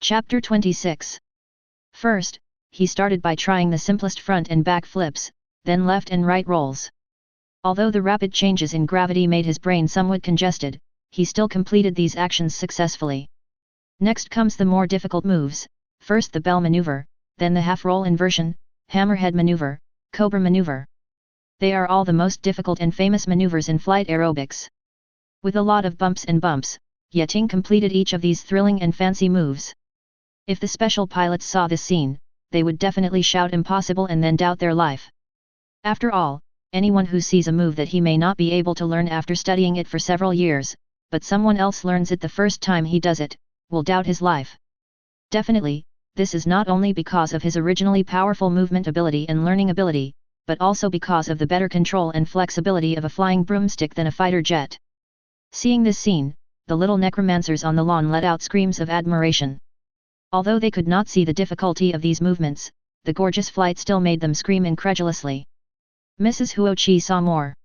Chapter 26. First, he started by trying the simplest front and back flips, then left and right rolls. Although the rapid changes in gravity made his brain somewhat congested, he still completed these actions successfully. Next comes the more difficult moves, first the bell maneuver, then the half-roll inversion, hammerhead maneuver, cobra maneuver. They are all the most difficult and famous maneuvers in flight aerobics. With a lot of bumps and bumps, Yeting completed each of these thrilling and fancy moves. If the special pilots saw this scene, they would definitely shout impossible and then doubt their life. After all, anyone who sees a move that he may not be able to learn after studying it for several years, but someone else learns it the first time he does it, will doubt his life. Definitely, this is not only because of his originally powerful movement ability and learning ability, but also because of the better control and flexibility of a flying broomstick than a fighter jet. Seeing this scene, the little necromancers on the lawn let out screams of admiration. Although they could not see the difficulty of these movements, the gorgeous flight still made them scream incredulously. Mrs. Huoqi saw more.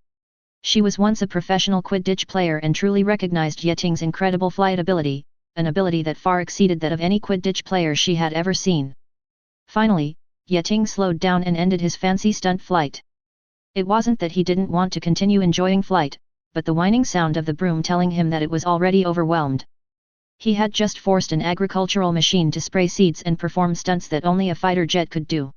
She was once a professional Quidditch player and truly recognized Yeting's incredible flight ability, an ability that far exceeded that of any Quidditch player she had ever seen. Finally, Yeting slowed down and ended his fancy stunt flight. It wasn't that he didn't want to continue enjoying flight, but the whining sound of the broom telling him that it was already overwhelmed. He had just forced an agricultural machine to spray seeds and perform stunts that only a fighter jet could do.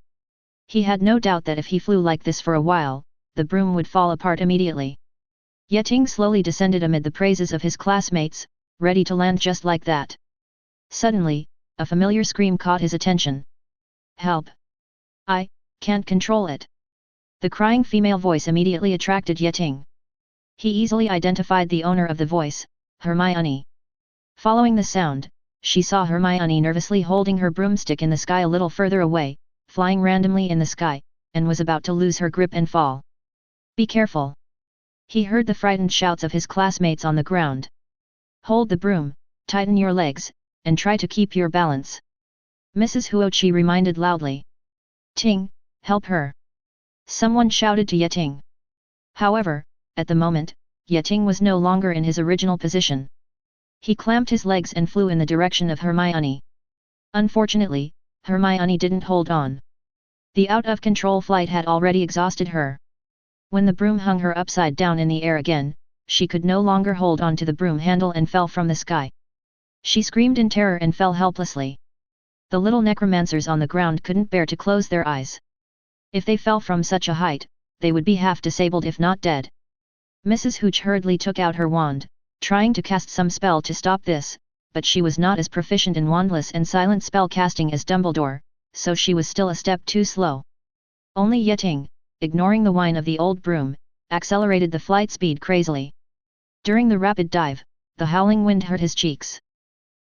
He had no doubt that if he flew like this for a while, the broom would fall apart immediately. Yeting slowly descended amid the praises of his classmates, ready to land just like that. Suddenly, a familiar scream caught his attention. "Help! I can't control it." The crying female voice immediately attracted Yeting. He easily identified the owner of the voice, Hermione. Following the sound, she saw Hermione nervously holding her broomstick in the sky a little further away, flying randomly in the sky, and was about to lose her grip and fall. "Be careful!" He heard the frightened shouts of his classmates on the ground. "Hold the broom, tighten your legs, and try to keep your balance," Mrs. Huoqi reminded loudly. "Ting, help her!" someone shouted to Yeting. However, at the moment, Yeting was no longer in his original position. He clamped his legs and flew in the direction of Hermione. Unfortunately, Hermione didn't hold on. The out-of-control flight had already exhausted her. When the broom hung her upside down in the air again, she could no longer hold on to the broom handle and fell from the sky. She screamed in terror and fell helplessly. The little necromancers on the ground couldn't bear to close their eyes. If they fell from such a height, they would be half disabled if not dead. Mrs. Hooch hurriedly took out her wand, trying to cast some spell to stop this, but she was not as proficient in wandless and silent spell casting as Dumbledore, so she was still a step too slow. Only Yeting, ignoring the whine of the old broom, accelerated the flight speed crazily. During the rapid dive, the howling wind hurt his cheeks.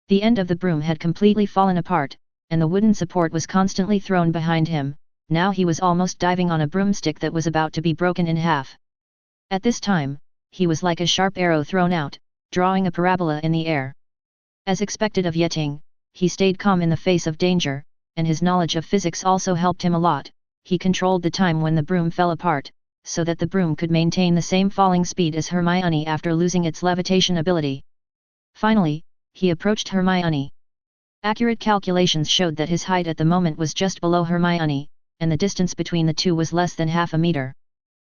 The end of the broom had completely fallen apart, and the wooden support was constantly thrown behind him. Now he was almost diving on a broomstick that was about to be broken in half. At this time, he was like a sharp arrow thrown out, drawing a parabola in the air. As expected of Yeting, he stayed calm in the face of danger, and his knowledge of physics also helped him a lot. He controlled the time when the broom fell apart, so that the broom could maintain the same falling speed as Hermione after losing its levitation ability. Finally, he approached Hermione. Accurate calculations showed that his height at the moment was just below Hermione, and the distance between the two was less than half a meter.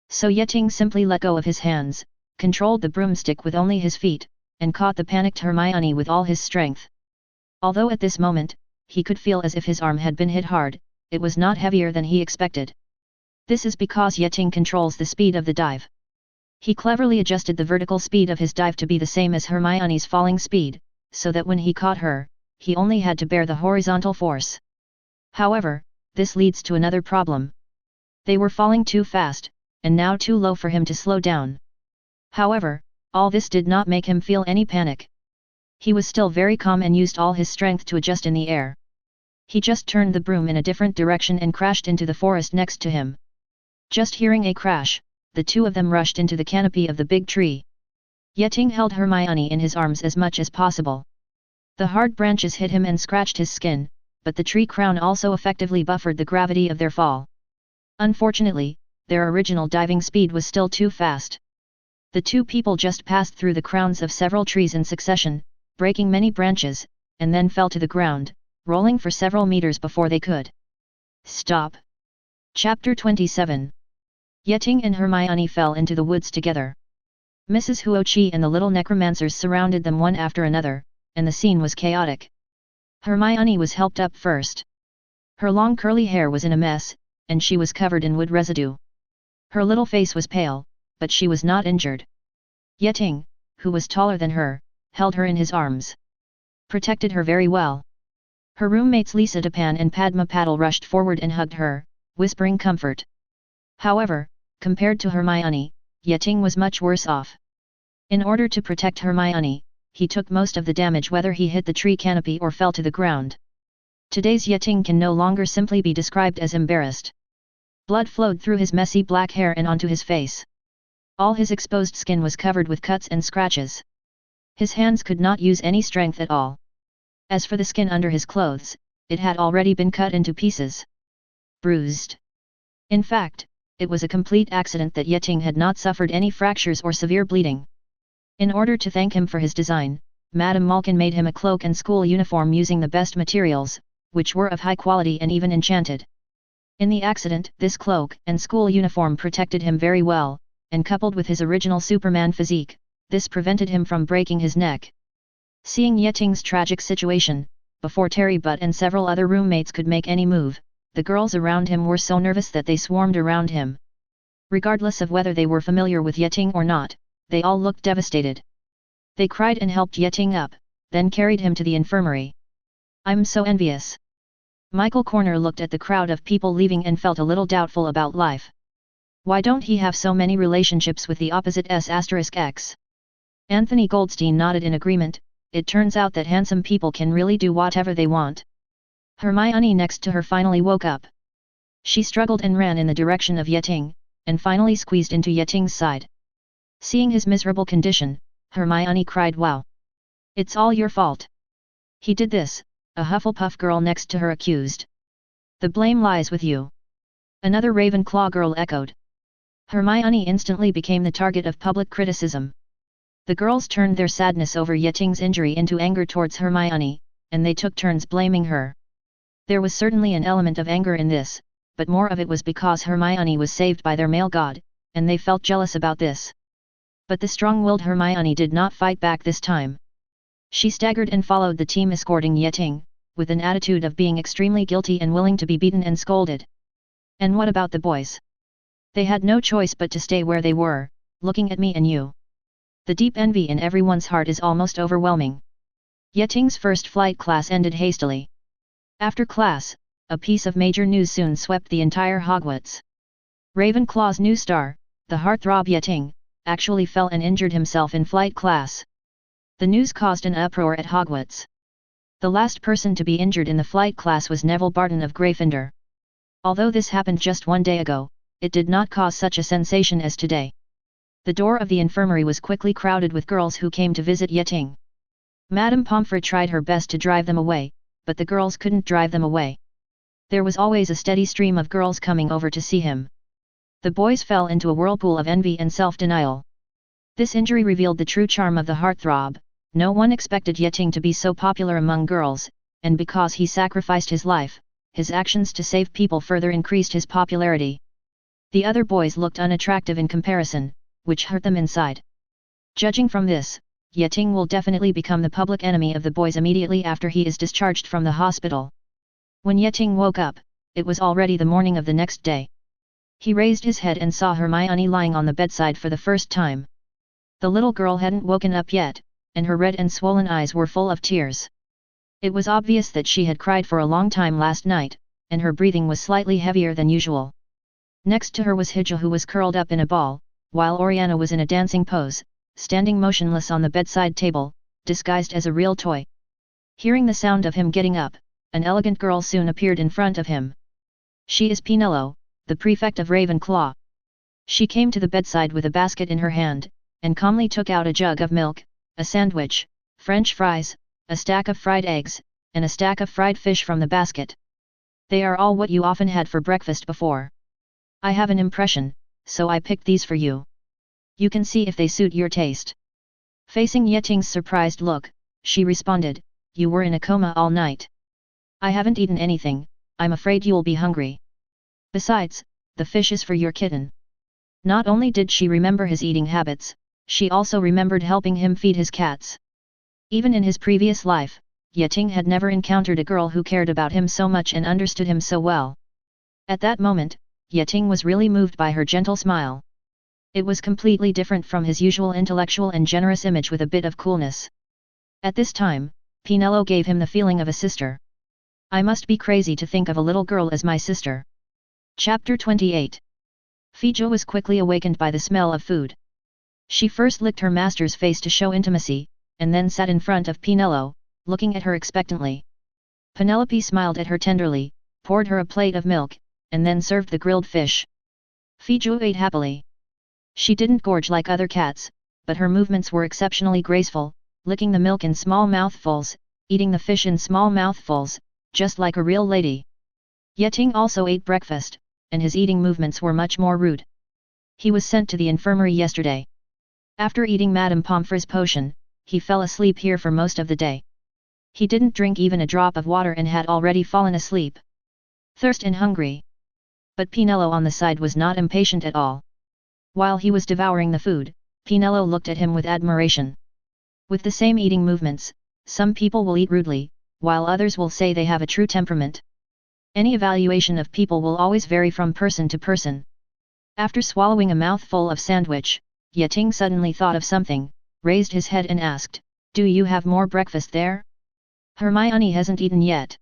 So Yeting simply let go of his hands, controlled the broomstick with only his feet, and caught the panicked Hermione with all his strength. Although at this moment, he could feel as if his arm had been hit hard, it was not heavier than he expected. This is because Yeting controls the speed of the dive. He cleverly adjusted the vertical speed of his dive to be the same as Hermione's falling speed, so that when he caught her, he only had to bear the horizontal force. However, this leads to another problem. They were falling too fast, and now too low for him to slow down. However, all this did not make him feel any panic. He was still very calm and used all his strength to adjust in the air. He just turned the broom in a different direction and crashed into the forest next to him. Just hearing a crash, the two of them rushed into the canopy of the big tree. Yeting held Hermione in his arms as much as possible. The hard branches hit him and scratched his skin, but the tree crown also effectively buffered the gravity of their fall. Unfortunately, their original diving speed was still too fast. The two people just passed through the crowns of several trees in succession, breaking many branches, and then fell to the ground, rolling for several meters before they could stop. Chapter 27. Yeting and Hermione fell into the woods together. Mrs. Huoqi and the little necromancers surrounded them one after another, and the scene was chaotic. Hermione was helped up first. Her long curly hair was in a mess, and she was covered in wood residue. Her little face was pale, but she was not injured. Yeting, who was taller than her, held her in his arms. Protected her very well. Her roommates Lisa Depan and Padma Patil rushed forward and hugged her, whispering comfort. However, compared to Hermione, Yeting was much worse off. In order to protect Hermione, he took most of the damage whether he hit the tree canopy or fell to the ground. Today's Yeting can no longer simply be described as embarrassed. Blood flowed through his messy black hair and onto his face. All his exposed skin was covered with cuts and scratches. His hands could not use any strength at all. As for the skin under his clothes, it had already been cut into pieces. Bruised. In fact, it was a complete accident that Yeting had not suffered any fractures or severe bleeding. In order to thank him for his design, Madame Malkin made him a cloak and school uniform using the best materials, which were of high quality and even enchanted. In the accident, this cloak and school uniform protected him very well, and coupled with his original Superman physique, this prevented him from breaking his neck. Seeing Yeting's tragic situation, before Terry Butt and several other roommates could make any move, the girls around him were so nervous that they swarmed around him. Regardless of whether they were familiar with Yeting or not, they all looked devastated. They cried and helped Yeting up, then carried him to the infirmary. "I'm so envious." Michael Corner looked at the crowd of people leaving and felt a little doubtful about life. Why don't he have so many relationships with the opposite S***X? Anthony Goldstein nodded in agreement. It turns out that handsome people can really do whatever they want. Hermione next to her finally woke up. She struggled and ran in the direction of Yeting, and finally squeezed into Yeting's side. Seeing his miserable condition, Hermione cried, "Wow! It's all your fault." "He did this," a Hufflepuff girl next to her accused. "The blame lies with you." Another Ravenclaw girl echoed. Hermione instantly became the target of public criticism. The girls turned their sadness over Yeting's injury into anger towards Hermione, and they took turns blaming her. There was certainly an element of anger in this, but more of it was because Hermione was saved by their male god, and they felt jealous about this. But the strong-willed Hermione did not fight back this time. She staggered and followed the team escorting Yeting, with an attitude of being extremely guilty and willing to be beaten and scolded. And what about the boys? They had no choice but to stay where they were, looking at me and you. The deep envy in everyone's heart is almost overwhelming. Yeting's first flight class ended hastily. After class, a piece of major news soon swept the entire Hogwarts. Ravenclaw's new star, the heartthrob Yeting, actually fell and injured himself in flight class. The news caused an uproar at Hogwarts. The last person to be injured in the flight class was Neville Barton of Gryffindor. Although this happened just one day ago, it did not cause such a sensation as today. The door of the infirmary was quickly crowded with girls who came to visit Yeting. Madame Pomfrey tried her best to drive them away, but the girls couldn't drive them away. There was always a steady stream of girls coming over to see him. The boys fell into a whirlpool of envy and self-denial. This injury revealed the true charm of the heartthrob. No one expected Yeting to be so popular among girls, and because he sacrificed his life, his actions to save people further increased his popularity. The other boys looked unattractive in comparison, which hurt them inside. Judging from this, Yeting will definitely become the public enemy of the boys immediately after he is discharged from the hospital. When Yeting woke up, it was already the morning of the next day. He raised his head and saw Hermione lying on the bedside for the first time. The little girl hadn't woken up yet, and her red and swollen eyes were full of tears. It was obvious that she had cried for a long time last night, and her breathing was slightly heavier than usual. Next to her was Hija, who was curled up in a ball, while Oriana was in a dancing pose, standing motionless on the bedside table, disguised as a real toy. Hearing the sound of him getting up, an elegant girl soon appeared in front of him. She is Pinello, the prefect of Ravenclaw. She came to the bedside with a basket in her hand, and calmly took out a jug of milk, a sandwich, French fries, a stack of fried eggs, and a stack of fried fish from the basket. They are all what you often had for breakfast before. I have an impression, so I picked these for you. You can see if they suit your taste. Facing Yeting's surprised look, she responded, "You were in a coma all night." I haven't eaten anything, I'm afraid you'll be hungry. Besides, the fish is for your kitten. Not only did she remember his eating habits, she also remembered helping him feed his cats. Even in his previous life, Yeting had never encountered a girl who cared about him so much and understood him so well. At that moment, Yeting was really moved by her gentle smile. It was completely different from his usual intellectual and generous image with a bit of coolness. At this time, Pinello gave him the feeling of a sister. I must be crazy to think of a little girl as my sister. Chapter 28. Fijo was quickly awakened by the smell of food. She first licked her master's face to show intimacy, and then sat in front of Pinello, looking at her expectantly. Penelope smiled at her tenderly, poured her a plate of milk, and then served the grilled fish. Fijo ate happily. She didn't gorge like other cats, but her movements were exceptionally graceful, licking the milk in small mouthfuls, eating the fish in small mouthfuls, just like a real lady. Yeting also ate breakfast, and his eating movements were much more rude. He was sent to the infirmary yesterday. After eating Madame Pomfrey's potion, he fell asleep here for most of the day. He didn't drink even a drop of water and had already fallen asleep. Thirst and hungry. But Pinello on the side was not impatient at all. While he was devouring the food, Pinello looked at him with admiration. With the same eating movements, some people will eat rudely, while others will say they have a true temperament. Any evaluation of people will always vary from person to person. After swallowing a mouthful of sandwich, Yeting suddenly thought of something, raised his head and asked, "Do you have more breakfast there? Hermione hasn't eaten yet."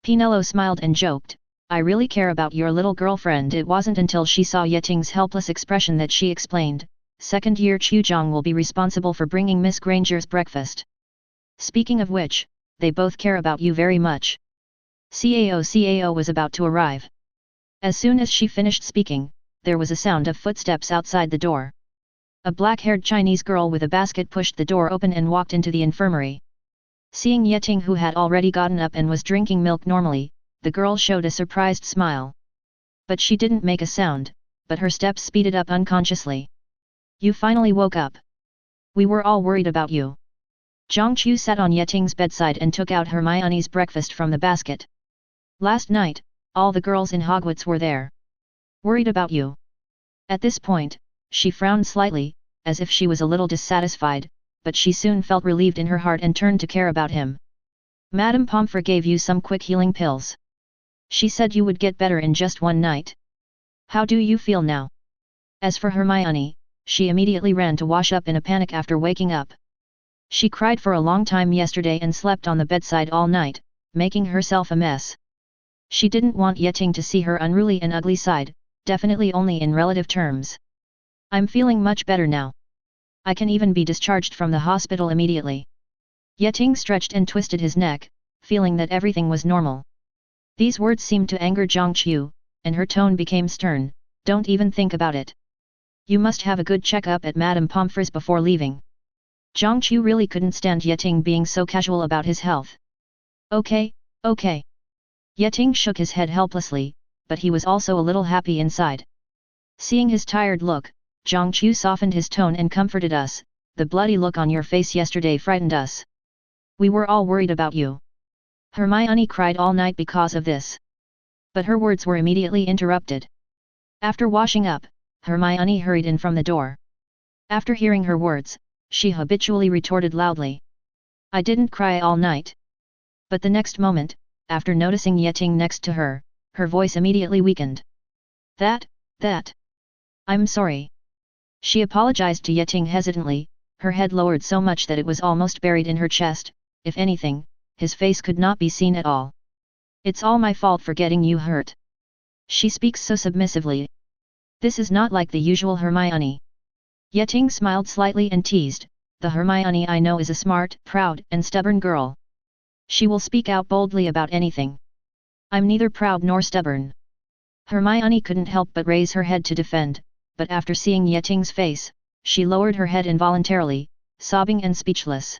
Pinello smiled and joked, "I really care about your little girlfriend." It wasn't until she saw Yeting's helpless expression that she explained, "Second year Chujong will be responsible for bringing Miss Granger's breakfast. Speaking of which, they both care about you very much." Cao was about to arrive. As soon as she finished speaking, there was a sound of footsteps outside the door. A black-haired Chinese girl with a basket pushed the door open and walked into the infirmary. Seeing Yeting, who had already gotten up and was drinking milk normally, the girl showed a surprised smile. But she didn't make a sound, but her steps speeded up unconsciously. "You finally woke up. We were all worried about you." Zhang Chu sat on Yeting's bedside and took out Hermione's breakfast from the basket. "Last night, all the girls in Hogwarts were there. Worried about you." At this point, she frowned slightly, as if she was a little dissatisfied, but she soon felt relieved in her heart and turned to care about him. "Madame Pomfrey gave you some quick healing pills. She said you would get better in just one night. How do you feel now?" As for Hermione, she immediately ran to wash up in a panic after waking up. She cried for a long time yesterday and slept on the bedside all night, making herself a mess. She didn't want Yeting to see her unruly and ugly side, definitely only in relative terms. "I'm feeling much better now. I can even be discharged from the hospital immediately." Yeting stretched and twisted his neck, feeling that everything was normal. These words seemed to anger Zhang Qiu, and her tone became stern. "Don't even think about it. You must have a good checkup at Madame Pomfrey's before leaving." Zhang Qiu really couldn't stand Yeting being so casual about his health. Okay. Yeting shook his head helplessly, but he was also a little happy inside. Seeing his tired look, Zhang Qiu softened his tone and comforted us. "The bloody look on your face yesterday frightened us. We were all worried about you." Hermione cried all night because of this. But her words were immediately interrupted. After washing up, Hermione hurried in from the door. After hearing her words, she habitually retorted loudly, "I didn't cry all night." But the next moment, after noticing Yeting next to her, her voice immediately weakened. That. I'm sorry." She apologized to Yeting hesitantly, her head lowered so much that it was almost buried in her chest. If anything, his face could not be seen at all. "It's all my fault for getting you hurt." She speaks so submissively. This is not like the usual Hermione. Yeting smiled slightly and teased, "The Hermione I know is a smart, proud, and stubborn girl. She will speak out boldly about anything. I'm neither proud nor stubborn." Hermione couldn't help but raise her head to defend, but after seeing Yeting's face, she lowered her head involuntarily, sobbing and speechless.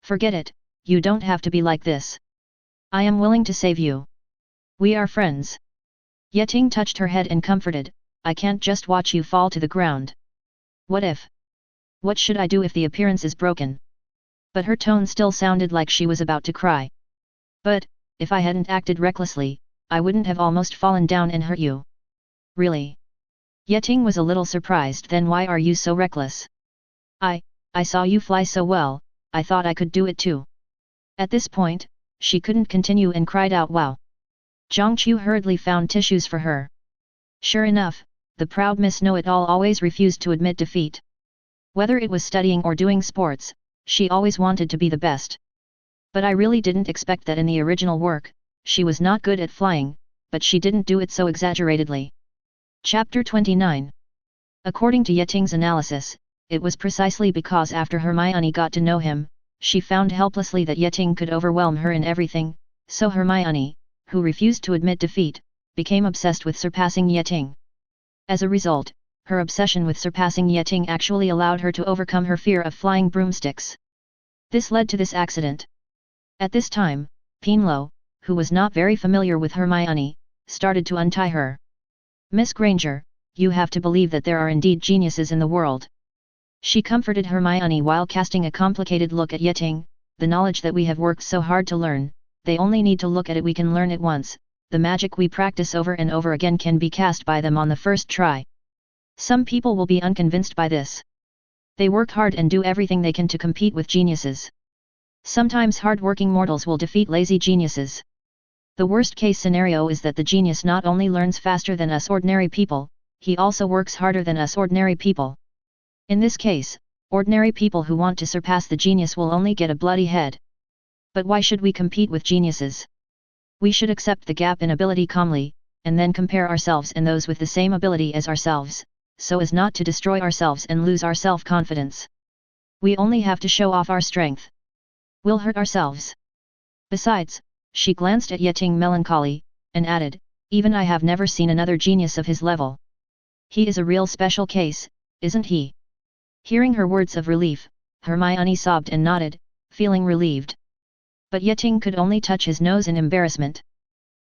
"Forget it, you don't have to be like this. I am willing to save you. We are friends." Yeting touched her head and comforted, "I can't just watch you fall to the ground. What should I do if the appearance is broken?" But her tone still sounded like she was about to cry. "But, if I hadn't acted recklessly, I wouldn't have almost fallen down and hurt you. Really? Yeting was a little surprised. Then why are you so reckless? I saw you fly so well, I thought I could do it too. At this point, she couldn't continue and cried out wow. Zhangqiu hurriedly found tissues for her. Sure enough, the proud Miss Know-It-All always refused to admit defeat. Whether it was studying or doing sports, she always wanted to be the best. But I really didn't expect that in the original work, she was not good at flying, but she didn't do it so exaggeratedly. Chapter 29. According to Yeting's analysis, it was precisely because after Hermione got to know him, she found helplessly that Yeting could overwhelm her in everything, so Hermione, who refused to admit defeat, became obsessed with surpassing Yeting. As a result, her obsession with surpassing Yeting actually allowed her to overcome her fear of flying broomsticks. This led to this accident. At this time, Pinlo, who was not very familiar with Hermione, started to untie her. Miss Granger, you have to believe that there are indeed geniuses in the world. She comforted Hermione while casting a complicated look at Yeting. The knowledge that we have worked so hard to learn, they only need to look at it. We can learn it once. The magic we practice over and over again can be cast by them on the first try. Some people will be unconvinced by this. They work hard and do everything they can to compete with geniuses. Sometimes hard-working mortals will defeat lazy geniuses. The worst-case scenario is that the genius not only learns faster than us ordinary people, he also works harder than us ordinary people. In this case, ordinary people who want to surpass the genius will only get a bloody head. But why should we compete with geniuses? We should accept the gap in ability calmly, and then compare ourselves and those with the same ability as ourselves, so as not to destroy ourselves and lose our self-confidence. We only have to show off our strength. We'll hurt ourselves. Besides, she glanced at Yeting melancholy, and added, even I have never seen another genius of his level. He is a real special case, isn't he? Hearing her words of relief, Hermione sobbed and nodded, feeling relieved. But Yeting could only touch his nose in embarrassment.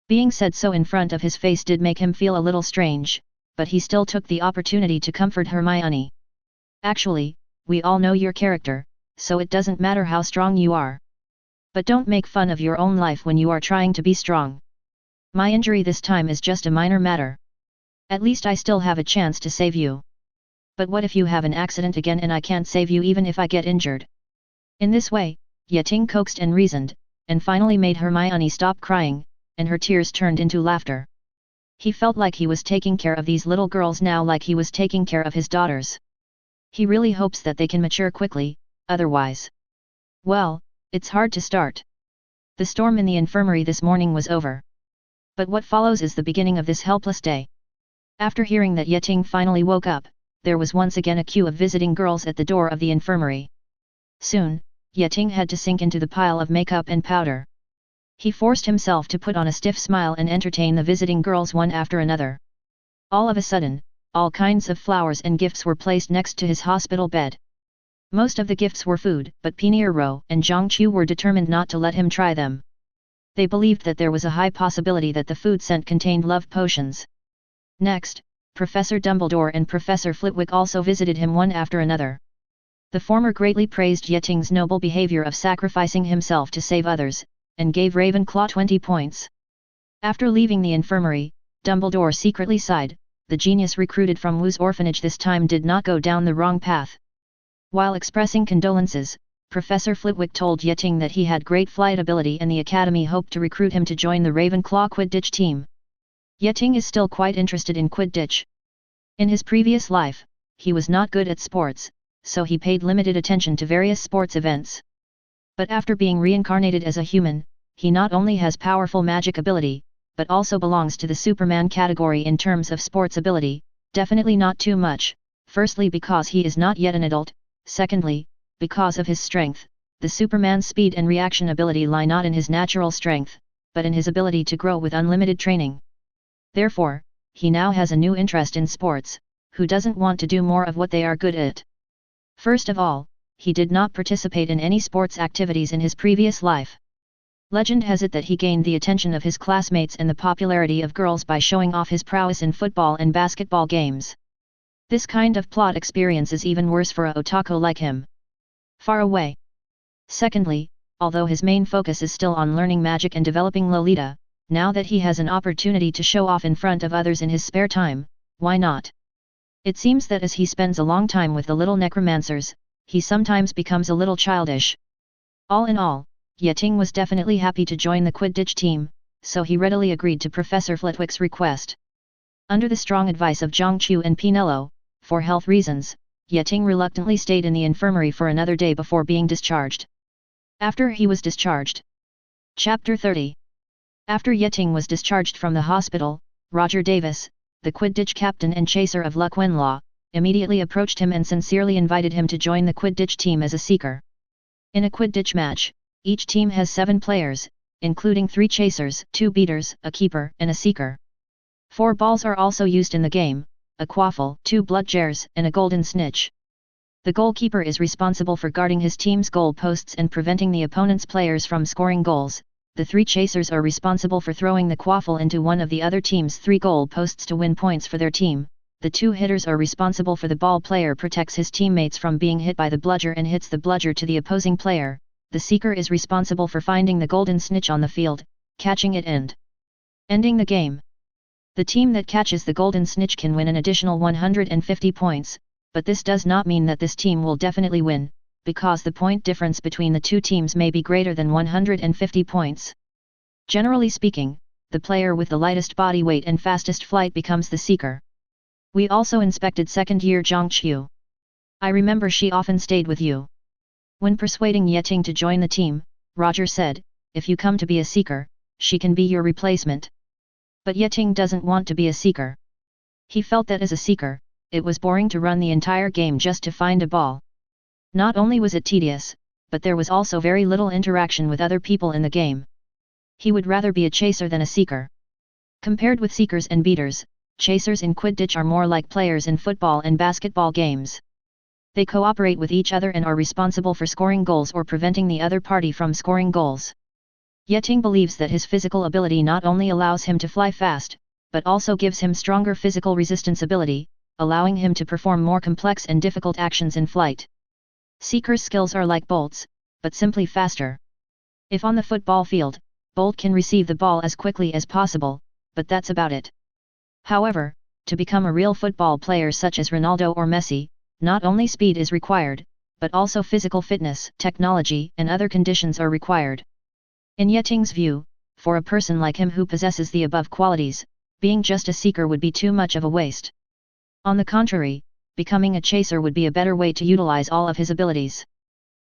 Being said so in front of his face did make him feel a little strange, but he still took the opportunity to comfort Hermione. Actually, we all know your character, so it doesn't matter how strong you are. But don't make fun of your own life when you are trying to be strong. My injury this time is just a minor matter. At least I still have a chance to save you. But what if you have an accident again and I can't save you even if I get injured? In this way, Yeting coaxed and reasoned, and finally made Hermione stop crying, and her tears turned into laughter. He felt like he was taking care of these little girls now like he was taking care of his daughters. He really hopes that they can mature quickly, otherwise. Well, it's hard to start. The storm in the infirmary this morning was over. But what follows is the beginning of this helpless day. After hearing that Yeting finally woke up, there was once again a queue of visiting girls at the door of the infirmary. Soon, Yeting had to sink into the pile of makeup and powder. He forced himself to put on a stiff smile and entertain the visiting girls one after another. All of a sudden, all kinds of flowers and gifts were placed next to his hospital bed. Most of the gifts were food, but Pinero and Zhangqiu were determined not to let him try them. They believed that there was a high possibility that the food sent contained love potions. Next, Professor Dumbledore and Professor Flitwick also visited him one after another. The former greatly praised Yeting's noble behavior of sacrificing himself to save others, and gave Ravenclaw 20 points. After leaving the infirmary, Dumbledore secretly sighed. The genius recruited from Wu's orphanage this time did not go down the wrong path. While expressing condolences, Professor Flitwick told Yeting that he had great flight ability and the academy hoped to recruit him to join the Ravenclaw Quidditch team. Yeting is still quite interested in Quidditch. In his previous life, he was not good at sports, so he paid limited attention to various sports events. But after being reincarnated as a human, he not only has powerful magic ability, but also belongs to the Superman category in terms of sports ability, definitely not too much, firstly because he is not yet an adult, secondly, because of his strength. The Superman's speed and reaction ability lie not in his natural strength, but in his ability to grow with unlimited training. Therefore, he now has a new interest in sports. Who doesn't want to do more of what they are good at? First of all, he did not participate in any sports activities in his previous life. Legend has it that he gained the attention of his classmates and the popularity of girls by showing off his prowess in football and basketball games. This kind of plot experience is even worse for a otaku like him. Far away. Secondly, although his main focus is still on learning magic and developing Lolita. Now that he has an opportunity to show off in front of others in his spare time, why not? It seems that as he spends a long time with the little necromancers, he sometimes becomes a little childish. All in all, Yeting was definitely happy to join the Quidditch team, so he readily agreed to Professor Flitwick's request. Under the strong advice of Zhongqiu and Pinello, for health reasons, Yeting reluctantly stayed in the infirmary for another day before being discharged. After he was discharged. Chapter 30. After Yeting was discharged from the hospital, Roger Davis, the Quidditch captain and chaser of Luck Wenlaw, immediately approached him and sincerely invited him to join the Quidditch team as a seeker. In a Quidditch match, each team has 7 players, including 3 chasers, 2 beaters, a keeper, and a seeker. 4 balls are also used in the game, a quaffle, 2 bludgers, and a golden snitch. The goalkeeper is responsible for guarding his team's goal posts and preventing the opponent's players from scoring goals. The 3 chasers are responsible for throwing the quaffle into one of the other team's 3 goal posts to win points for their team. The 2 hitters are responsible for the ball player protects his teammates from being hit by the bludger and hits the bludger to the opposing player. The seeker is responsible for finding the golden snitch on the field, catching it and ending the game. The team that catches the golden snitch can win an additional 150 points, but this does not mean that this team will definitely win, because the point difference between the 2 teams may be greater than 150 points. Generally speaking, the player with the lightest body weight and fastest flight becomes the seeker. We also inspected second-year Zhongqiu. I remember she often stayed with you. When persuading Yeting to join the team, Roger said, if you come to be a seeker, she can be your replacement. But Yeting doesn't want to be a seeker. He felt that as a seeker, it was boring to run the entire game just to find a ball. Not only was it tedious, but there was also very little interaction with other people in the game. He would rather be a chaser than a seeker. Compared with seekers and beaters, chasers in Quidditch are more like players in football and basketball games. They cooperate with each other and are responsible for scoring goals or preventing the other party from scoring goals. Yeting believes that his physical ability not only allows him to fly fast, but also gives him stronger physical resistance ability, allowing him to perform more complex and difficult actions in flight. Seeker's skills are like Bolt's, but simply faster. If on the football field, Bolt can receive the ball as quickly as possible, but that's about it. However, to become a real football player such as Ronaldo or Messi, not only speed is required, but also physical fitness, technology, and other conditions are required. In Yeting's view, for a person like him who possesses the above qualities, being just a seeker would be too much of a waste. On the contrary, becoming a chaser would be a better way to utilize all of his abilities.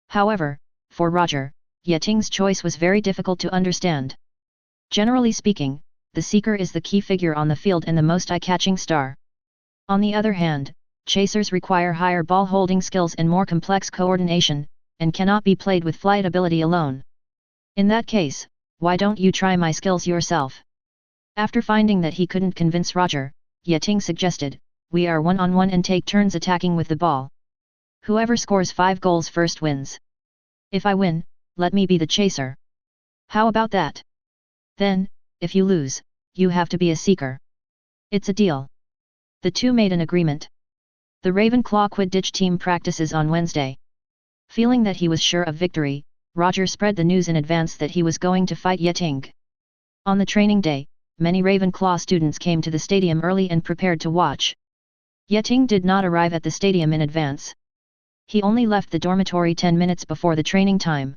However, for Roger, Yeting's choice was very difficult to understand. Generally speaking, the seeker is the key figure on the field and the most eye-catching star. On the other hand, chasers require higher ball-holding skills and more complex coordination, and cannot be played with flight ability alone. In that case, why don't you try my skills yourself? After finding that he couldn't convince Roger, Yeting suggested, we are one-on-one and take turns attacking with the ball. Whoever scores 5 goals first wins. If I win, let me be the chaser. How about that? Then, if you lose, you have to be a seeker. It's a deal. The 2 made an agreement. The Ravenclaw Quidditch team practices on Wednesday. Feeling that he was sure of victory, Roger spread the news in advance that he was going to fight Yeting. On the training day, many Ravenclaw students came to the stadium early and prepared to watch. Yeting did not arrive at the stadium in advance. He only left the dormitory 10 minutes before the training time.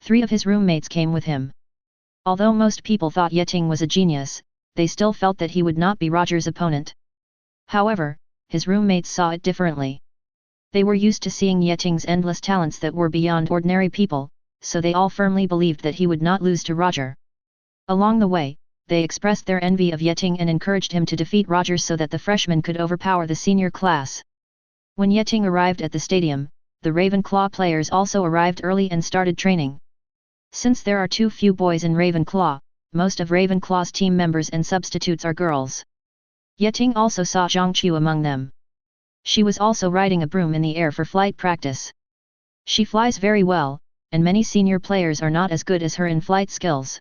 3 of his roommates came with him. Although most people thought Yeting was a genius, they still felt that he would not be Roger's opponent. However, his roommates saw it differently. They were used to seeing Yeting's endless talents that were beyond ordinary people, so they all firmly believed that he would not lose to Roger. Along the way, they expressed their envy of Yeting and encouraged him to defeat Roger so that the freshmen could overpower the senior class. When Yeting arrived at the stadium, the Ravenclaw players also arrived early and started training. Since there are too few boys in Ravenclaw, most of Ravenclaw's team members and substitutes are girls. Yeting also saw Zhongqiu among them. She was also riding a broom in the air for flight practice. She flies very well, and many senior players are not as good as her in flight skills.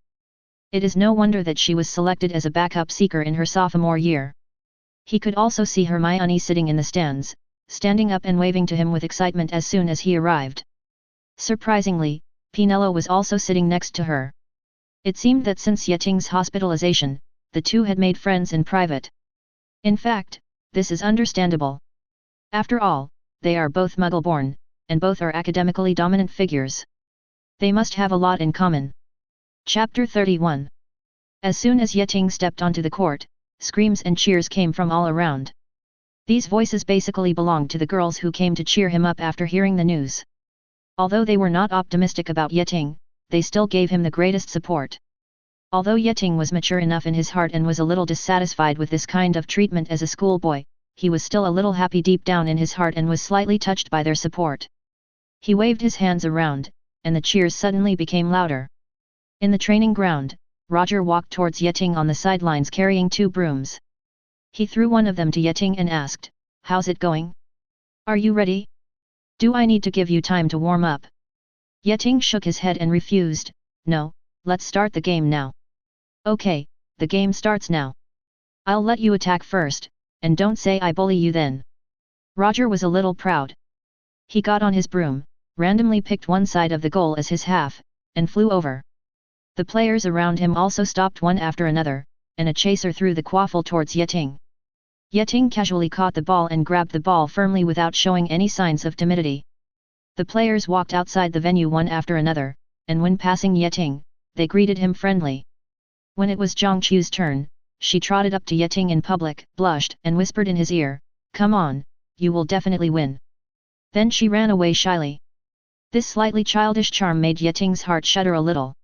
It is no wonder that she was selected as a backup seeker in her sophomore year. He could also see Hermione sitting in the stands, standing up and waving to him with excitement as soon as he arrived. Surprisingly, Pinello was also sitting next to her. It seemed that since Yeting's hospitalization, the two had made friends in private. In fact, this is understandable. After all, they are both Muggle-born, and both are academically dominant figures. They must have a lot in common. Chapter 31. As soon as Yeting stepped onto the court, screams and cheers came from all around. These voices basically belonged to the girls who came to cheer him up after hearing the news. Although they were not optimistic about Yeting, they still gave him the greatest support. Although Yeting was mature enough in his heart and was a little dissatisfied with this kind of treatment as a schoolboy, he was still a little happy deep down in his heart and was slightly touched by their support. He waved his hands around, and the cheers suddenly became louder. In the training ground, Roger walked towards Yeting on the sidelines carrying 2 brooms. He threw one of them to Yeting and asked, "How's it going? Are you ready? Do I need to give you time to warm up?" Yeting shook his head and refused, "No, let's start the game now." "Okay, the game starts now. I'll let you attack first, and don't say I bully you then." Roger was a little proud. He got on his broom, randomly picked one side of the goal as his half, and flew over. The players around him also stopped one after another, and a chaser threw the quaffle towards Yeting. Yeting casually caught the ball and grabbed the ball firmly without showing any signs of timidity. The players walked outside the venue one after another, and when passing Yeting, they greeted him friendly. When it was Zhangchu's turn, she trotted up to Yeting in public, blushed and whispered in his ear, "Come on, you will definitely win." Then she ran away shyly. This slightly childish charm made Yeting's heart shudder a little.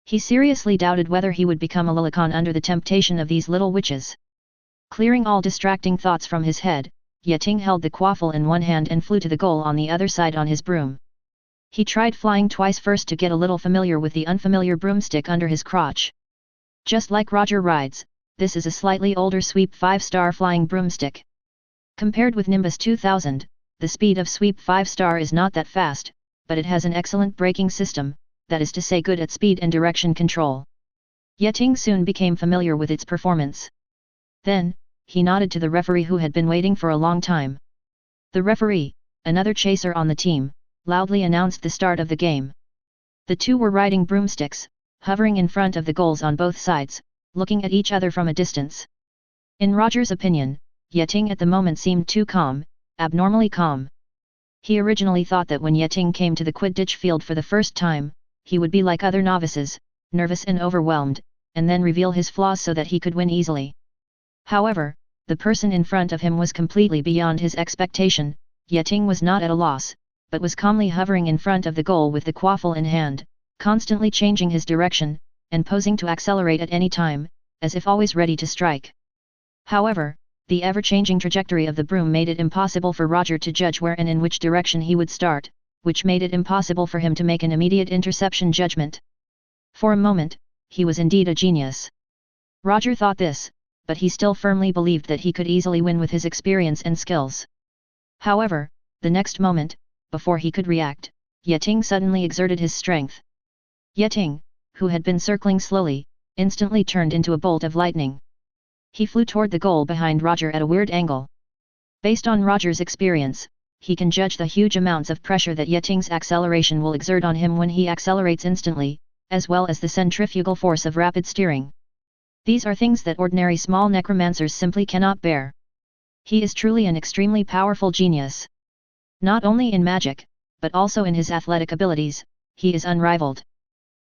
He seriously doubted whether he would become a Lilicon under the temptation of these little witches. Clearing all distracting thoughts from his head, Yeting held the quaffle in one hand and flew to the goal on the other side on his broom. He tried flying twice first to get a little familiar with the unfamiliar broomstick under his crotch. Just like Roger rides, this is a slightly older Sweep 5-star flying broomstick. Compared with Nimbus 2000, the speed of Sweep 5-star is not that fast, but it has an excellent braking system, that is to say good at speed and direction control. Yeting soon became familiar with its performance. Then, he nodded to the referee who had been waiting for a long time. The referee, another chaser on the team, loudly announced the start of the game. The two were riding broomsticks, hovering in front of the goals on both sides, looking at each other from a distance. In Roger's opinion, Yeting at the moment seemed too calm, abnormally calm. He originally thought that when Yeting came to the Quidditch field for the first time, he would be like other novices, nervous and overwhelmed, and then reveal his flaws so that he could win easily. However, the person in front of him was completely beyond his expectation. Yeting was not at a loss, but was calmly hovering in front of the goal with the quaffle in hand, constantly changing his direction, and posing to accelerate at any time, as if always ready to strike. However, the ever-changing trajectory of the broom made it impossible for Roger to judge where and in which direction he would start, which made it impossible for him to make an immediate interception judgment. For a moment, he was indeed a genius. Roger thought this, but he still firmly believed that he could easily win with his experience and skills. However, the next moment, before he could react, Yeting suddenly exerted his strength. Yeting, who had been circling slowly, instantly turned into a bolt of lightning. He flew toward the goal behind Roger at a weird angle. Based on Roger's experience, he can judge the huge amounts of pressure that Yeting's acceleration will exert on him when he accelerates instantly, as well as the centrifugal force of rapid steering. These are things that ordinary small necromancers simply cannot bear. He is truly an extremely powerful genius. Not only in magic, but also in his athletic abilities, he is unrivaled.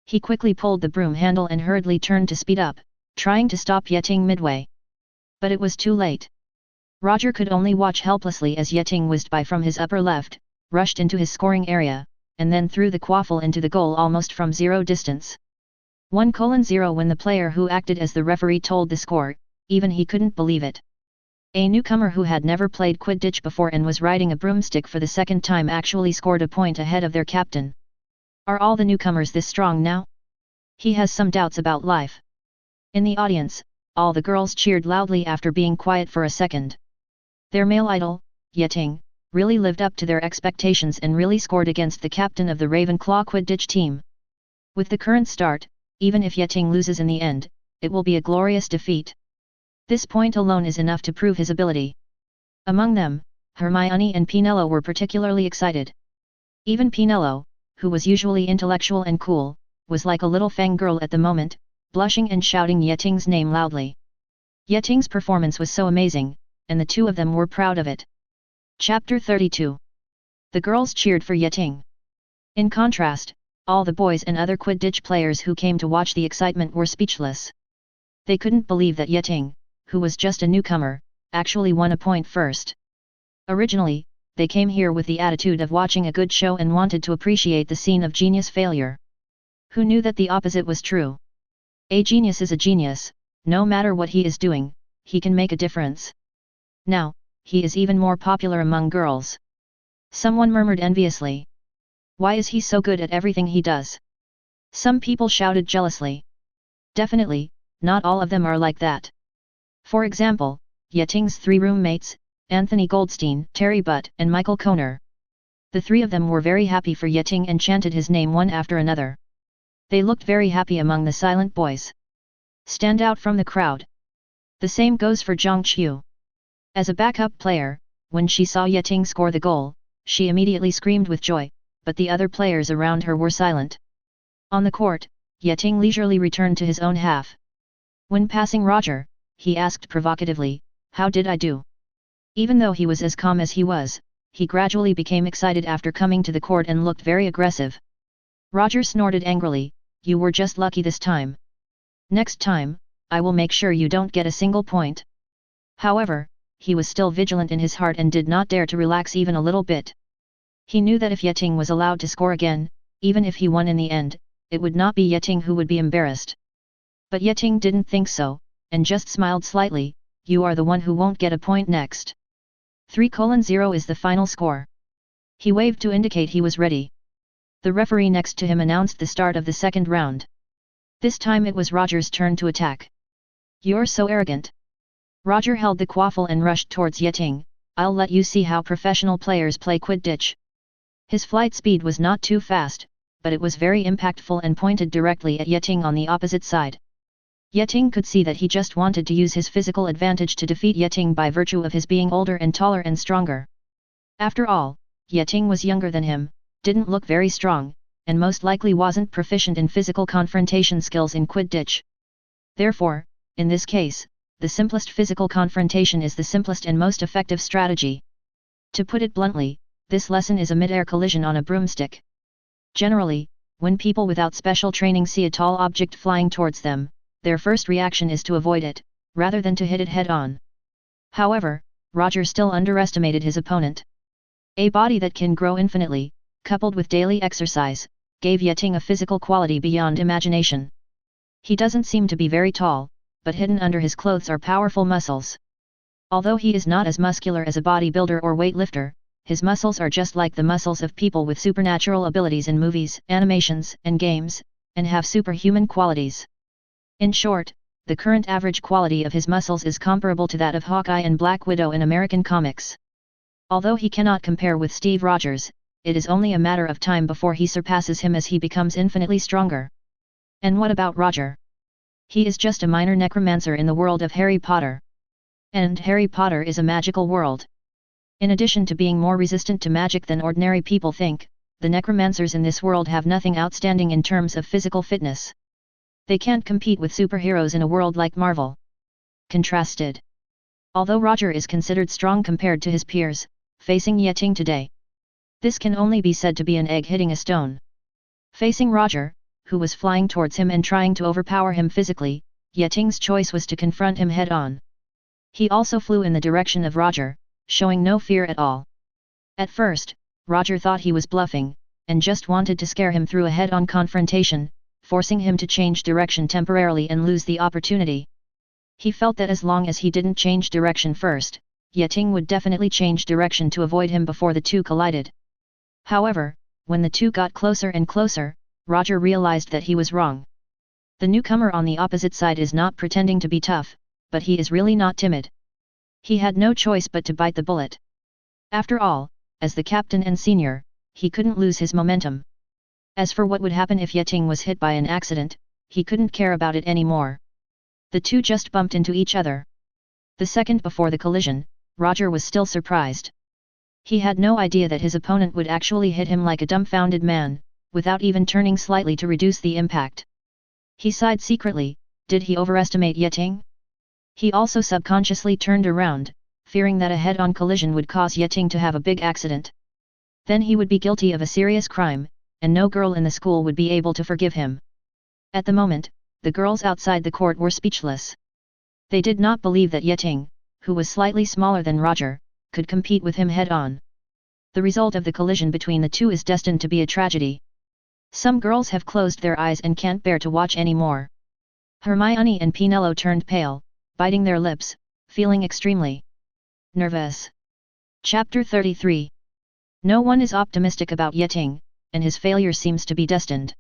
He quickly pulled the broom handle and hurriedly turned to speed up, trying to stop Yeting midway. But it was too late. Roger could only watch helplessly as Yeting whizzed by from his upper left, rushed into his scoring area, and then threw the quaffle into the goal almost from zero distance. 1:0 when the player who acted as the referee told the score, even he couldn't believe it. A newcomer who had never played Quidditch before and was riding a broomstick for the second time actually scored a point ahead of their captain. Are all the newcomers this strong now? He has some doubts about life. In the audience, all the girls cheered loudly after being quiet for a second. Their male idol, Yeting, really lived up to their expectations and really scored against the captain of the Ravenclaw Quidditch team. With the current start, even if Yeting loses in the end, it will be a glorious defeat. This point alone is enough to prove his ability. Among them, Hermione and Pinello were particularly excited. Even Pinello, who was usually intellectual and cool, was like a little fangirl at the moment, blushing and shouting Yeting's name loudly. Yeting's performance was so amazing, and the two of them were proud of it. Chapter 32. The girls cheered for Yeting. In contrast, all the boys and other Quidditch players who came to watch the excitement were speechless. They couldn't believe that Yeting, who was just a newcomer, actually won a point first. Originally, they came here with the attitude of watching a good show and wanted to appreciate the scene of genius failure. Who knew that the opposite was true? A genius is a genius, no matter what he is doing, he can make a difference. Now, he is even more popular among girls. Someone murmured enviously. Why is he so good at everything he does? Some people shouted jealously. Definitely, not all of them are like that. For example, Yeting's three roommates, Anthony Goldstein, Terry Butt, and Michael Koner. The three of them were very happy for Yeting and chanted his name one after another. They looked very happy among the silent boys. Stand out from the crowd. The same goes for Zhang Qiu. As a backup player, when she saw Yeting score the goal, she immediately screamed with joy, but the other players around her were silent. On the court, Yeting leisurely returned to his own half. When passing Roger, he asked provocatively, "How did I do?" Even though he was as calm as he was, he gradually became excited after coming to the court and looked very aggressive. Roger snorted angrily, "You were just lucky this time. Next time, I will make sure you don't get a single point." However, he was still vigilant in his heart and did not dare to relax even a little bit. He knew that if Yeting was allowed to score again, even if he won in the end, it would not be Yeting who would be embarrassed. But Yeting didn't think so, and just smiled slightly, "You are the one who won't get a point next. 3:0 is the final score." He waved to indicate he was ready. The referee next to him announced the start of the second round. This time it was Roger's turn to attack. "You're so arrogant." Roger held the quaffle and rushed towards Yeting, "I'll let you see how professional players play Quidditch." His flight speed was not too fast, but it was very impactful and pointed directly at Yeting on the opposite side. Yeting could see that he just wanted to use his physical advantage to defeat Yeting by virtue of his being older and taller and stronger. After all, Yeting was younger than him, didn't look very strong, and most likely wasn't proficient in physical confrontation skills in Quidditch. Therefore, in this case, the simplest physical confrontation is the simplest and most effective strategy. To put it bluntly, this lesson is a mid-air collision on a broomstick. Generally, when people without special training see a tall object flying towards them, their first reaction is to avoid it, rather than to hit it head-on. However, Roger still underestimated his opponent. A body that can grow infinitely, coupled with daily exercise, gave Yeting a physical quality beyond imagination. He doesn't seem to be very tall, but hidden under his clothes are powerful muscles. Although he is not as muscular as a bodybuilder or weightlifter, his muscles are just like the muscles of people with supernatural abilities in movies, animations, and games, and have superhuman qualities. In short, the current average quality of his muscles is comparable to that of Hawkeye and Black Widow in American comics. Although he cannot compare with Steve Rogers, it is only a matter of time before he surpasses him as he becomes infinitely stronger. And what about Roger? He is just a minor necromancer in the world of Harry Potter. And Harry Potter is a magical world. In addition to being more resistant to magic than ordinary people think, the necromancers in this world have nothing outstanding in terms of physical fitness. They can't compete with superheroes in a world like Marvel. Contrasted. Although Roger is considered strong compared to his peers, facing Yeting today, this can only be said to be an egg hitting a stone. Facing Roger, who was flying towards him and trying to overpower him physically, Yeting's choice was to confront him head-on. He also flew in the direction of Roger, showing no fear at all. At first, Roger thought he was bluffing, and just wanted to scare him through a head-on confrontation, forcing him to change direction temporarily and lose the opportunity. He felt that as long as he didn't change direction first, Yeting would definitely change direction to avoid him before the two collided. However, when the two got closer and closer, Roger realized that he was wrong. The newcomer on the opposite side is not pretending to be tough, but he is really not timid. He had no choice but to bite the bullet. After all, as the captain and senior, he couldn't lose his momentum. As for what would happen if Yeting was hit by an accident, he couldn't care about it anymore. The two just bumped into each other. The second before the collision, Roger was still surprised. He had no idea that his opponent would actually hit him like a dumbfounded man, without even turning slightly to reduce the impact. He sighed secretly. Did he overestimate Yeting? He also subconsciously turned around, fearing that a head-on collision would cause Yeting to have a big accident. Then he would be guilty of a serious crime, and no girl in the school would be able to forgive him. At the moment, the girls outside the court were speechless. They did not believe that Yeting, who was slightly smaller than Roger, could compete with him head-on. The result of the collision between the two is destined to be a tragedy. Some girls have closed their eyes and can't bear to watch anymore. Hermione and Penelope turned pale, biting their lips, feeling extremely nervous. Chapter 33. No one is optimistic about Yeting, and his failure seems to be destined.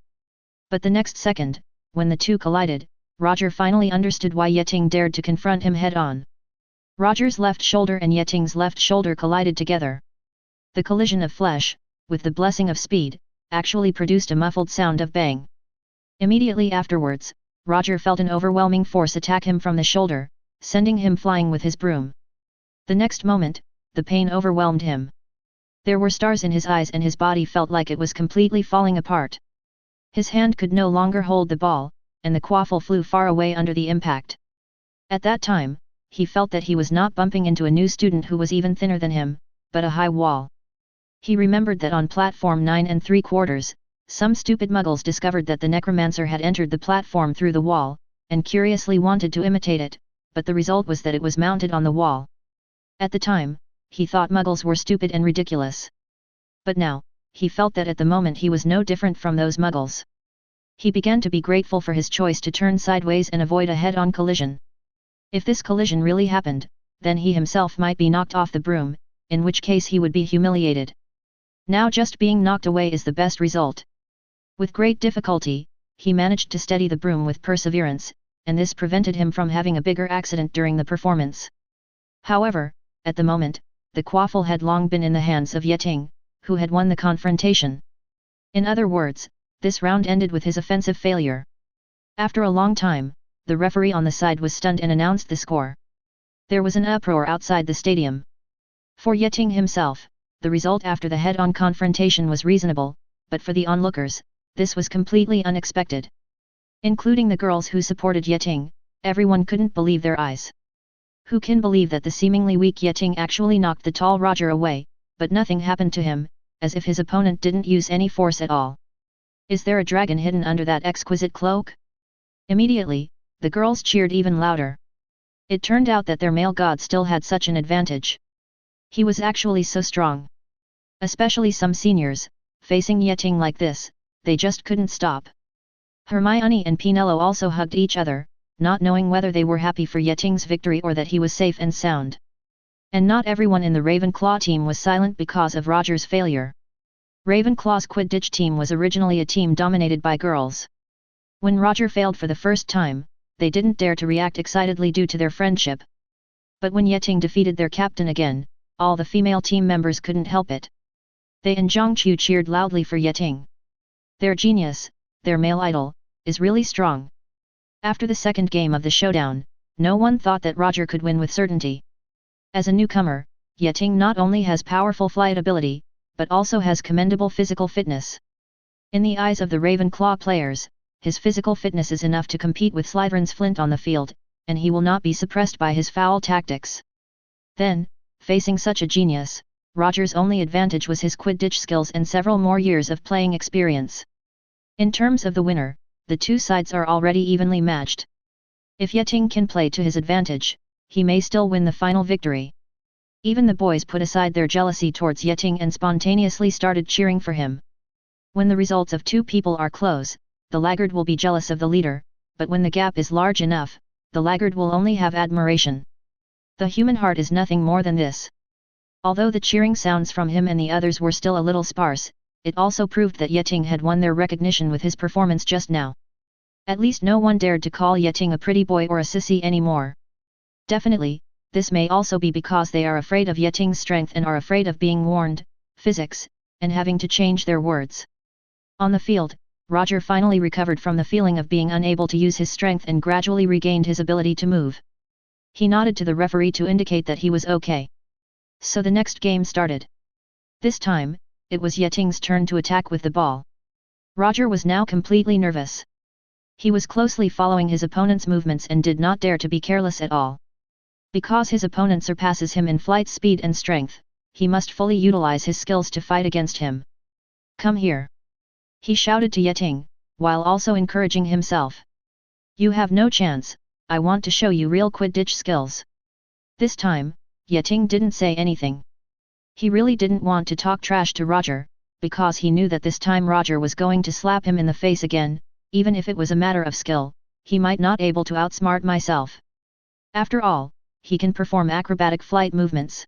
But the next second, when the two collided, Roger finally understood why Yeting dared to confront him head-on. Roger's left shoulder and Yeting's left shoulder collided together. The collision of flesh, with the blessing of speed, actually produced a muffled sound of bang. Immediately afterwards, Roger felt an overwhelming force attack him from the shoulder, sending him flying with his broom. The next moment, the pain overwhelmed him. There were stars in his eyes and his body felt like it was completely falling apart. His hand could no longer hold the ball, and the quaffle flew far away under the impact. At that time, he felt that he was not bumping into a new student who was even thinner than him, but a high wall. He remembered that on platform 9 3/4, some stupid muggles discovered that the necromancer had entered the platform through the wall, and curiously wanted to imitate it, but the result was that it was mounted on the wall. At the time, he thought muggles were stupid and ridiculous. But now, he felt that at the moment he was no different from those muggles. He began to be grateful for his choice to turn sideways and avoid a head-on collision. If this collision really happened, then he himself might be knocked off the broom, in which case he would be humiliated. Now just being knocked away is the best result. With great difficulty, he managed to steady the broom with perseverance, and this prevented him from having a bigger accident during the performance. However, at the moment, the quaffle had long been in the hands of Yeting, who had won the confrontation. In other words, this round ended with his offensive failure. After a long time, the referee on the side was stunned and announced the score. There was an uproar outside the stadium. For Yeting himself, the result after the head-on confrontation was reasonable, but for the onlookers, this was completely unexpected. Including the girls who supported Yeting, everyone couldn't believe their eyes. Who can believe that the seemingly weak Yeting actually knocked the tall Roger away, but nothing happened to him, as if his opponent didn't use any force at all. Is there a dragon hidden under that exquisite cloak? Immediately, the girls cheered even louder. It turned out that their male god still had such an advantage. He was actually so strong. Especially some seniors, facing Yeting like this, they just couldn't stop. Hermione and Penelope also hugged each other, not knowing whether they were happy for Yeting's victory or that he was safe and sound. And not everyone in the Ravenclaw team was silent because of Roger's failure. Ravenclaw's Quidditch team was originally a team dominated by girls. When Roger failed for the first time, they didn't dare to react excitedly due to their friendship. But when Yeting defeated their captain again, all the female team members couldn't help it. They and Zhongqiu cheered loudly for Yeting. Their genius, their male idol, is really strong. After the second game of the showdown, no one thought that Roger could win with certainty. As a newcomer, Yeting not only has powerful flight ability, but also has commendable physical fitness. In the eyes of the Ravenclaw players, his physical fitness is enough to compete with Slytherin's Flint on the field, and he will not be suppressed by his foul tactics. Then, facing such a genius, Roger's only advantage was his Quidditch skills and several more years of playing experience. In terms of the winner, the two sides are already evenly matched. If Yeting can play to his advantage, he may still win the final victory. Even the boys put aside their jealousy towards Yeting and spontaneously started cheering for him. When the results of two people are close, the laggard will be jealous of the leader, but when the gap is large enough, the laggard will only have admiration. The human heart is nothing more than this. Although the cheering sounds from him and the others were still a little sparse, it also proved that Yeting had won their recognition with his performance just now. At least no one dared to call Yeting a pretty boy or a sissy anymore. Definitely, this may also be because they are afraid of Yeting's strength and are afraid of being warned, physics, and having to change their words. On the field, Roger finally recovered from the feeling of being unable to use his strength and gradually regained his ability to move. He nodded to the referee to indicate that he was okay. So the next game started. This time, it was Yeting's turn to attack with the ball. Roger was now completely nervous. He was closely following his opponent's movements and did not dare to be careless at all. Because his opponent surpasses him in flight speed and strength, he must fully utilize his skills to fight against him. Come here! He shouted to Yeting, while also encouraging himself. You have no chance, I want to show you real Quidditch skills. This time, Yeting didn't say anything. He really didn't want to talk trash to Roger, because he knew that this time Roger was going to slap him in the face again. Even if it was a matter of skill, he might not able to outsmart myself. After all, he can perform acrobatic flight movements.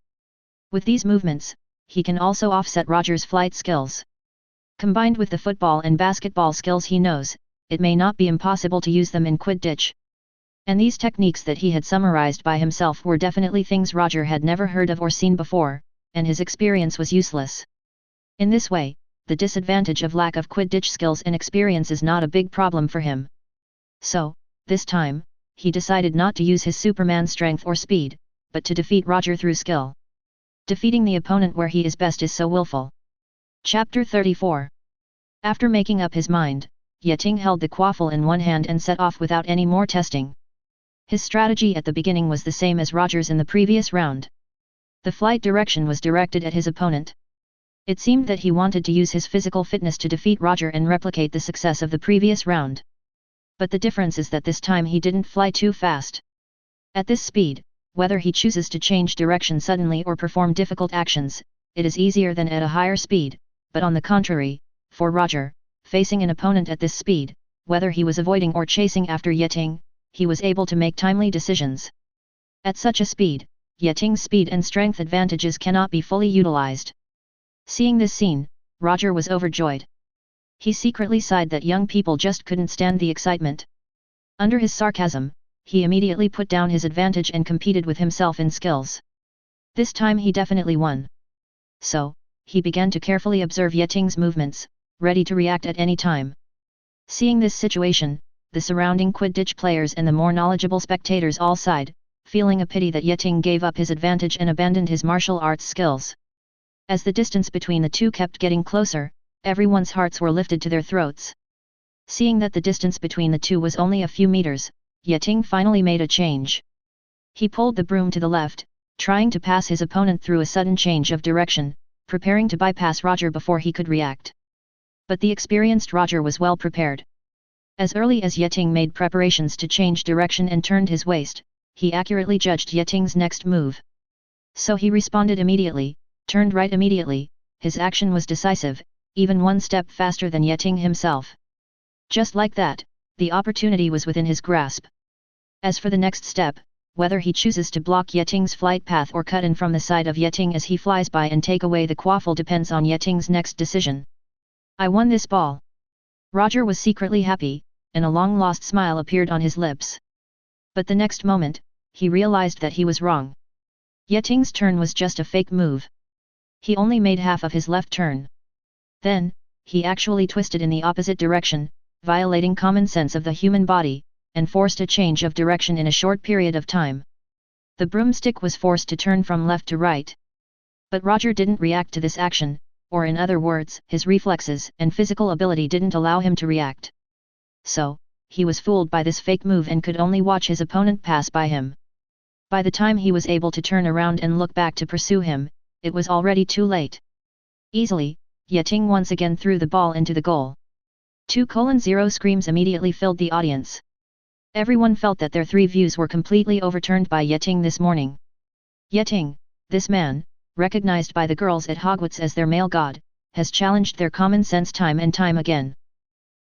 With these movements, he can also offset Roger's flight skills. Combined with the football and basketball skills he knows, it may not be impossible to use them in Quidditch. And these techniques that he had summarized by himself were definitely things Roger had never heard of or seen before, and his experience was useless. In this way, the disadvantage of lack of Quidditch skills and experience is not a big problem for him. So, this time, he decided not to use his Superman strength or speed, but to defeat Roger through skill. Defeating the opponent where he is best is so willful. Chapter 34. After making up his mind, Yeting held the quaffle in one hand and set off without any more testing. His strategy at the beginning was the same as Roger's in the previous round. The flight direction was directed at his opponent. It seemed that he wanted to use his physical fitness to defeat Roger and replicate the success of the previous round. But the difference is that this time he didn't fly too fast. At this speed, whether he chooses to change direction suddenly or perform difficult actions, it is easier than at a higher speed, but on the contrary, for Roger, facing an opponent at this speed, whether he was avoiding or chasing after Yeting, he was able to make timely decisions. At such a speed, Yeting's speed and strength advantages cannot be fully utilized. Seeing this scene, Roger was overjoyed. He secretly sighed that young people just couldn't stand the excitement. Under his sarcasm, he immediately put down his advantage and competed with himself in skills. This time he definitely won. So, he began to carefully observe Yeting's movements, ready to react at any time. Seeing this situation, the surrounding Quidditch players and the more knowledgeable spectators all sighed, feeling a pity that Yeting gave up his advantage and abandoned his martial arts skills. As the distance between the two kept getting closer, everyone's hearts were lifted to their throats. Seeing that the distance between the two was only a few meters, Yeting finally made a change. He pulled the broom to the left, trying to pass his opponent through a sudden change of direction, preparing to bypass Roger before he could react. But the experienced Roger was well prepared. As early as Yeting made preparations to change direction and turned his waist, he accurately judged Yeting's next move. So he responded immediately, turned right immediately. His action was decisive, even one step faster than Yeting himself. Just like that, the opportunity was within his grasp. As for the next step, whether he chooses to block Yeting's flight path or cut in from the side of Yeting as he flies by and take away the quaffle depends on Yeting's next decision. I won this ball. Roger was secretly happy, and a long-lost smile appeared on his lips. But the next moment, he realized that he was wrong. Yeting's turn was just a fake move. He only made half of his left turn. Then, he actually twisted in the opposite direction, violating common sense of the human body, and forced a change of direction in a short period of time. The broomstick was forced to turn from left to right. But Roger didn't react to this action, or in other words, his reflexes and physical ability didn't allow him to react. So, he was fooled by this fake move and could only watch his opponent pass by him. By the time he was able to turn around and look back to pursue him, it was already too late. Easily, Yeting once again threw the ball into the goal. 2:0 screams immediately filled the audience. Everyone felt that their three views were completely overturned by Yeting this morning. Yeting, this man, recognized by the girls at Hogwarts as their male god, has challenged their common sense time and time again.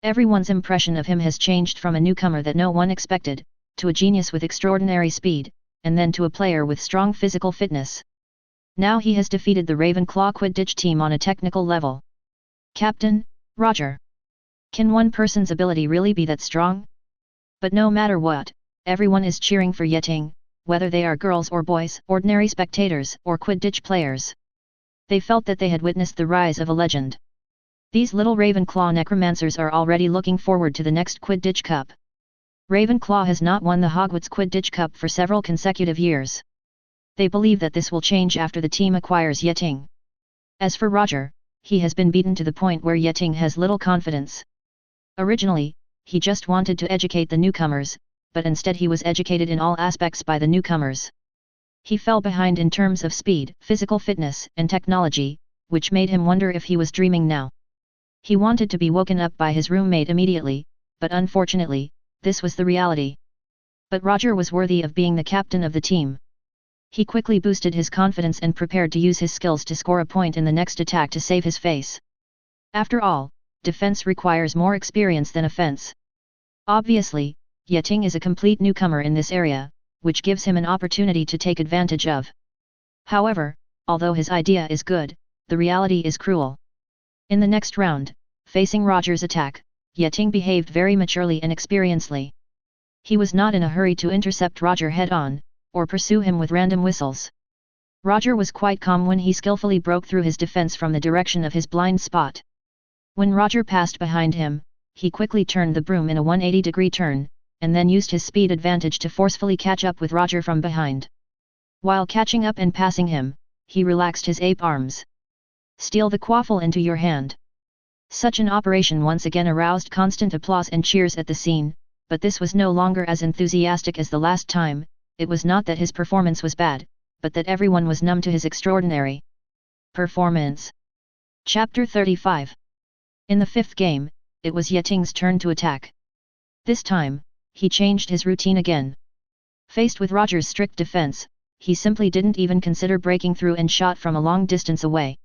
Everyone's impression of him has changed from a newcomer that no one expected, to a genius with extraordinary speed, and then to a player with strong physical fitness. Now he has defeated the Ravenclaw Quidditch team on a technical level. Captain, Roger. Can one person's ability really be that strong? But no matter what, everyone is cheering for Yeting, whether they are girls or boys, ordinary spectators, or Quidditch players. They felt that they had witnessed the rise of a legend. These little Ravenclaw necromancers are already looking forward to the next Quidditch Cup. Ravenclaw has not won the Hogwarts Quidditch Cup for several consecutive years. They believe that this will change after the team acquires Yeting. As for Roger, he has been beaten to the point where Yeting has little confidence. Originally, he just wanted to educate the newcomers, but instead he was educated in all aspects by the newcomers. He fell behind in terms of speed, physical fitness, and technology, which made him wonder if he was dreaming now. He wanted to be woken up by his roommate immediately, but unfortunately, this was the reality. But Roger was worthy of being the captain of the team. He quickly boosted his confidence and prepared to use his skills to score a point in the next attack to save his face. After all, defense requires more experience than offense. Obviously, Yeting is a complete newcomer in this area, which gives him an opportunity to take advantage of. However, although his idea is good, the reality is cruel. In the next round, facing Roger's attack, Yeting behaved very maturely and experiencedly. He was not in a hurry to intercept Roger head-on, or pursue him with random whistles. Roger was quite calm when he skillfully broke through his defense from the direction of his blind spot. When Roger passed behind him, he quickly turned the broom in a 180-degree turn, and then used his speed advantage to forcefully catch up with Roger from behind. While catching up and passing him, he relaxed his ape arms. Steal the quaffle into your hand. Such an operation once again aroused constant applause and cheers at the scene, but this was no longer as enthusiastic as the last time. It was not that his performance was bad, but that everyone was numb to his extraordinary performance. Chapter 35. In the fifth game, it was Yeting's turn to attack. This time, he changed his routine again. Faced with Roger's strict defense, he simply didn't even consider breaking through and shot from a long distance away.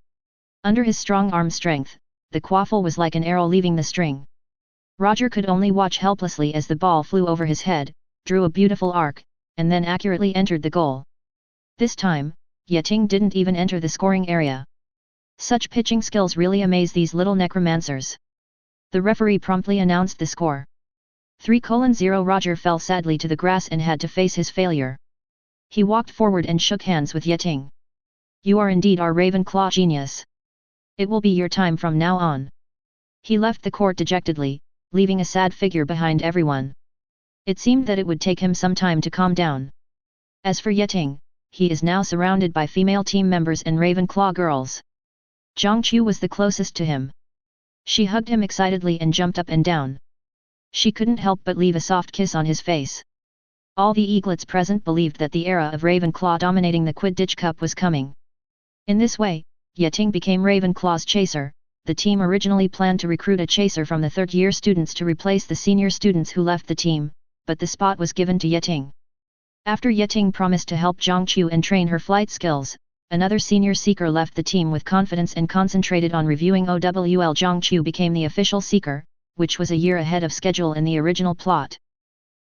Under his strong arm strength, the quaffle was like an arrow leaving the string. Roger could only watch helplessly as the ball flew over his head, drew a beautiful arc, and then accurately entered the goal. This time, Yeting didn't even enter the scoring area. Such pitching skills really amaze these little necromancers. The referee promptly announced the score. 3:0. Roger fell sadly to the grass and had to face his failure. He walked forward and shook hands with Yeting. You are indeed our Ravenclaw genius. It will be your time from now on. He left the court dejectedly, leaving a sad figure behind everyone. It seemed that it would take him some time to calm down. As for Yeting, he is now surrounded by female team members and Ravenclaw girls. Zhangqiu was the closest to him. She hugged him excitedly and jumped up and down. She couldn't help but leave a soft kiss on his face. All the eaglets present believed that the era of Ravenclaw dominating the Quidditch Cup was coming. In this way, Yeting became Ravenclaw's chaser. The team originally planned to recruit a chaser from the third-year students to replace the senior students who left the team, but the spot was given to Yeting. After Yeting promised to help Zhangqiu and train her flight skills, another senior seeker left the team with confidence and concentrated on reviewing OWL. Zhangqiu became the official seeker, which was a year ahead of schedule in the original plot.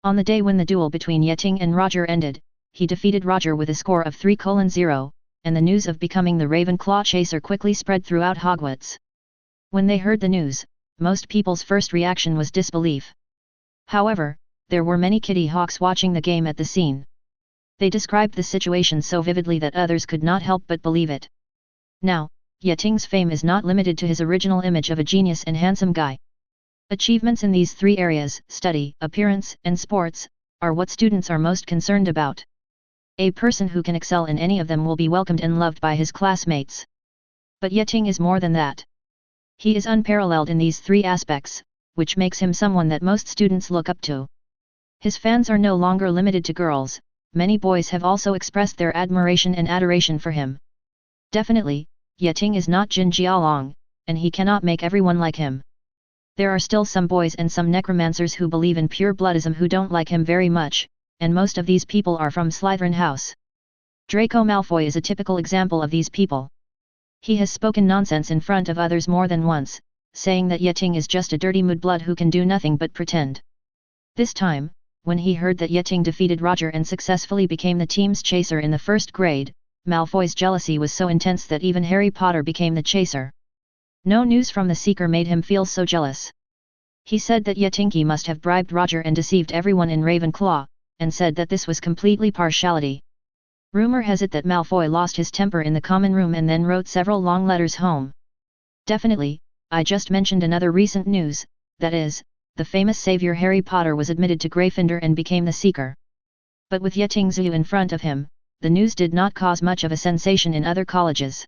On the day when the duel between Yeting and Roger ended, he defeated Roger with a score of 3:0, and the news of becoming the Ravenclaw chaser quickly spread throughout Hogwarts. When they heard the news, most people's first reaction was disbelief. However, there were many kitty hawks watching the game at the scene. They described the situation so vividly that others could not help but believe it. Now, Yeting's fame is not limited to his original image of a genius and handsome guy. Achievements in these three areas, study, appearance, and sports, are what students are most concerned about. A person who can excel in any of them will be welcomed and loved by his classmates. But Yeting is more than that. He is unparalleled in these three aspects, which makes him someone that most students look up to. His fans are no longer limited to girls, many boys have also expressed their admiration and adoration for him. Definitely, Yeting is not Jin Jialong, and he cannot make everyone like him. There are still some boys and some necromancers who believe in pure bloodism who don't like him very much, and most of these people are from Slytherin house. Draco Malfoy is a typical example of these people. He has spoken nonsense in front of others more than once, saying that Yeting is just a dirty mudblood who can do nothing but pretend. This time, when he heard that Yeting defeated Roger and successfully became the team's chaser in the first grade, Malfoy's jealousy was so intense that even Harry Potter became the chaser. No news from the Seeker made him feel so jealous. He said that Yeting must have bribed Roger and deceived everyone in Ravenclaw, and said that this was completely partiality. Rumor has it that Malfoy lost his temper in the common room and then wrote several long letters home. Definitely, I just mentioned another recent news, that is, the famous savior Harry Potter was admitted to Gryffindor and became the Seeker. But with Yeting's in front of him, the news did not cause much of a sensation in other colleges.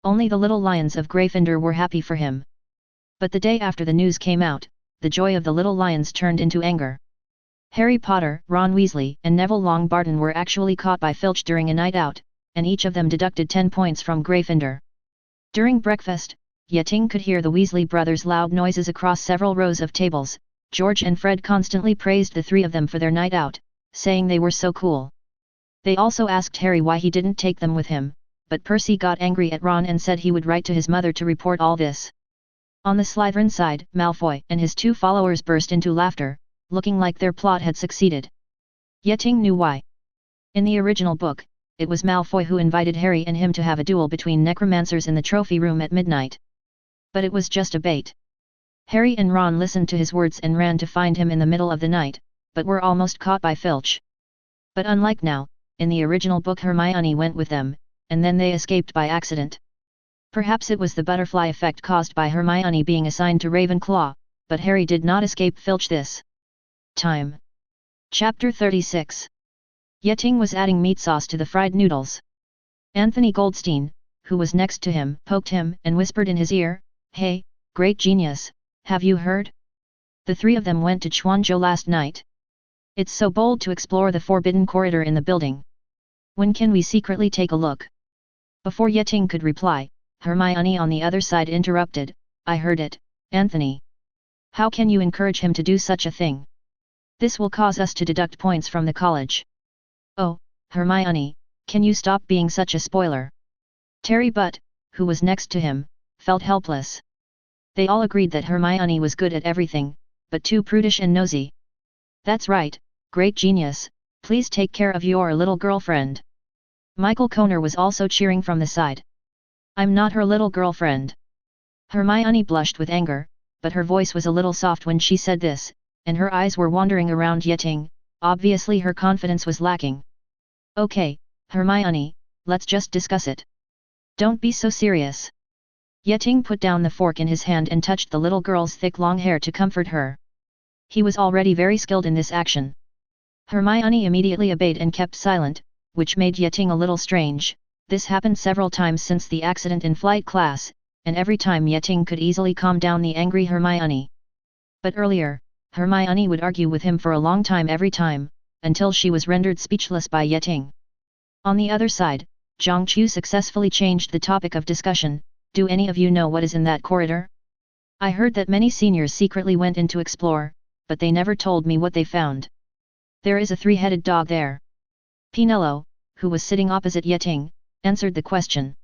Only the little lions of Gryffindor were happy for him. But the day after the news came out, the joy of the little lions turned into anger. Harry Potter, Ron Weasley, and Neville Longbottom were actually caught by Filch during a night out, and each of them deducted 10 points from Gryffindor. During breakfast, Yeting could hear the Weasley brothers' loud noises across several rows of tables. George and Fred constantly praised the three of them for their night out, saying they were so cool. They also asked Harry why he didn't take them with him, but Percy got angry at Ron and said he would write to his mother to report all this. On the Slytherin side, Malfoy and his two followers burst into laughter, looking like their plot had succeeded. Yeting knew why. In the original book, it was Malfoy who invited Harry and him to have a duel between necromancers in the trophy room at midnight. But it was just a bait. Harry and Ron listened to his words and ran to find him in the middle of the night, but were almost caught by Filch. But unlike now, in the original book Hermione went with them, and then they escaped by accident. Perhaps it was the butterfly effect caused by Hermione being assigned to Ravenclaw, but Harry did not escape Filch this time. Chapter 36. Yeting was adding meat sauce to the fried noodles. Anthony Goldstein, who was next to him, poked him and whispered in his ear, "Hey, great genius, have you heard? The three of them went to Chuanzhou last night. It's so bold to explore the forbidden corridor in the building. When can we secretly take a look?" Before Yeting could reply, Hermione on the other side interrupted, "I heard it, Anthony. How can you encourage him to do such a thing? This will cause us to deduct points from the college." "Oh, Hermione, can you stop being such a spoiler?" Terry Butt, who was next to him, felt helpless. They all agreed that Hermione was good at everything, but too prudish and nosy. "That's right, great genius, please take care of your little girlfriend." Michael Conner was also cheering from the side. "I'm not her little girlfriend." Hermione blushed with anger, but her voice was a little soft when she said this, and her eyes were wandering around Yeting. Obviously her confidence was lacking. "Okay, Hermione, let's just discuss it. Don't be so serious." Yeting put down the fork in his hand and touched the little girl's thick long hair to comfort her. He was already very skilled in this action. Hermione immediately obeyed and kept silent, which made Yeting a little strange. This happened several times since the accident in flight class, and every time Yeting could easily calm down the angry Hermione. But earlier, Hermione would argue with him for a long time every time, until she was rendered speechless by Yeting. On the other side, Zhang Qiu successfully changed the topic of discussion. "Do any of you know what is in that corridor? I heard that many seniors secretly went in to explore, but they never told me what they found. There is a three-headed dog there." Pinello, who was sitting opposite Yeting, answered the question.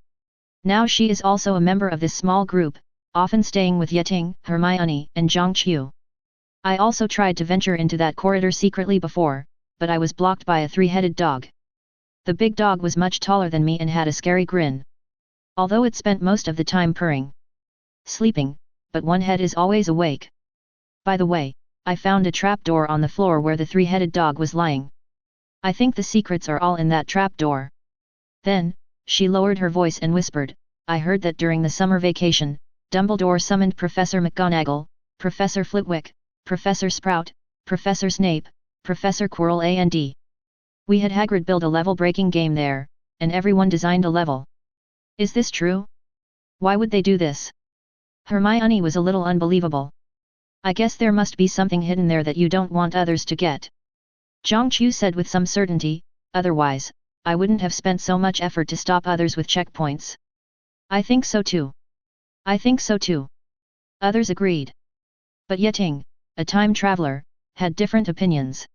Now she is also a member of this small group, often staying with Yeting, Hermione, and Zhang Qiu. "I also tried to venture into that corridor secretly before, but I was blocked by a three-headed dog. The big dog was much taller than me and had a scary grin. Although it spent most of the time purring. Sleeping, but one head is always awake. By the way, I found a trapdoor on the floor where the three-headed dog was lying. I think the secrets are all in that trapdoor." Then, she lowered her voice and whispered, "I heard that during the summer vacation, Dumbledore summoned Professor McGonagall, Professor Flitwick, Professor Sprout, Professor Snape, Professor Quirrell and we had Hagrid build a level-breaking game there, and everyone designed a level. Is this true? Why would they do this?" Hermione was a little unbelievable. "I guess there must be something hidden there that you don't want others to get." Zhang Qiu said with some certainty, "Otherwise, I wouldn't have spent so much effort to stop others with checkpoints." "I think so too. I think so too." Others agreed. But Yeting, a time traveler, had different opinions.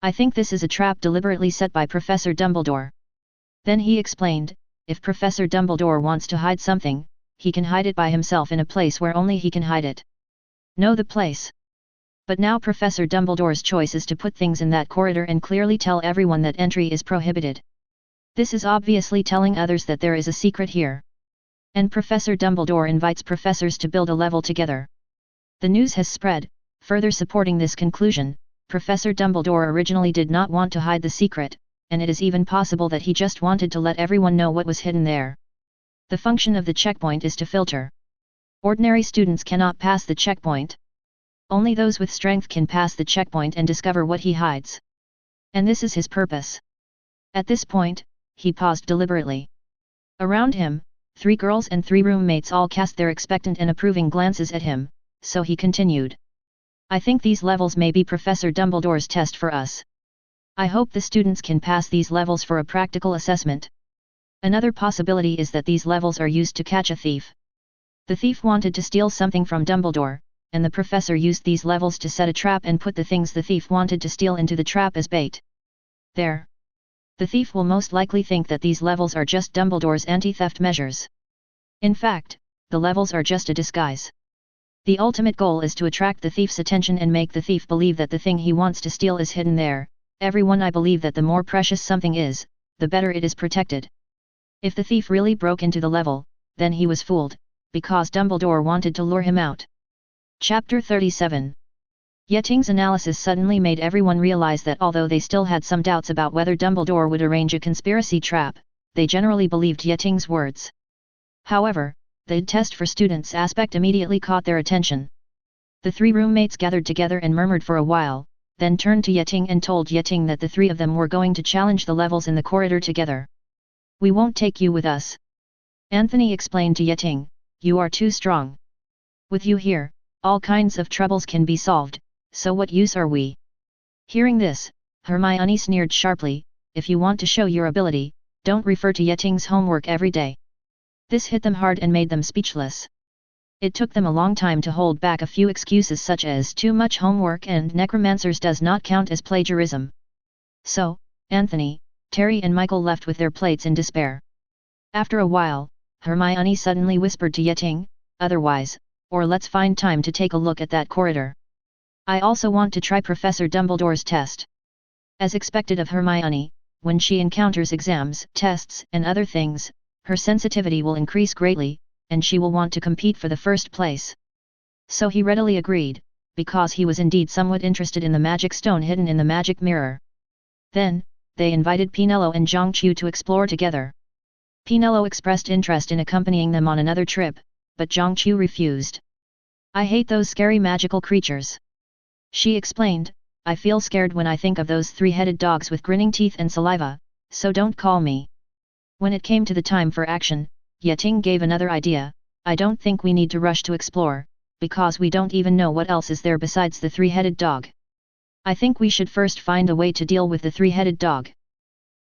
"I think this is a trap deliberately set by Professor Dumbledore." Then he explained, "If Professor Dumbledore wants to hide something, he can hide it by himself in a place where only he can hide it. Know the place. But now Professor Dumbledore's choice is to put things in that corridor and clearly tell everyone that entry is prohibited. This is obviously telling others that there is a secret here. And Professor Dumbledore invites professors to build a level together." The news has spread, further supporting this conclusion. Professor Dumbledore originally did not want to hide the secret, and it is even possible that he just wanted to let everyone know what was hidden there. The function of the checkpoint is to filter. Ordinary students cannot pass the checkpoint. Only those with strength can pass the checkpoint and discover what he hides. And this is his purpose. At this point, he paused deliberately. Around him, 3 girls and 3 roommates all cast their expectant and approving glances at him, so he continued. I think these levels may be Professor Dumbledore's test for us. I hope the students can pass these levels for a practical assessment. Another possibility is that these levels are used to catch a thief. The thief wanted to steal something from Dumbledore, and the professor used these levels to set a trap and put the things the thief wanted to steal into the trap as bait. There. The thief will most likely think that these levels are just Dumbledore's anti-theft measures. In fact, the levels are just a disguise. The ultimate goal is to attract the thief's attention and make the thief believe that the thing he wants to steal is hidden there. Everyone, I believe that the more precious something is, the better it is protected. If the thief really broke into the level, then he was fooled, because Dumbledore wanted to lure him out. Chapter 37. Yeting's analysis suddenly made everyone realize that although they still had some doubts about whether Dumbledore would arrange a conspiracy trap, they generally believed Yeting's words. However, the test for students aspect immediately caught their attention. The 3 roommates gathered together and murmured for a while, then turned to Yeting and told Yeting that the 3 of them were going to challenge the levels in the corridor together. We won't take you with us. Anthony explained to Yeting, you are too strong. With you here, all kinds of troubles can be solved, so what use are we? Hearing this, Hermione sneered sharply, if you want to show your ability, don't refer to Yeting's homework every day. This hit them hard and made them speechless. It took them a long time to hold back a few excuses such as too much homework and necromancers does not count as plagiarism. So, Anthony, Terry and Michael left with their plates in despair. After a while, Hermione suddenly whispered to Yeting, otherwise, or let's find time to take a look at that corridor. I also want to try Professor Dumbledore's test. As expected of Hermione, when she encounters exams, tests, and other things, her sensitivity will increase greatly, and she will want to compete for the first place. So he readily agreed, because he was indeed somewhat interested in the magic stone hidden in the magic mirror. Then, they invited Pinello and Zhangqiu to explore together. Pinello expressed interest in accompanying them on another trip, but Zhangqiu refused. I hate those scary magical creatures. She explained, I feel scared when I think of those 3-headed dogs with grinning teeth and saliva, so don't call me. When it came to the time for action, Yeting gave another idea, I don't think we need to rush to explore, because we don't even know what else is there besides the 3-headed dog. I think we should first find a way to deal with the 3-headed dog.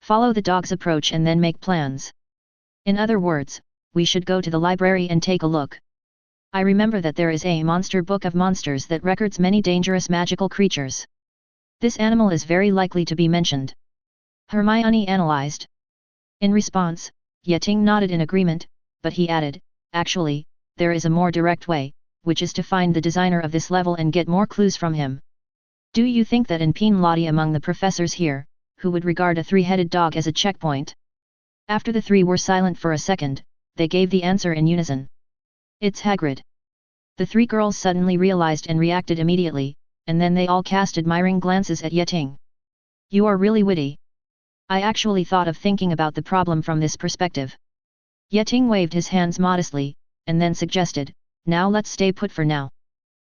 Follow the dog's approach and then make plans. In other words, we should go to the library and take a look. I remember that there is a monster book of monsters that records many dangerous magical creatures. This animal is very likely to be mentioned. Hermione analyzed. In response, Yeting nodded in agreement, but he added, actually, there is a more direct way, which is to find the designer of this level and get more clues from him. Do you think that in Peen Lottie among the professors here, who would regard a 3-headed dog as a checkpoint? After the 3 were silent for a second, they gave the answer in unison. It's Hagrid. The 3 girls suddenly realized and reacted immediately, and then they all cast admiring glances at Yeting. You are really witty. I actually thought of thinking about the problem from this perspective. Yeting waved his hands modestly, and then suggested, now let's stay put for now.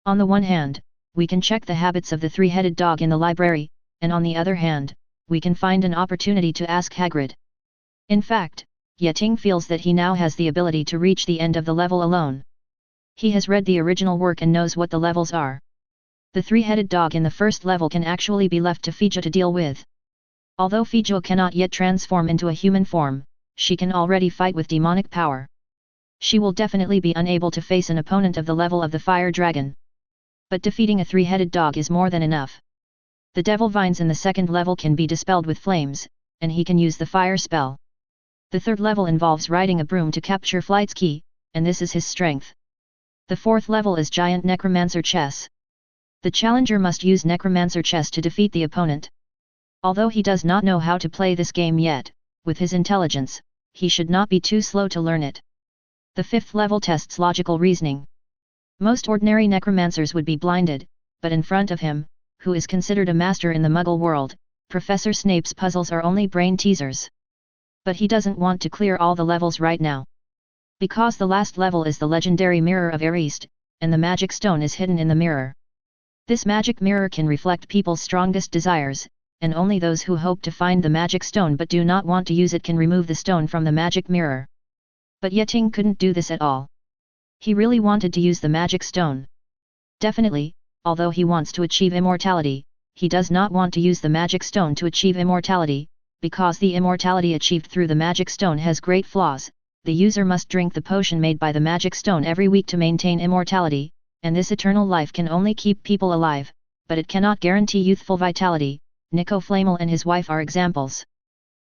On the one hand, we can check the habits of the 3-headed dog in the library, and on the other hand, we can find an opportunity to ask Hagrid. In fact, Yeting feels that he now has the ability to reach the end of the level alone. He has read the original work and knows what the levels are. The 3-headed dog in the first level can actually be left to Fija to deal with. Although Fija cannot yet transform into a human form, she can already fight with demonic power. She will definitely be unable to face an opponent of the level of the fire dragon. But defeating a 3-headed dog is more than enough. The devil vines in the second level can be dispelled with flames, and he can use the fire spell. The third level involves riding a broom to capture Flight's key, and this is his strength. The fourth level is giant necromancer chess. The challenger must use necromancer chess to defeat the opponent. Although he does not know how to play this game yet, with his intelligence, he should not be too slow to learn it. The fifth level tests logical reasoning. Most ordinary necromancers would be blinded, but in front of him, who is considered a master in the Muggle world, Professor Snape's puzzles are only brain teasers. But he doesn't want to clear all the levels right now. Because the last level is the legendary Mirror of East, and the magic stone is hidden in the mirror. This magic mirror can reflect people's strongest desires, and only those who hope to find the magic stone but do not want to use it can remove the stone from the magic mirror. But Yeting couldn't do this at all. He really wanted to use the magic stone. Definitely, although he wants to achieve immortality, he does not want to use the magic stone to achieve immortality, because the immortality achieved through the magic stone has great flaws. The user must drink the potion made by the magic stone every week to maintain immortality, and this eternal life can only keep people alive, but it cannot guarantee youthful vitality. Nico Flamel and his wife are examples.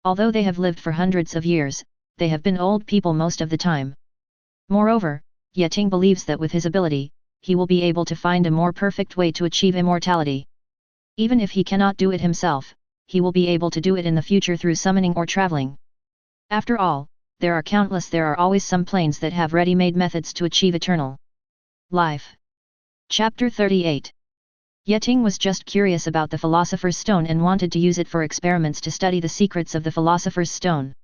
Although they have lived for hundreds of years, they have been old people most of the time. Moreover, Yeting believes that with his ability, he will be able to find a more perfect way to achieve immortality. Even if he cannot do it himself, he will be able to do it in the future through summoning or traveling. After all, there are always some planes that have ready-made methods to achieve eternal life. Chapter 38. Yeting was just curious about the Philosopher's Stone and wanted to use it for experiments to study the secrets of the Philosopher's Stone.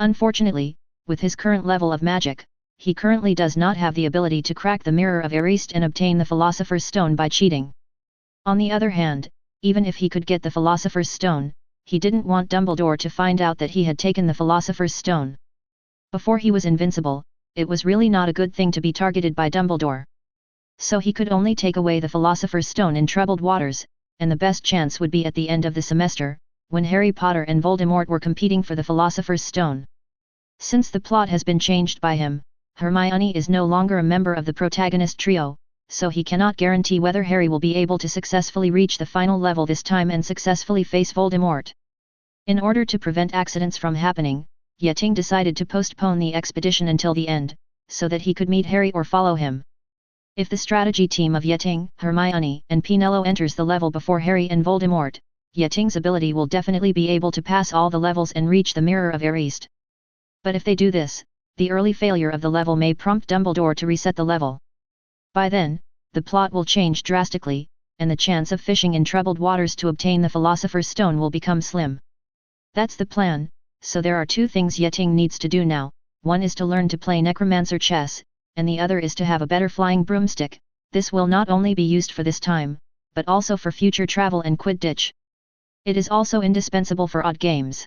Unfortunately, with his current level of magic, he currently does not have the ability to crack the Mirror of East and obtain the Philosopher's Stone by cheating. On the other hand, even if he could get the Philosopher's Stone, he didn't want Dumbledore to find out that he had taken the Philosopher's Stone. Before he was invincible, it was really not a good thing to be targeted by Dumbledore. So he could only take away the Philosopher's Stone in troubled waters, and the best chance would be at the end of the semester, when Harry Potter and Voldemort were competing for the Philosopher's Stone. Since the plot has been changed by him, Hermione is no longer a member of the protagonist trio, so he cannot guarantee whether Harry will be able to successfully reach the final level this time and successfully face Voldemort. In order to prevent accidents from happening, Yeting decided to postpone the expedition until the end, so that he could meet Harry or follow him. If the strategy team of Yeting, Hermione, and Pinello enters the level before Harry and Voldemort, Yeting's ability will definitely be able to pass all the levels and reach the Mirror of East. But if they do this, the early failure of the level may prompt Dumbledore to reset the level. By then, the plot will change drastically, and the chance of fishing in troubled waters to obtain the Philosopher's Stone will become slim. That's the plan, so there are two things Yeting needs to do now. One is to learn to play necromancer chess, and the other is to have a better flying broomstick. This will not only be used for this time, but also for future travel and Quidditch. It is also indispensable for odd games.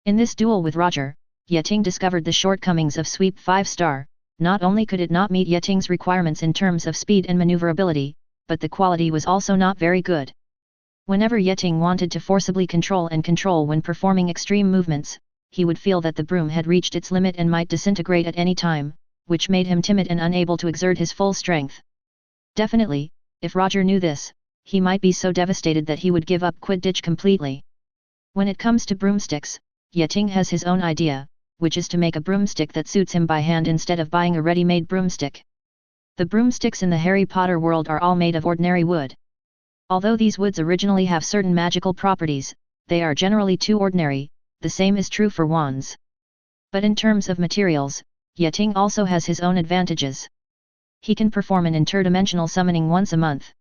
In this duel with Roger, Yeting discovered the shortcomings of Sweep 5-star. Not only could it not meet Yeting's requirements in terms of speed and maneuverability, but the quality was also not very good. Whenever Yeting wanted to forcibly control when performing extreme movements, he would feel that the broom had reached its limit and might disintegrate at any time, which made him timid and unable to exert his full strength. Definitely, if Roger knew this, he might be so devastated that he would give up Quidditch completely. When it comes to broomsticks, Yeting has his own idea, which is to make a broomstick that suits him by hand instead of buying a ready-made broomstick. The broomsticks in the Harry Potter world are all made of ordinary wood. Although these woods originally have certain magical properties, they are generally too ordinary. The same is true for wands. But in terms of materials, Yeting also has his own advantages. He can perform an interdimensional summoning once a month.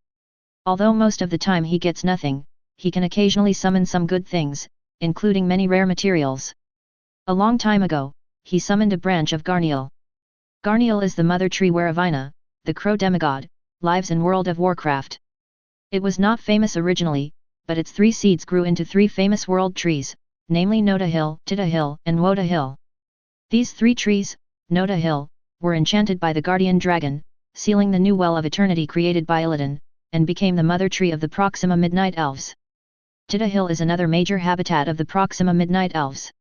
Although most of the time he gets nothing, he can occasionally summon some good things, including many rare materials. A long time ago, he summoned a branch of Garniel. Garniel is the mother tree where Avina, the crow demigod, lives in World of Warcraft. It was not famous originally, but its 3 seeds grew into 3 famous world trees, namely Noda Hill, Tita Hill, and Woda Hill. These 3 trees, Noda Hill, were enchanted by the guardian dragon, sealing the new well of eternity created by Illidan, and became the mother tree of the Proxima Midnight Elves. Tita Hill is another major habitat of the Proxima Midnight Elves.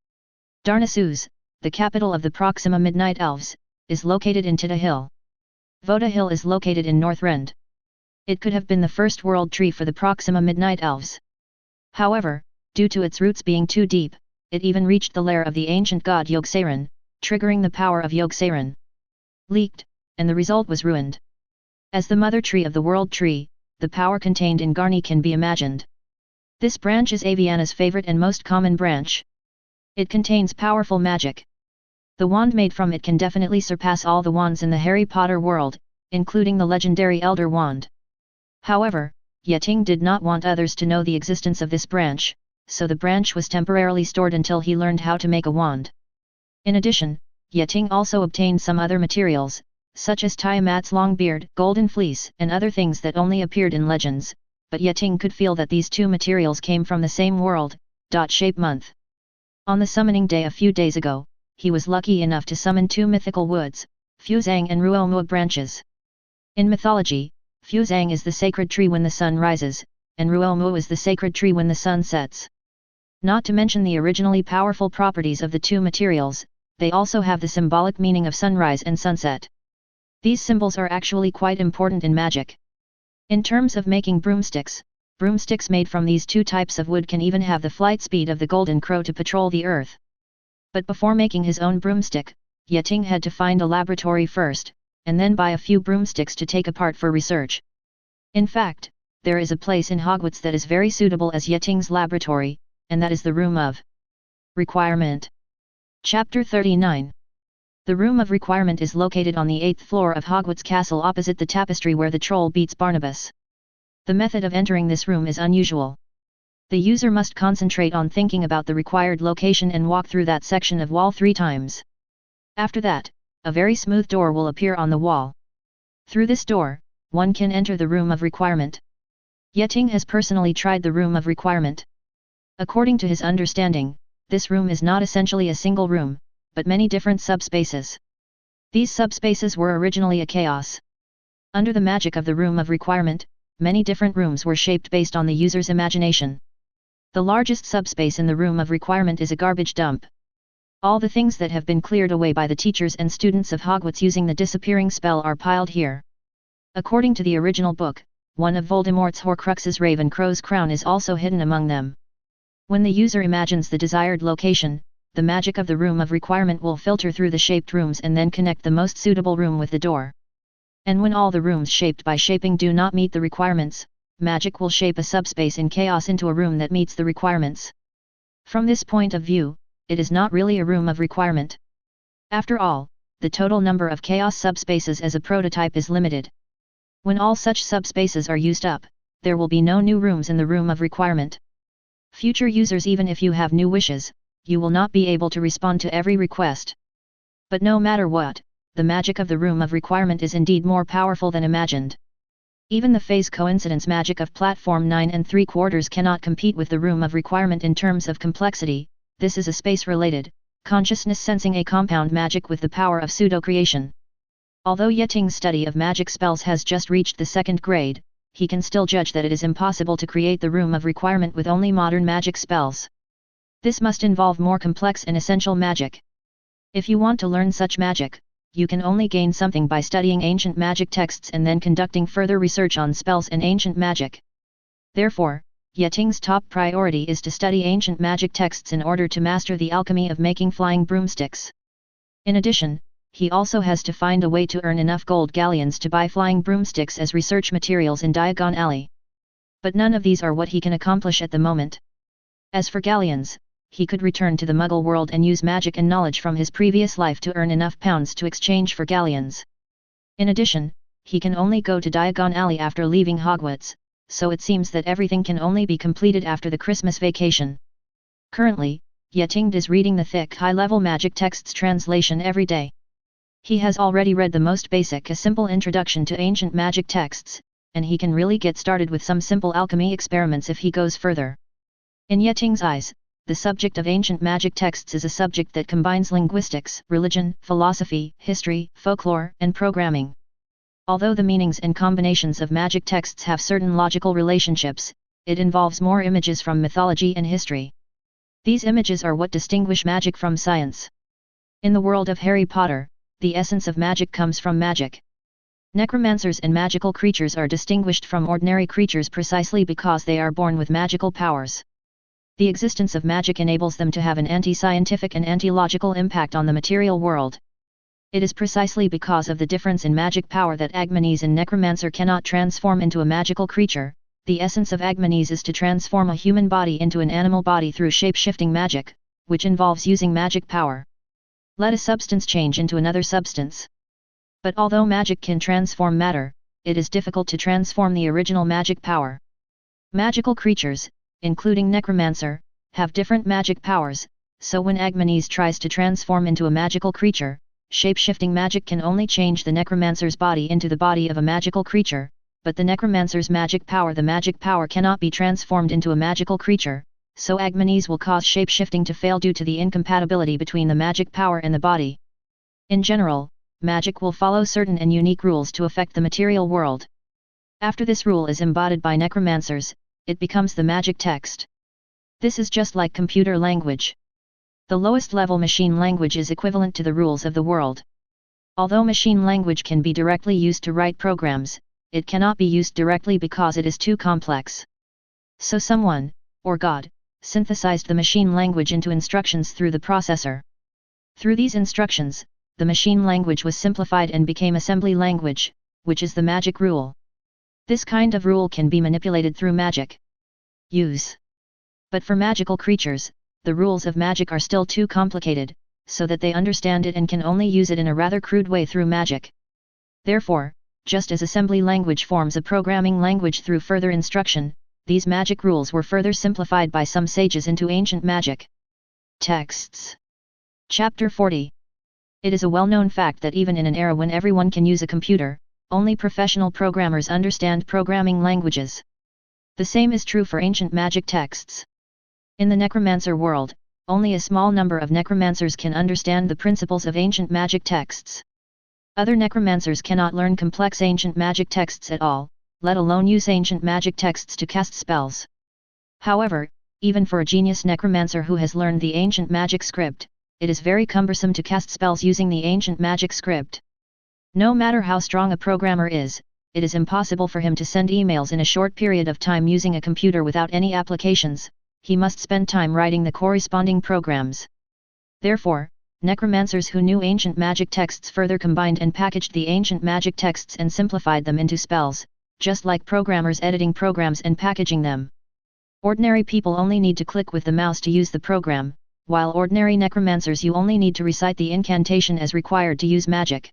Darnassus, the capital of the Proxima Midnight Elves, is located in Tita Hill. Voda Hill is located in Northrend. It could have been the first world tree for the Proxima Midnight Elves. However, due to its roots being too deep, it even reached the lair of the ancient god Yog-Saron, triggering the power of Yog-Saron. Leaked, and the result was ruined. As the mother tree of the world tree, the power contained in Garni can be imagined. This branch is Aviana's favorite and most common branch. It contains powerful magic. The wand made from it can definitely surpass all the wands in the Harry Potter world, including the legendary Elder Wand. However, Yeting did not want others to know the existence of this branch, so the branch was temporarily stored until he learned how to make a wand. In addition, Yeting also obtained some other materials, such as Tiamat's long beard, golden fleece, and other things that only appeared in legends, but Yeting could feel that these 2 materials came from the same world. Shape month. On the summoning day a few days ago, he was lucky enough to summon two mythical woods, Fuzang and Ruomua branches. In mythology, Fuzang is the sacred tree when the sun rises, and Ruomua is the sacred tree when the sun sets. Not to mention the originally powerful properties of the two materials, they also have the symbolic meaning of sunrise and sunset. These symbols are actually quite important in magic. In terms of making broomsticks made from these two types of wood can even have the flight speed of the golden crow to patrol the earth. But before making his own broomstick, Yeting had to find a laboratory first, and then buy a few broomsticks to take apart for research. In fact, there is a place in Hogwarts that is very suitable as Yeting's laboratory, and that is the Room of Requirement. Chapter 39. The Room of Requirement is located on the 8th floor of Hogwarts Castle opposite the tapestry where the troll beats Barnabas. The method of entering this room is unusual. The user must concentrate on thinking about the required location and walk through that section of wall 3 times. After that, a very smooth door will appear on the wall. Through this door, one can enter the Room of Requirement. Yeting has personally tried the Room of Requirement. According to his understanding, this room is not essentially a single room, but many different subspaces. These subspaces were originally a chaos. Under the magic of the Room of Requirement, many different rooms were shaped based on the user's imagination. The largest subspace in the Room of Requirement is a garbage dump. All the things that have been cleared away by the teachers and students of Hogwarts using the disappearing spell are piled here. According to the original book, one of Voldemort's Horcruxes, Ravencrow's crown, is also hidden among them. When the user imagines the desired location, the magic of the Room of Requirement will filter through the shaped rooms and then connect the most suitable room with the door. And when all the rooms shaped by shaping do not meet the requirements, magic will shape a subspace in chaos into a room that meets the requirements. From this point of view, it is not really a Room of Requirement. After all, the total number of chaos subspaces as a prototype is limited. When all such subspaces are used up, there will be no new rooms in the Room of Requirement. Future users, even if you have new wishes, you will not be able to respond to every request. But no matter what, the magic of the Room of Requirement is indeed more powerful than imagined. Even the phase coincidence magic of Platform 9 3/4 cannot compete with the Room of Requirement in terms of complexity. This is a space-related, consciousness-sensing a compound magic with the power of pseudo-creation. Although Yeting's study of magic spells has just reached the 2nd grade, he can still judge that it is impossible to create the Room of Requirement with only modern magic spells. This must involve more complex and essential magic. If you want to learn such magic, you can only gain something by studying ancient magic texts and then conducting further research on spells and ancient magic. Therefore, Yeting's top priority is to study ancient magic texts in order to master the alchemy of making flying broomsticks. In addition, he also has to find a way to earn enough gold galleons to buy flying broomsticks as research materials in Diagon Alley. But none of these are what he can accomplish at the moment. As for galleons, he could return to the Muggle world and use magic and knowledge from his previous life to earn enough pounds to exchange for galleons. In addition, he can only go to Diagon Alley after leaving Hogwarts, so it seems that everything can only be completed after the Christmas vacation. Currently, Yeting is reading the thick high-level magic texts translation every day. He has already read the most basic a simple introduction to ancient magic texts, and he can really get started with some simple alchemy experiments if he goes further. In Yeting's eyes, the subject of ancient magic texts is a subject that combines linguistics, religion, philosophy, history, folklore, and programming. Although the meanings and combinations of magic texts have certain logical relationships, it involves more images from mythology and history. These images are what distinguish magic from science. In the world of Harry Potter, the essence of magic comes from magic. Necromancers and magical creatures are distinguished from ordinary creatures precisely because they are born with magical powers. The existence of magic enables them to have an anti-scientific and anti-logical impact on the material world. It is precisely because of the difference in magic power that Agmanes and Necromancer cannot transform into a magical creature. The essence of Agmanes is to transform a human body into an animal body through shape-shifting magic, which involves using magic power. Let a substance change into another substance. But although magic can transform matter, it is difficult to transform the original magic power. Magical creatures, including Necromancer, have different magic powers, so when Agmanes tries to transform into a magical creature, shape-shifting magic can only change the Necromancer's body into the body of a magical creature, but the Necromancer's magic power cannot be transformed into a magical creature, so agonies will cause shape-shifting to fail due to the incompatibility between the magic power and the body. In general, magic will follow certain and unique rules to affect the material world. After this rule is embodied by necromancers, it becomes the magic text. This is just like computer language. The lowest level machine language is equivalent to the rules of the world. Although machine language can be directly used to write programs, it cannot be used directly because it is too complex. So someone, or God, synthesized the machine language into instructions through the processor. Through these instructions, the machine language was simplified and became assembly language, which is the magic rule. This kind of rule can be manipulated through magic use. But for magical creatures, the rules of magic are still too complicated, so that they understand it and can only use it in a rather crude way through magic. Therefore, just as assembly language forms a programming language through further instruction, these magic rules were further simplified by some sages into ancient magic texts. Chapter 40. It is a well-known fact that even in an era when everyone can use a computer, only professional programmers understand programming languages. The same is true for ancient magic texts. In the necromancer world, only a small number of necromancers can understand the principles of ancient magic texts. Other necromancers cannot learn complex ancient magic texts at all, let alone use ancient magic texts to cast spells. However, even for a genius necromancer who has learned the ancient magic script, it is very cumbersome to cast spells using the ancient magic script. No matter how strong a programmer is, it is impossible for him to send emails in a short period of time using a computer without any applications. He must spend time writing the corresponding programs. Therefore, necromancers who knew ancient magic texts further combined and packaged the ancient magic texts and simplified them into spells, just like programmers editing programs and packaging them. Ordinary people only need to click with the mouse to use the program, while ordinary necromancers you only need to recite the incantation as required to use magic.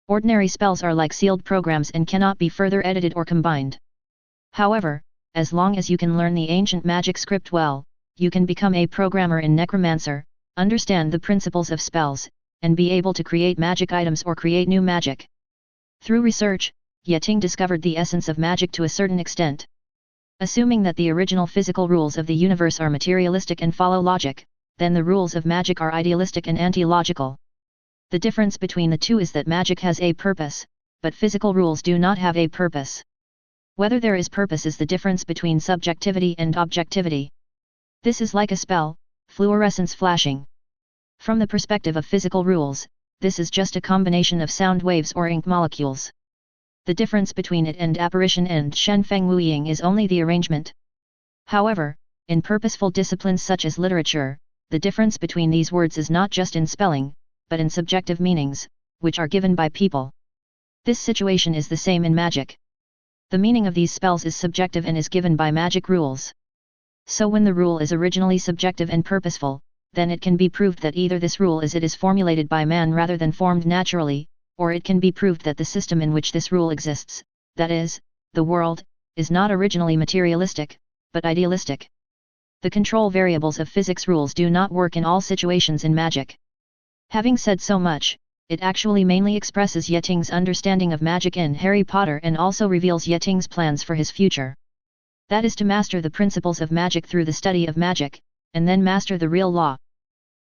Ordinary spells are like sealed programs and cannot be further edited or combined. However, as long as you can learn the ancient magic script well, you can become a programmer in necromancer, understand the principles of spells, and be able to create magic items or create new magic. Through research, Yeting discovered the essence of magic to a certain extent. Assuming that the original physical rules of the universe are materialistic and follow logic, then the rules of magic are idealistic and anti-logical. The difference between the two is that magic has a purpose, but physical rules do not have a purpose. Whether there is purpose is the difference between subjectivity and objectivity. This is like a spell, fluorescence flashing. From the perspective of physical rules, this is just a combination of sound waves or ink molecules. The difference between it and apparition and shenfeng wuying is only the arrangement. However, in purposeful disciplines such as literature, the difference between these words is not just in spelling, but in subjective meanings, which are given by people. This situation is the same in magic. The meaning of these spells is subjective and is given by magic rules. So when the rule is originally subjective and purposeful, then it can be proved that either this rule is formulated by man rather than formed naturally, or it can be proved that the system in which this rule exists, that is, the world, is not originally materialistic, but idealistic. The control variables of physics rules do not work in all situations in magic. Having said so much, it actually mainly expresses Yeting's understanding of magic in Harry Potter and also reveals Yeting's plans for his future. That is to master the principles of magic through the study of magic, and then master the real law.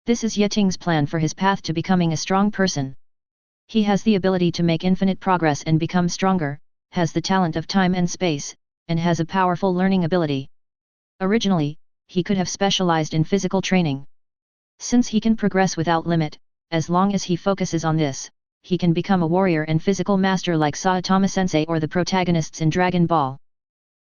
This is Yeting's plan for his path to becoming a strong person. He has the ability to make infinite progress and become stronger, has the talent of time and space, and has a powerful learning ability. Originally, he could have specialized in physical training. Since he can progress without limit, as long as he focuses on this, he can become a warrior and physical master like Saitama-sensei or the protagonists in Dragon Ball.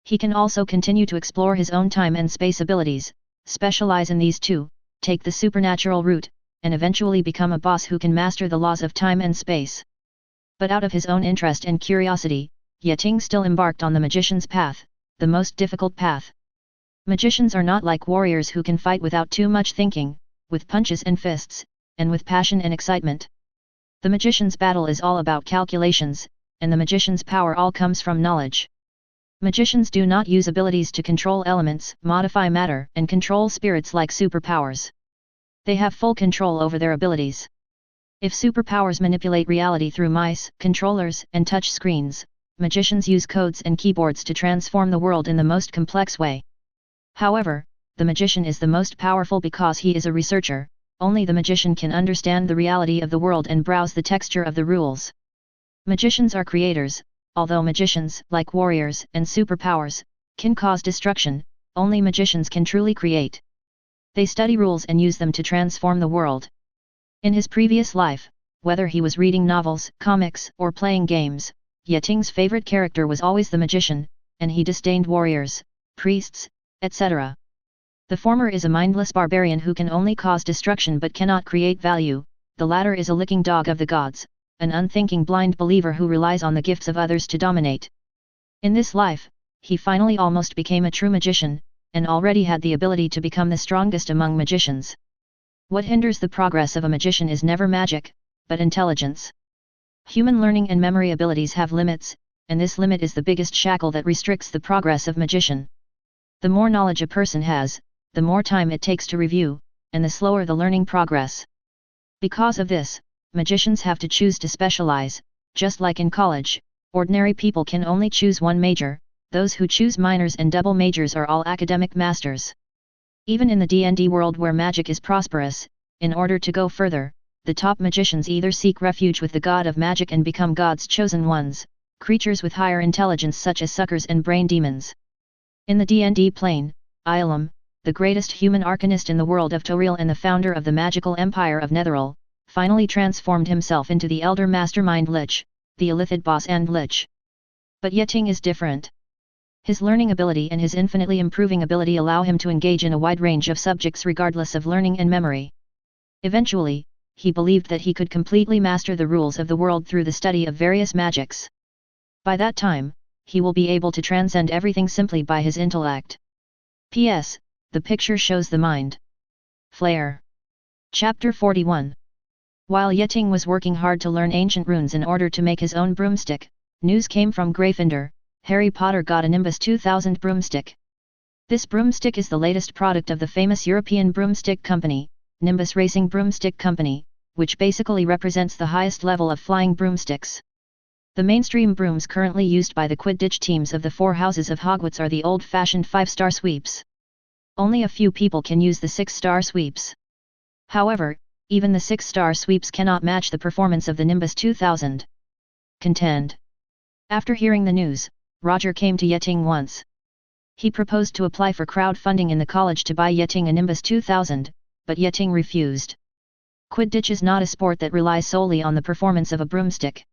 He can also continue to explore his own time and space abilities, specialize in these too, take the supernatural route, and eventually become a boss who can master the laws of time and space. But out of his own interest and curiosity, Yeting still embarked on the magician's path, the most difficult path. Magicians are not like warriors who can fight without too much thinking, with punches and fists, and with passion and excitement. The magician's battle is all about calculations, and the magician's power all comes from knowledge. Magicians do not use abilities to control elements, modify matter, and control spirits like superpowers. They have full control over their abilities. If superpowers manipulate reality through mice, controllers, and touch screens, magicians use codes and keyboards to transform the world in the most complex way. However, the magician is the most powerful because he is a researcher. Only the magician can understand the reality of the world and browse the texture of the rules. Magicians are creators. Although magicians, like warriors and superpowers, can cause destruction, only magicians can truly create. They study rules and use them to transform the world. In his previous life, whether he was reading novels, comics, or playing games, Yeting's favorite character was always the magician, and he disdained warriors, priests, etc. The former is a mindless barbarian who can only cause destruction but cannot create value, the latter is a licking dog of the gods, an unthinking blind believer who relies on the gifts of others to dominate. In this life, he finally almost became a true magician, and already had the ability to become the strongest among magicians. What hinders the progress of a magician is never magic, but intelligence. Human learning and memory abilities have limits, and this limit is the biggest shackle that restricts the progress of magician. The more knowledge a person has, the more time it takes to review, and the slower the learning progress. Because of this, magicians have to choose to specialize. Just like in college, ordinary people can only choose one major, those who choose minors and double majors are all academic masters. Even in the D&D world where magic is prosperous, in order to go further, the top magicians either seek refuge with the god of magic and become God's chosen ones, creatures with higher intelligence such as suckers and brain demons. In the D&D plane, Ilum, the greatest human arcanist in the world of Toril and the founder of the magical empire of Netheril, finally transformed himself into the elder mastermind Lich, the Illithid boss and Lich. But Yeting is different. His learning ability and his infinitely improving ability allow him to engage in a wide range of subjects regardless of learning and memory. Eventually, he believed that he could completely master the rules of the world through the study of various magics. By that time, he will be able to transcend everything simply by his intellect. P.S. The picture shows the mind. Flare. Chapter 41. While Yeting was working hard to learn ancient runes in order to make his own broomstick, news came from Gryffindor. Harry Potter got a Nimbus 2000 broomstick. This broomstick is the latest product of the famous European broomstick company, Nimbus Racing Broomstick Company, which basically represents the highest level of flying broomsticks. The mainstream brooms currently used by the Quidditch teams of the four houses of Hogwarts are the old-fashioned 5-star sweeps. Only a few people can use the 6-star sweeps. However, even the 6-star sweeps cannot match the performance of the Nimbus 2000. Contend. After hearing the news, Roger came to Yeting once. He proposed to apply for crowdfunding in the college to buy Yeting a Nimbus 2000, but Yeting refused. Quidditch is not a sport that relies solely on the performance of a broomstick.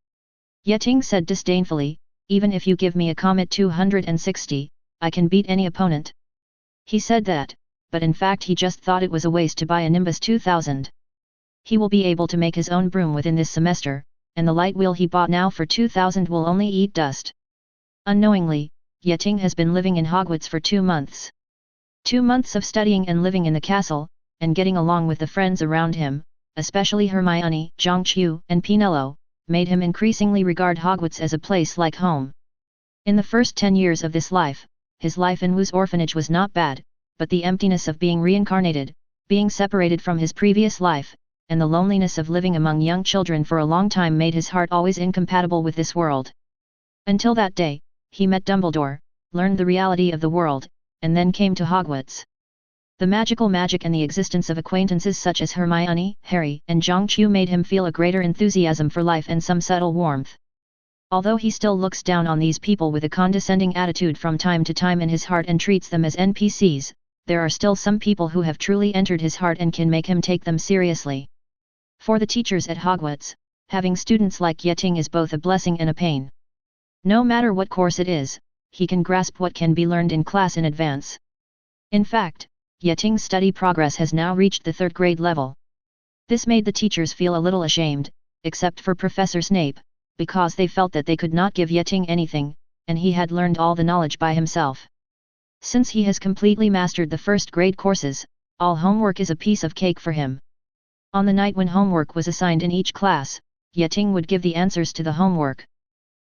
Yeting said disdainfully, even if you give me a Comet 260, I can beat any opponent. He said that, but in fact he just thought it was a waste to buy a Nimbus 2000. He will be able to make his own broom within this semester, and the light wheel he bought now for 2000 will only eat dust. Unknowingly, Yeting has been living in Hogwarts for 2 months. 2 months of studying and living in the castle, and getting along with the friends around him, especially Hermione, Zhongqiu, and Pinello, made him increasingly regard Hogwarts as a place like home. In the first 10 years of this life, his life in Wu's orphanage was not bad, but the emptiness of being reincarnated, being separated from his previous life, and the loneliness of living among young children for a long time made his heart always incompatible with this world. Until that day, he met Dumbledore, learned the reality of the world, and then came to Hogwarts. The magical magic and the existence of acquaintances such as Hermione, Harry, and Zhongqiu made him feel a greater enthusiasm for life and some subtle warmth. Although he still looks down on these people with a condescending attitude from time to time in his heart and treats them as NPCs, there are still some people who have truly entered his heart and can make him take them seriously. For the teachers at Hogwarts, having students like Yeting is both a blessing and a pain. No matter what course it is, he can grasp what can be learned in class in advance. In fact, Yeting's study progress has now reached the 3rd grade level. This made the teachers feel a little ashamed, except for Professor Snape, because they felt that they could not give Yeting anything, and he had learned all the knowledge by himself. Since he has completely mastered the 1st grade courses, all homework is a piece of cake for him. On the night when homework was assigned in each class, Yeting would give the answers to the homework.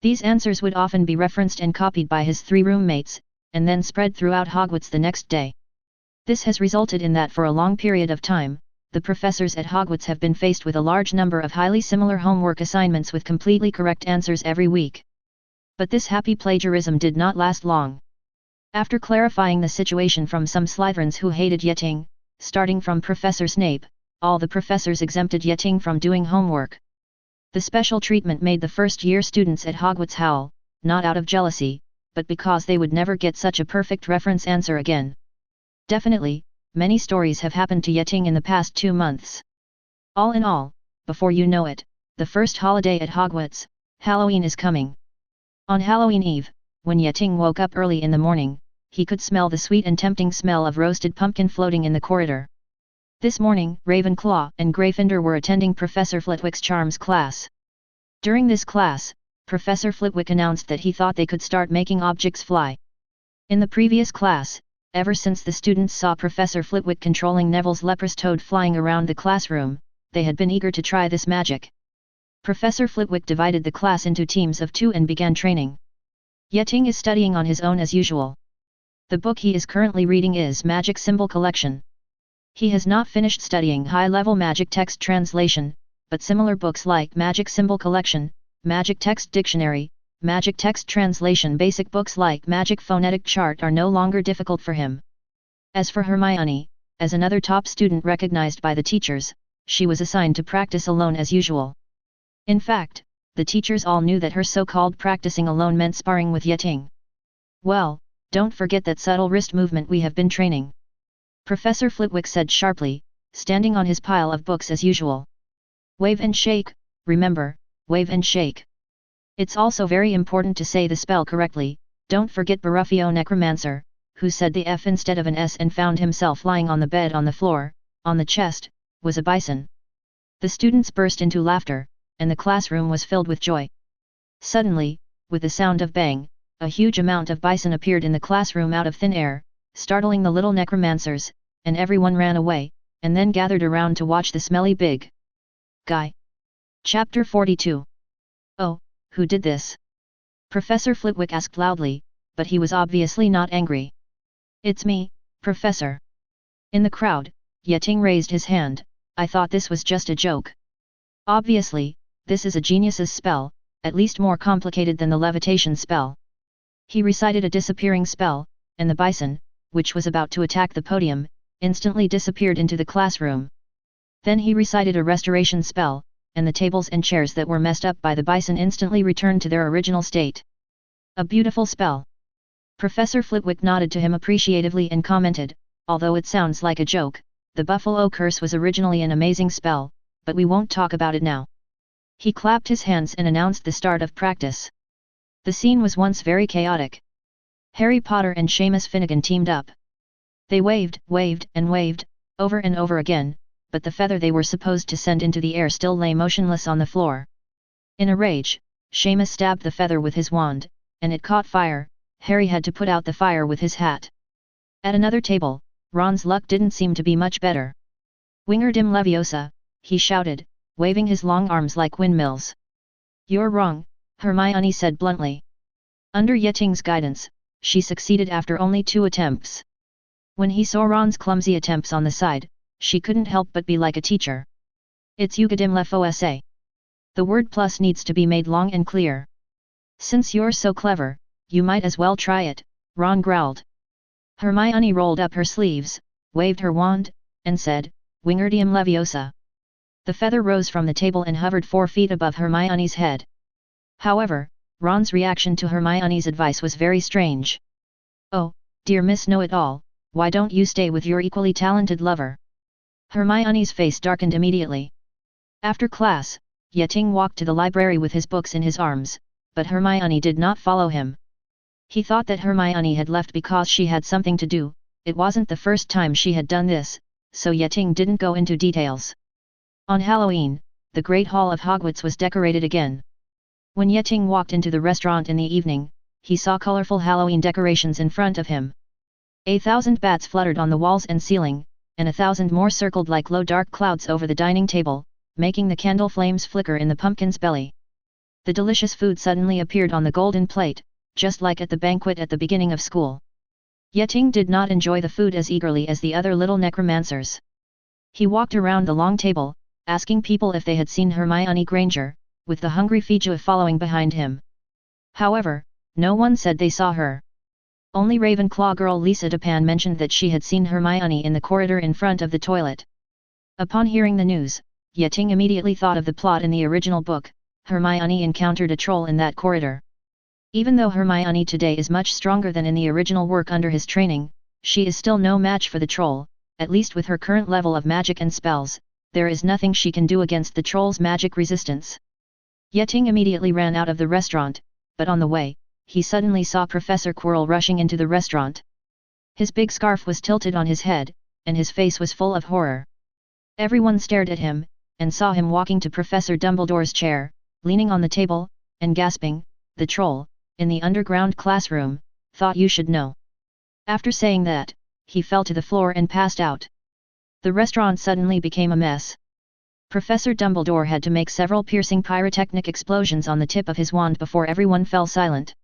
These answers would often be referenced and copied by his 3 roommates, and then spread throughout Hogwarts the next day. This has resulted in that for a long period of time, the professors at Hogwarts have been faced with a large number of highly similar homework assignments with completely correct answers every week. But this happy plagiarism did not last long. After clarifying the situation from some Slytherins who hated Yeting, starting from Professor Snape, all the professors exempted Yeting from doing homework. The special treatment made the first-year students at Hogwarts howl, not out of jealousy, but because they would never get such a perfect reference answer again. Definitely, many stories have happened to Yeting in the past 2 months. All in all, before you know it, the first holiday at Hogwarts, Halloween is coming. On Halloween Eve, when Yeting woke up early in the morning, he could smell the sweet and tempting smell of roasted pumpkin floating in the corridor. This morning, Ravenclaw and Gryffindor were attending Professor Flitwick's Charms class. During this class, Professor Flitwick announced that he thought they could start making objects fly. In the previous class, ever since the students saw Professor Flitwick controlling Neville's leprous toad flying around the classroom, they had been eager to try this magic. Professor Flitwick divided the class into teams of 2 and began training. Yeting is studying on his own as usual. The book he is currently reading is Magic Symbol Collection. He has not finished studying high-level magic text translation, but similar books like Magic Symbol Collection, Magic Text Dictionary, Magic Text Translation basic books like Magic Phonetic Chart are no longer difficult for him. As for Hermione, as another top student recognized by the teachers, she was assigned to practice alone as usual. In fact, the teachers all knew that her so-called practicing alone meant sparring with Yeting. Well, don't forget that subtle wrist movement we have been training. Professor Flitwick said sharply, standing on his pile of books as usual. Wave and shake, remember, wave and shake. It's also very important to say the spell correctly. Don't forget Baruffio Necromancer, who said the F instead of an S and found himself lying on the bed on the floor, on the chest, was a bison. The students burst into laughter, and the classroom was filled with joy. Suddenly, with the sound of bang, a huge amount of bison appeared in the classroom out of thin air, startling the little necromancers, and everyone ran away, and then gathered around to watch the smelly big guy. Chapter 42. Oh, who did this? Professor Flitwick asked loudly, but he was obviously not angry. It's me, Professor. In the crowd, Yeting raised his hand. I thought this was just a joke. Obviously, this is a genius's spell, at least more complicated than the levitation spell. He recited a disappearing spell, and the bison, which was about to attack the podium, instantly disappeared into the classroom. Then he recited a restoration spell, and the tables and chairs that were messed up by the bison instantly returned to their original state. A beautiful spell. Professor Flitwick nodded to him appreciatively and commented, although it sounds like a joke, the Buffalo Curse was originally an amazing spell, but we won't talk about it now. He clapped his hands and announced the start of practice. The scene was once very chaotic. Harry Potter and Seamus Finnegan teamed up. They waved, and waved, over and over again, but the feather they were supposed to send into the air still lay motionless on the floor. In a rage, Seamus stabbed the feather with his wand, and it caught fire. Harry had to put out the fire with his hat. At another table, Ron's luck didn't seem to be much better. Wingardium Leviosa, he shouted, waving his long arms like windmills. You're wrong, Hermione said bluntly. Under Yeting's guidance, she succeeded after only 2 attempts. When he saw Ron's clumsy attempts on the side, she couldn't help but be like a teacher. It's Wingardium Leviosa. The word plus needs to be made long and clear. Since you're so clever, you might as well try it, Ron growled. Hermione rolled up her sleeves, waved her wand, and said, Wingardium Leviosa. The feather rose from the table and hovered 4 feet above Hermione's head. However, Ron's reaction to Hermione's advice was very strange. Oh, dear Miss Know-It-All, why don't you stay with your equally talented lover? Hermione's face darkened immediately. After class, Yeting walked to the library with his books in his arms, but Hermione did not follow him. He thought that Hermione had left because she had something to do. It wasn't the first time she had done this, so Yeting didn't go into details. On Halloween, the Great Hall of Hogwarts was decorated again. When Yeting walked into the restaurant in the evening, he saw colorful Halloween decorations in front of him. 1,000 bats fluttered on the walls and ceiling, and 1,000 more circled like low dark clouds over the dining table, making the candle flames flicker in the pumpkin's belly. The delicious food suddenly appeared on the golden plate, just like at the banquet at the beginning of school. Yeting did not enjoy the food as eagerly as the other little necromancers. He walked around the long table, asking people if they had seen Hermione Granger, with the hungry Feijoa following behind him. However, no one said they saw her. Only Ravenclaw girl Lisa Depan mentioned that she had seen Hermione in the corridor in front of the toilet. Upon hearing the news, Yeting immediately thought of the plot in the original book. Hermione encountered a troll in that corridor. Even though Hermione today is much stronger than in the original work under his training, she is still no match for the troll. At least with her current level of magic and spells, there is nothing she can do against the troll's magic resistance. Yeting immediately ran out of the restaurant, but on the way, he suddenly saw Professor Quirrell rushing into the restaurant. His big scarf was tilted on his head, and his face was full of horror. Everyone stared at him, and saw him walking to Professor Dumbledore's chair, leaning on the table, and gasping, "The troll, in the underground classroom, thought you should know." After saying that, he fell to the floor and passed out. The restaurant suddenly became a mess. Professor Dumbledore had to make several piercing pyrotechnic explosions on the tip of his wand before everyone fell silent.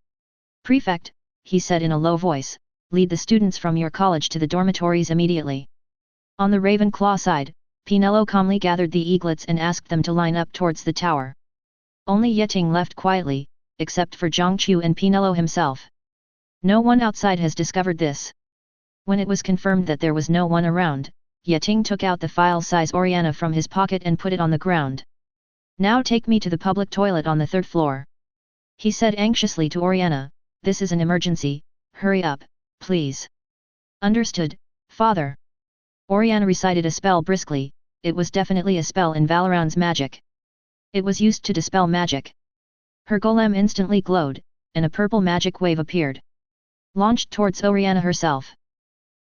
"Prefect," he said in a low voice, "lead the students from your college to the dormitories immediately." On the Ravenclaw side, Pinello calmly gathered the eaglets and asked them to line up towards the tower. Only Yeting left quietly, except for Zhongqiu and Pinello himself. No one outside has discovered this. When it was confirmed that there was no one around, Yeting took out the file-size Oriana from his pocket and put it on the ground. "Now take me to the public toilet on the 3rd floor," he said anxiously to Oriana. "This is an emergency, hurry up, please." "Understood, father." Oriana recited a spell briskly. It was definitely a spell in Valoran's magic. It was used to dispel magic. Her golem instantly glowed, and a purple magic wave appeared, launched towards Oriana herself.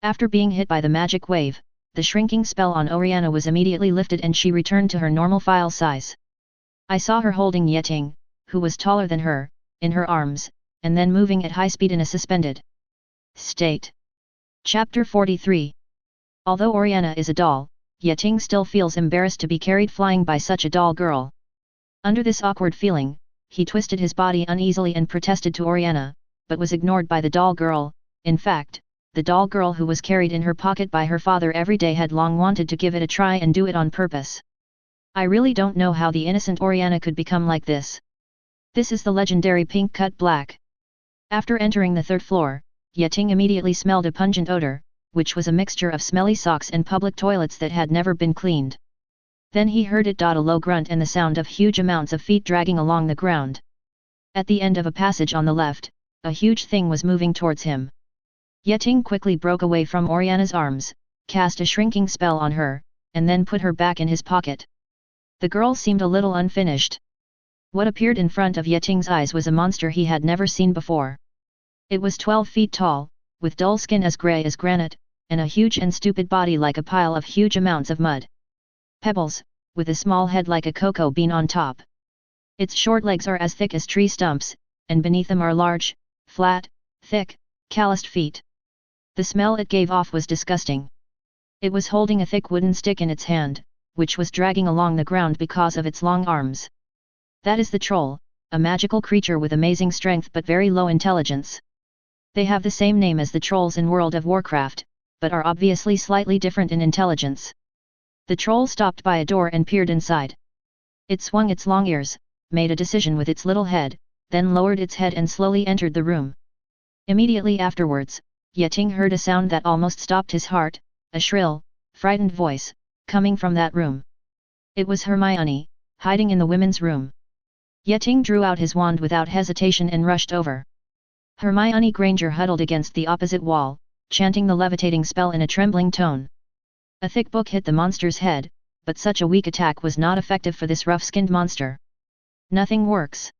After being hit by the magic wave, the shrinking spell on Oriana was immediately lifted and she returned to her normal file size. I saw her holding Yeting, who was taller than her, in her arms, and then moving at high speed in a suspended state. Chapter 43. Although Oriana is a doll, Yeting still feels embarrassed to be carried flying by such a doll girl. Under this awkward feeling, he twisted his body uneasily and protested to Oriana, but was ignored by the doll girl. In fact, the doll girl who was carried in her pocket by her father every day had long wanted to give it a try and do it on purpose. I really don't know how the innocent Oriana could become like this. This is the legendary pink cut black. After entering the 3rd floor, Yeting immediately smelled a pungent odor, which was a mixture of smelly socks and public toilets that had never been cleaned. Then he heard it a low grunt and the sound of huge amounts of feet dragging along the ground. At the end of a passage on the left, a huge thing was moving towards him. Yeting quickly broke away from Oriana's arms, cast a shrinking spell on her, and then put her back in his pocket. The girl seemed a little unfinished. What appeared in front of Yeting's eyes was a monster he had never seen before. It was 12 feet tall, with dull skin as grey as granite, and a huge and stupid body like a pile of huge amounts of mud. Pebbles, with a small head like a cocoa bean on top. Its short legs are as thick as tree stumps, and beneath them are large, flat, thick, calloused feet. The smell it gave off was disgusting. It was holding a thick wooden stick in its hand, which was dragging along the ground because of its long arms. That is the troll, a magical creature with amazing strength but very low intelligence. They have the same name as the trolls in World of Warcraft, but are obviously slightly different in intelligence. The troll stopped by a door and peered inside. It swung its long ears, made a decision with its little head, then lowered its head and slowly entered the room. Immediately afterwards, Yeting heard a sound that almost stopped his heart, a shrill, frightened voice, coming from that room. It was Hermione, hiding in the women's room. Yeting drew out his wand without hesitation and rushed over. Hermione Granger huddled against the opposite wall, chanting the levitating spell in a trembling tone. A thick book hit the monster's head, but such a weak attack was not effective for this rough-skinned monster. Nothing works.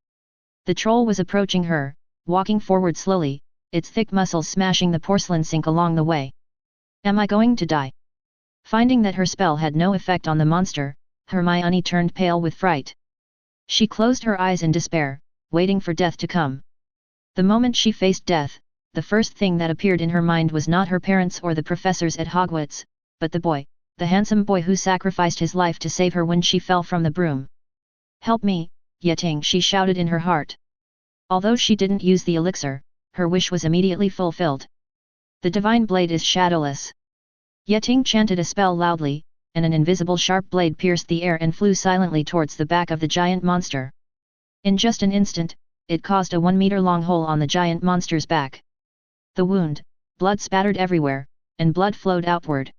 The troll was approaching her, walking forward slowly, its thick muscles smashing the porcelain sink along the way. Am I going to die? Finding that her spell had no effect on the monster, Hermione turned pale with fright. She closed her eyes in despair, waiting for death to come. The moment she faced death, the first thing that appeared in her mind was not her parents or the professors at Hogwarts, but the handsome boy who sacrificed his life to save her when she fell from the broom. Help me, Yeting, she shouted in her heart. Although she didn't use the elixir, her wish was immediately fulfilled. The divine blade is shadowless. Yeting chanted a spell loudly, and an invisible sharp blade pierced the air and flew silently towards the back of the giant monster. In just an instant, it caused a 1-meter-long hole on the giant monster's back. The wound, blood spattered everywhere, and blood flowed outward.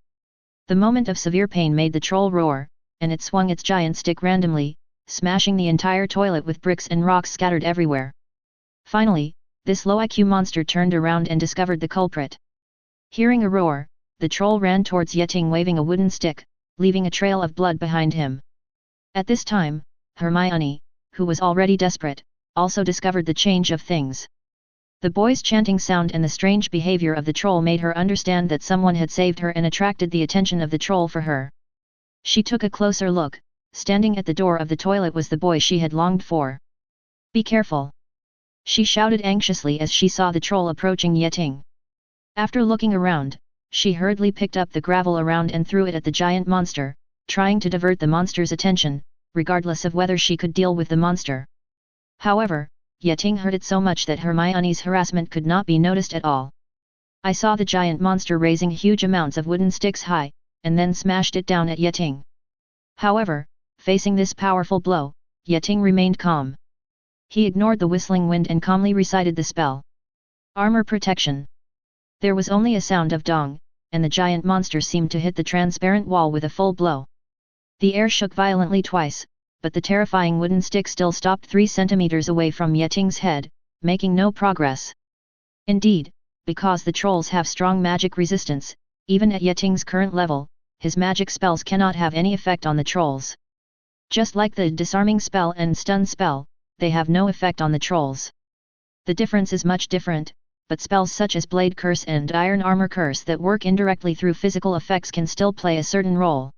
The moment of severe pain made the troll roar, and it swung its giant stick randomly, smashing the entire toilet with bricks and rocks scattered everywhere. Finally, this low IQ monster turned around and discovered the culprit. Hearing a roar, the troll ran towards Yeting waving a wooden stick, leaving a trail of blood behind him. At this time, Hermione, who was already desperate, also discovered the change of things. The boy's chanting sound and the strange behavior of the troll made her understand that someone had saved her and attracted the attention of the troll for her. She took a closer look. Standing at the door of the toilet was the boy she had longed for. "Be careful!" she shouted anxiously as she saw the troll approaching Yeting. After looking around, she hurriedly picked up the gravel around and threw it at the giant monster, trying to divert the monster's attention, regardless of whether she could deal with the monster. However, Yeting heard it so much that Hermione's harassment could not be noticed at all. I saw the giant monster raising huge amounts of wooden sticks high, and then smashed it down at Yeting. However, facing this powerful blow, Yeting remained calm. He ignored the whistling wind and calmly recited the spell. Armor protection. There was only a sound of dong, and the giant monster seemed to hit the transparent wall with a full blow. The air shook violently twice, but the terrifying wooden stick still stopped 3 centimeters away from Yeting's head, making no progress. Indeed, because the trolls have strong magic resistance, even at Yeting's current level, his magic spells cannot have any effect on the trolls. Just like the disarming spell and stun spell, they have no effect on the trolls. The difference is much different, but spells such as Blade Curse and Iron Armor Curse that work indirectly through physical effects can still play a certain role.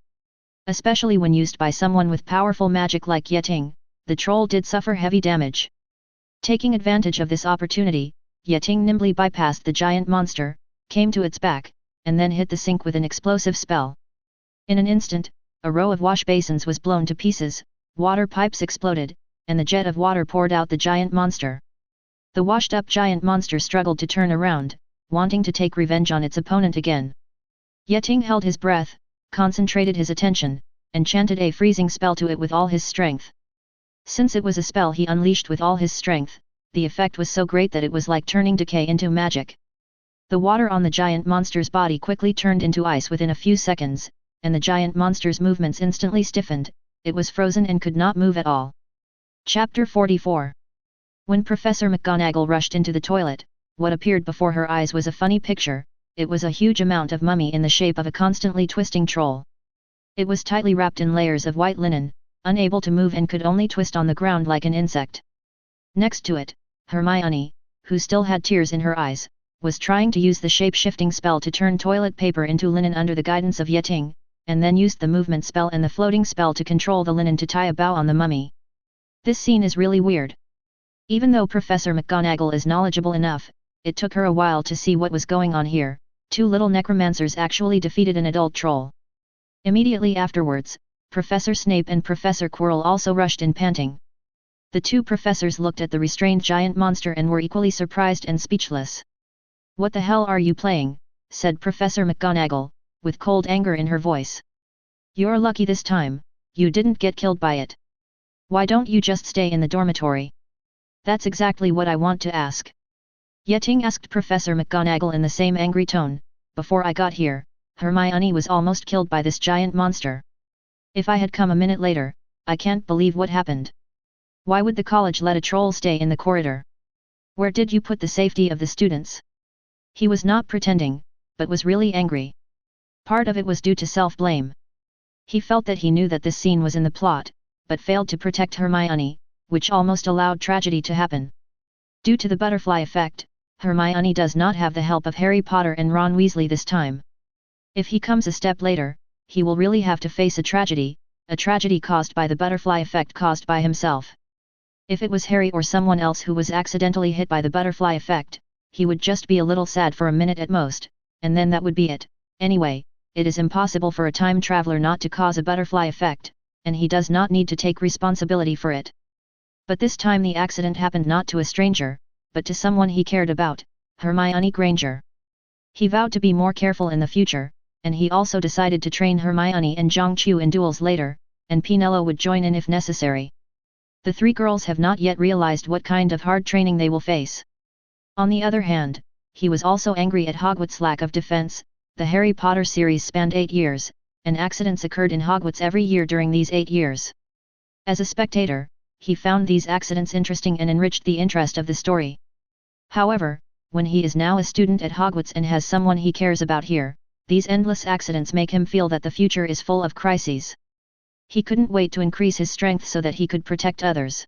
Especially when used by someone with powerful magic like Yeting, the troll did suffer heavy damage. Taking advantage of this opportunity, Yeting nimbly bypassed the giant monster, came to its back, and then hit the sink with an explosive spell. In an instant, a row of wash basins was blown to pieces, water pipes exploded, and the jet of water poured out the giant monster. The washed-up giant monster struggled to turn around, wanting to take revenge on its opponent again. Yeting held his breath, concentrated his attention, and chanted a freezing spell to it with all his strength. Since it was a spell he unleashed with all his strength, the effect was so great that it was like turning decay into magic. The water on the giant monster's body quickly turned into ice within a few seconds, and the giant monster's movements instantly stiffened. It was frozen and could not move at all. Chapter 44. When Professor McGonagall rushed into the toilet, what appeared before her eyes was a funny picture. It was a huge amount of mummy in the shape of a constantly twisting troll. It was tightly wrapped in layers of white linen, unable to move and could only twist on the ground like an insect. Next to it, Hermione, who still had tears in her eyes, was trying to use the shape-shifting spell to turn toilet paper into linen under the guidance of Yeting, and then used the movement spell and the floating spell to control the linen to tie a bow on the mummy. This scene is really weird. Even though Professor McGonagall is knowledgeable enough, it took her a while to see what was going on here. 2 little necromancers actually defeated an adult troll. Immediately afterwards, Professor Snape and Professor Quirrell also rushed in panting. The 2 professors looked at the restrained giant monster and were equally surprised and speechless. "What the hell are you playing?" said Professor McGonagall, with cold anger in her voice. "You're lucky this time, you didn't get killed by it. Why don't you just stay in the dormitory?" "That's exactly what I want to ask." Yeting asked Professor McGonagall in the same angry tone. "Before I got here, Hermione was almost killed by this giant monster. If I had come a minute later, I can't believe what happened. Why would the college let a troll stay in the corridor? Where did you put the safety of the students?" He was not pretending, but was really angry. Part of it was due to self-blame. He felt that he knew that this scene was in the plot, but failed to protect Hermione, which almost allowed tragedy to happen. Due to the butterfly effect, Hermione does not have the help of Harry Potter and Ron Weasley this time. If he comes a step later, he will really have to face a tragedy caused by the butterfly effect caused by himself. If it was Harry or someone else who was accidentally hit by the butterfly effect, he would just be a little sad for a minute at most, and then that would be it. Anyway, it is impossible for a time traveler not to cause a butterfly effect, and he does not need to take responsibility for it. But this time the accident happened not to a stranger, but to someone he cared about, Hermione Granger. He vowed to be more careful in the future, and he also decided to train Hermione and Zhongqiu in duels later, and Pinello would join in if necessary. The 3 girls have not yet realized what kind of hard training they will face. On the other hand, he was also angry at Hogwarts' lack of defense. The Harry Potter series spanned 8 years, and accidents occurred in Hogwarts every year during these 8 years. As a spectator, he found these accidents interesting and enriched the interest of the story. However, when he is now a student at Hogwarts and has someone he cares about here, these endless accidents make him feel that the future is full of crises. He couldn't wait to increase his strength so that he could protect others.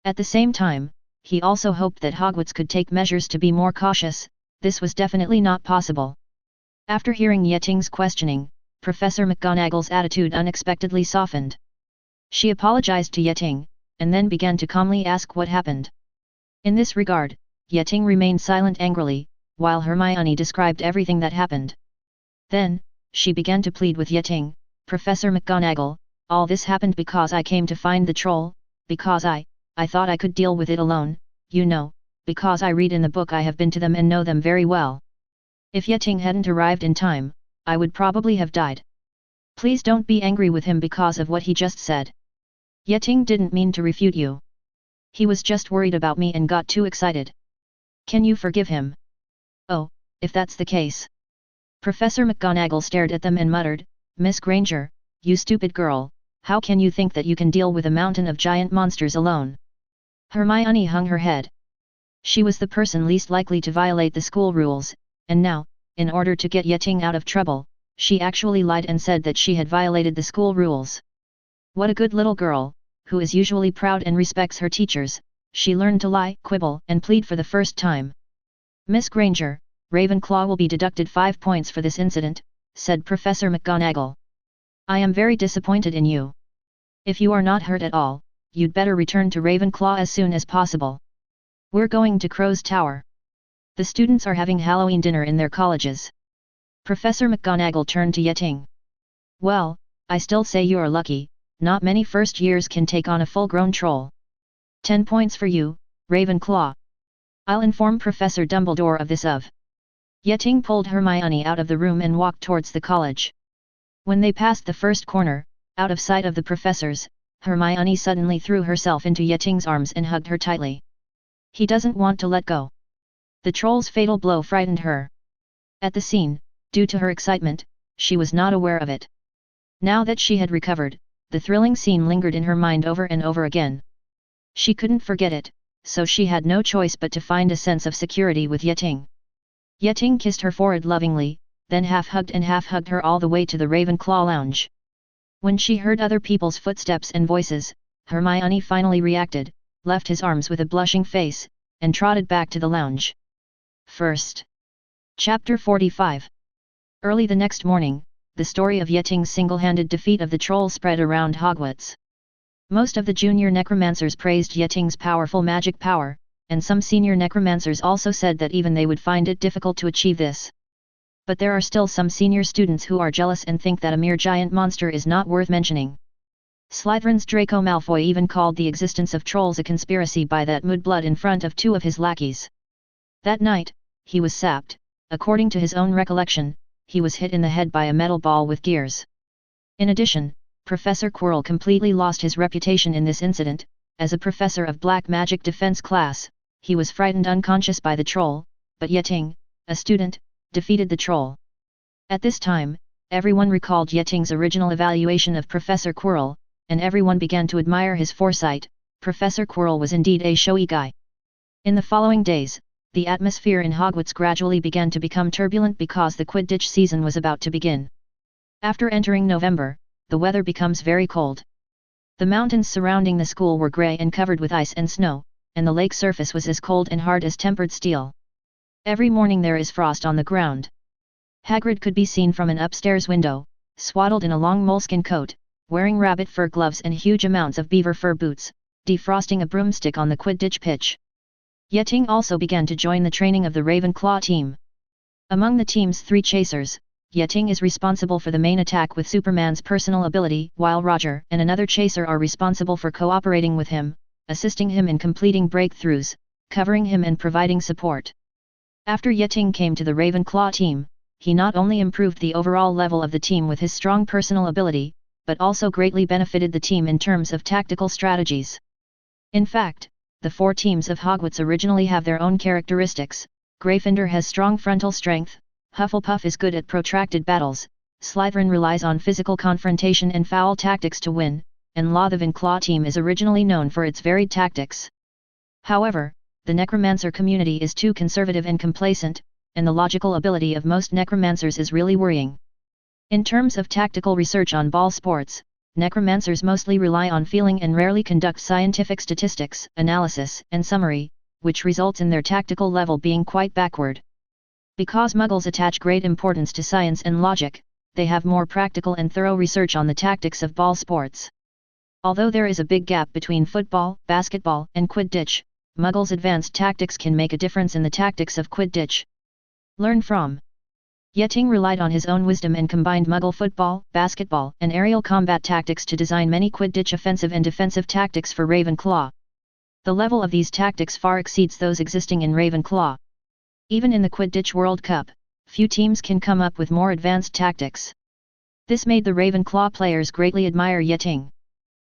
At the same time, he also hoped that Hogwarts could take measures to be more cautious. This was definitely not possible. After hearing Yeting's questioning, Professor McGonagall's attitude unexpectedly softened. She apologized to Yeting, and then began to calmly ask what happened. In this regard, Yeting remained silent angrily, while Hermione described everything that happened. Then, she began to plead with Yeting, "Professor McGonagall, all this happened because I came to find the troll, because I thought I could deal with it alone, you know, because I read in the book I have been to them and know them very well. If Yeting hadn't arrived in time, I would probably have died. Please don't be angry with him because of what he just said. Yeting didn't mean to refute you. He was just worried about me and got too excited. Can you forgive him?" "Oh, if that's the case." Professor McGonagall stared at them and muttered, "Miss Granger, you stupid girl, how can you think that you can deal with a mountain of giant monsters alone?" Hermione hung her head. She was the person least likely to violate the school rules, and now, in order to get Yeting out of trouble, she actually lied and said that she had violated the school rules. What a good little girl, who is usually proud and respects her teachers, she learned to lie, quibble and plead for the first time. "Miss Granger, Ravenclaw will be deducted 5 points for this incident," said Professor McGonagall. "I am very disappointed in you. If you are not hurt at all, you'd better return to Ravenclaw as soon as possible. We're going to Crow's Tower. The students are having Halloween dinner in their colleges." Professor McGonagall turned to Yeting. "Well, I still say you're lucky, not many first years can take on a full-grown troll. 10 points for you, Ravenclaw. I'll inform Professor Dumbledore of this." Yeting pulled Hermione out of the room and walked towards the college. When they passed the first corner, out of sight of the professors, Hermione suddenly threw herself into Yeting's arms and hugged her tightly. He doesn't want to let go. The troll's fatal blow frightened her. At the scene, due to her excitement, she was not aware of it. Now that she had recovered, the thrilling scene lingered in her mind over and over again. She couldn't forget it, so she had no choice but to find a sense of security with Yeting. Yeting kissed her forehead lovingly, then half-hugged and half-hugged her all the way to the Ravenclaw lounge. When she heard other people's footsteps and voices, Hermione finally reacted, left his arms with a blushing face, and trotted back to the lounge. First. Chapter 45. Early the next morning, the story of Yeting's single-handed defeat of the troll spread around Hogwarts. Most of the junior necromancers praised Yeting's powerful magic power, and some senior necromancers also said that even they would find it difficult to achieve this. But there are still some senior students who are jealous and think that a mere giant monster is not worth mentioning. Slytherin's Draco Malfoy even called the existence of trolls a conspiracy by that mudblood in front of 2 of his lackeys. That night, he was sapped. According to his own recollection, he was hit in the head by a metal ball with gears. In addition, Professor Quirrell completely lost his reputation in this incident. As a professor of black magic defense class, he was frightened unconscious by the troll, but Yeting, a student, defeated the troll. At this time, everyone recalled Yeting's original evaluation of Professor Quirrell, and everyone began to admire his foresight. Professor Quirrell was indeed a showy guy. In the following days, the atmosphere in Hogwarts gradually began to become turbulent because the Quidditch season was about to begin. After entering November, the weather becomes very cold. The mountains surrounding the school were grey and covered with ice and snow, and the lake surface was as cold and hard as tempered steel. Every morning there is frost on the ground. Hagrid could be seen from an upstairs window, swaddled in a long moleskin coat, wearing rabbit fur gloves and huge amounts of beaver fur boots, defrosting a broomstick on the Quidditch pitch. Yeting also began to join the training of the Ravenclaw team. Among the team's 3 chasers, Yeting is responsible for the main attack with Superman's personal ability, while Roger and another chaser are responsible for cooperating with him, assisting him in completing breakthroughs, covering him and providing support. After Yeting came to the Ravenclaw team, he not only improved the overall level of the team with his strong personal ability, but also greatly benefited the team in terms of tactical strategies. In fact, the 4 teams of Hogwarts originally have their own characteristics, Gryffindor has strong frontal strength, Hufflepuff is good at protracted battles, Slytherin relies on physical confrontation and foul tactics to win, and the Ravenclaw team is originally known for its varied tactics. However, the necromancer community is too conservative and complacent, and the logical ability of most necromancers is really worrying. In terms of tactical research on ball sports, necromancers mostly rely on feeling and rarely conduct scientific statistics, analysis, and summary, which results in their tactical level being quite backward. Because Muggles attach great importance to science and logic, they have more practical and thorough research on the tactics of ball sports. Although there is a big gap between football, basketball, and Quidditch, Muggles' advanced tactics can make a difference in the tactics of Quidditch. Learn from. Yeting relied on his own wisdom and combined Muggle football, basketball, and aerial combat tactics to design many Quidditch offensive and defensive tactics for Ravenclaw. The level of these tactics far exceeds those existing in Ravenclaw. Even in the Quidditch World Cup, few teams can come up with more advanced tactics. This made the Ravenclaw players greatly admire Yeting.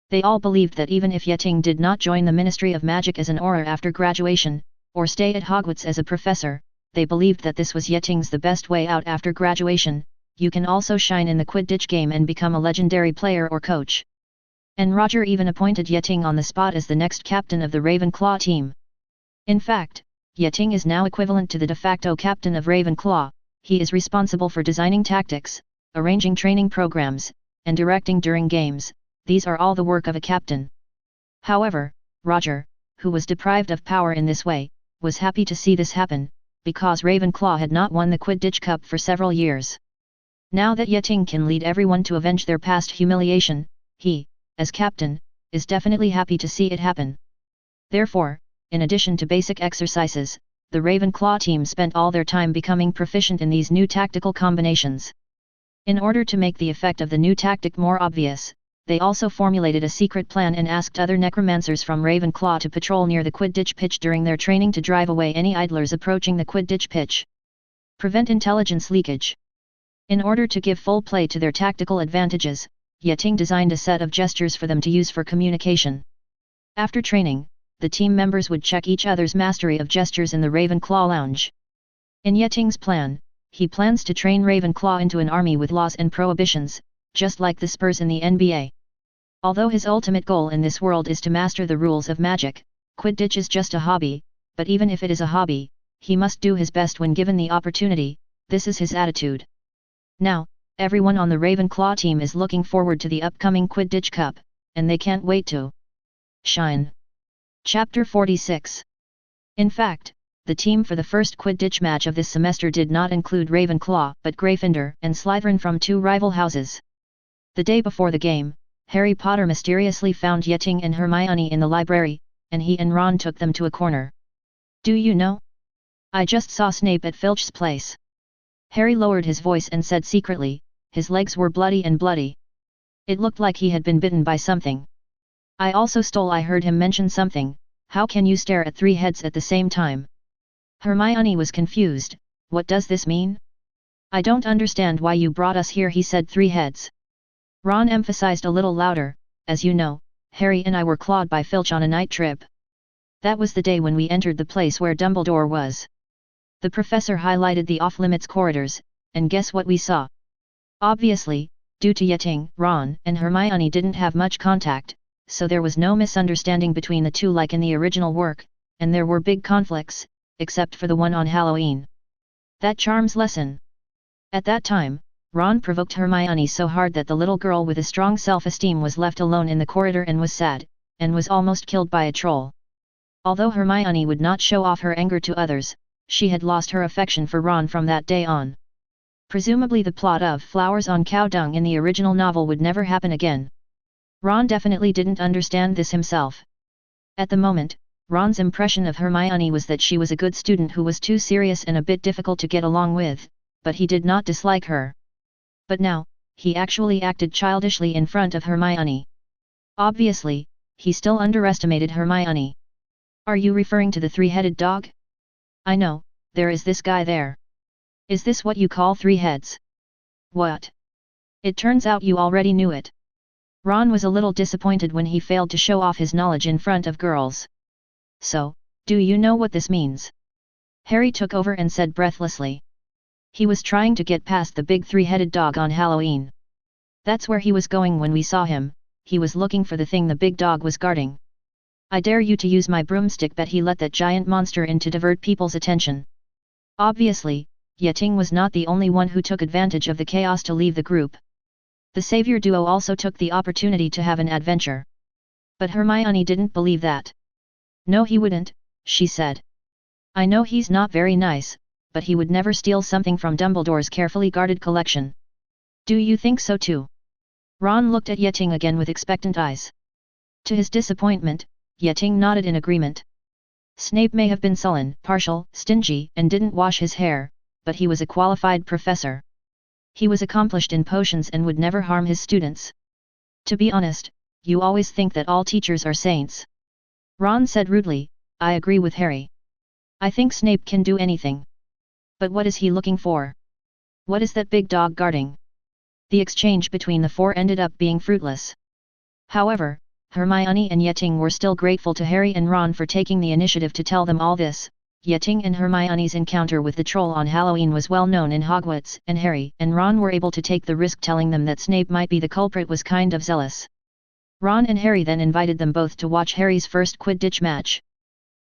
They all believed that even if Yeting did not join the Ministry of Magic as an Auror after graduation, or stay at Hogwarts as a professor, they believed that this was Yeting's the best way out after graduation. You can also shine in the Quidditch game and become a legendary player or coach. And Roger even appointed Yeting on the spot as the next captain of the Ravenclaw team. In fact, Yeting is now equivalent to the de facto captain of Ravenclaw. He is responsible for designing tactics, arranging training programs, and directing during games. These are all the work of a captain. However, Roger, who was deprived of power in this way, was happy to see this happen, because Ravenclaw had not won the Quidditch Cup for several years. Now that Yeting can lead everyone to avenge their past humiliation, he, as captain, is definitely happy to see it happen. Therefore, in addition to basic exercises, the Ravenclaw team spent all their time becoming proficient in these new tactical combinations. In order to make the effect of the new tactic more obvious, they also formulated a secret plan and asked other necromancers from Ravenclaw to patrol near the Quidditch pitch during their training to drive away any idlers approaching the Quidditch pitch. Prevent intelligence leakage. In order to give full play to their tactical advantages, Yeting designed a set of gestures for them to use for communication. After training, the team members would check each other's mastery of gestures in the Ravenclaw lounge. In Yeting's plan, he plans to train Ravenclaw into an army with laws and prohibitions, just like the Spurs in the NBA. Although his ultimate goal in this world is to master the rules of magic, Quidditch is just a hobby, but even if it is a hobby, he must do his best when given the opportunity. This is his attitude. Now, everyone on the Ravenclaw team is looking forward to the upcoming Quidditch Cup, and they can't wait to shine. Chapter 46. In fact, the team for the first Quidditch match of this semester did not include Ravenclaw but Gryffindor and Slytherin from two rival houses. The day before the game, Harry Potter mysteriously found Yeting and Hermione in the library, and he and Ron took them to a corner. "Do you know? I just saw Snape at Filch's place." Harry lowered his voice and said secretly, his legs were bloody and bloody. It looked like he had been bitten by something. "I also stole." I heard him mention something. "How can you stare at three heads at the same time?" Hermione was confused. "What does this mean?" "I don't understand why you brought us here," he said. "Three heads." Ron emphasized a little louder, "As you know, Harry and I were clawed by Filch on a night trip. That was the day when we entered the place where Dumbledore was." The professor highlighted the off-limits corridors, and guess what we saw? Obviously, due to Yeting, Ron and Hermione didn't have much contact, so there was no misunderstanding between the two like in the original work, and there were big conflicts, except for the one on Halloween. That charms lesson. At that time, Ron provoked Hermione so hard that the little girl with a strong self-esteem was left alone in the corridor and was sad, and was almost killed by a troll. Although Hermione would not show off her anger to others, she had lost her affection for Ron from that day on. Presumably the plot of Flowers on Cow Dung in the original novel would never happen again. Ron definitely didn't understand this himself. At the moment, Ron's impression of Hermione was that she was a good student who was too serious and a bit difficult to get along with, but he did not dislike her. But now, he actually acted childishly in front of Hermione. Obviously, he still underestimated Hermione. "Are you referring to the three-headed dog?" "I know, there is this guy there." "Is this what you call three heads?" "What? It turns out you already knew it." Ron was a little disappointed when he failed to show off his knowledge in front of girls. "So, do you know what this means?" Harry took over and said breathlessly. He was trying to get past the big three-headed dog on Halloween. That's where he was going when we saw him. He was looking for the thing the big dog was guarding. I dare you to use my broomstick, but he let that giant monster in to divert people's attention. Obviously, Yeting was not the only one who took advantage of the chaos to leave the group. The savior duo also took the opportunity to have an adventure. But Hermione didn't believe that. No, he wouldn't, she said. I know he's not very nice, but he would never steal something from Dumbledore's carefully guarded collection. Do you think so too? Ron looked at Yeting again with expectant eyes. To his disappointment, Yeting nodded in agreement. Snape may have been sullen, partial, stingy, and didn't wash his hair, but he was a qualified professor. He was accomplished in potions and would never harm his students. To be honest, you always think that all teachers are saints. Ron said rudely. I agree with Harry. I think Snape can do anything. But what is he looking for? What is that big dog guarding? The exchange between the four ended up being fruitless. However, Hermione and Yeting were still grateful to Harry and Ron for taking the initiative to tell them all this. Yeting and Hermione's encounter with the troll on Halloween was well known in Hogwarts, and Harry and Ron were able to take the risk telling them that Snape might be the culprit was kind of zealous. Ron and Harry then invited them both to watch Harry's first Quidditch match.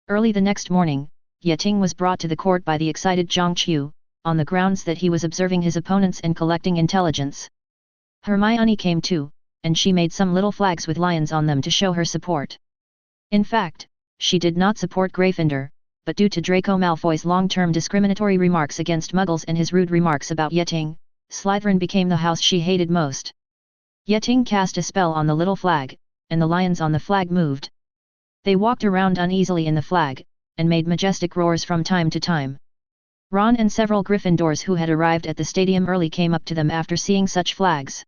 Early the next morning, Yeting was brought to the court by the excited Zhang Qiu, on the grounds that he was observing his opponents and collecting intelligence. Hermione came too, and she made some little flags with lions on them to show her support. In fact, she did not support Gryffindor, but due to Draco Malfoy's long-term discriminatory remarks against Muggles and his rude remarks about Yeting, Slytherin became the house she hated most. Yeting cast a spell on the little flag, and the lions on the flag moved. They walked around uneasily in the flag, and made majestic roars from time to time. Ron and several Gryffindors who had arrived at the stadium early came up to them after seeing such flags.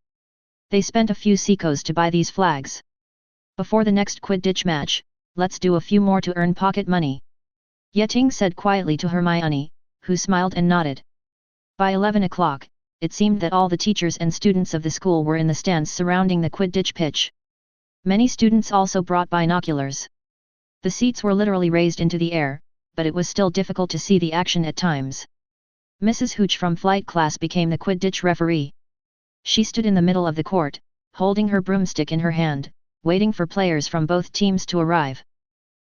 They spent a few sequos to buy these flags. Before the next Quidditch match, let's do a few more to earn pocket money. Yeting said quietly to Hermione, who smiled and nodded. By 11 o'clock, it seemed that all the teachers and students of the school were in the stands surrounding the Quidditch pitch. Many students also brought binoculars. The seats were literally raised into the air, but it was still difficult to see the action at times. Mrs. Hooch from flight class became the Quidditch referee. She stood in the middle of the court, holding her broomstick in her hand, waiting for players from both teams to arrive.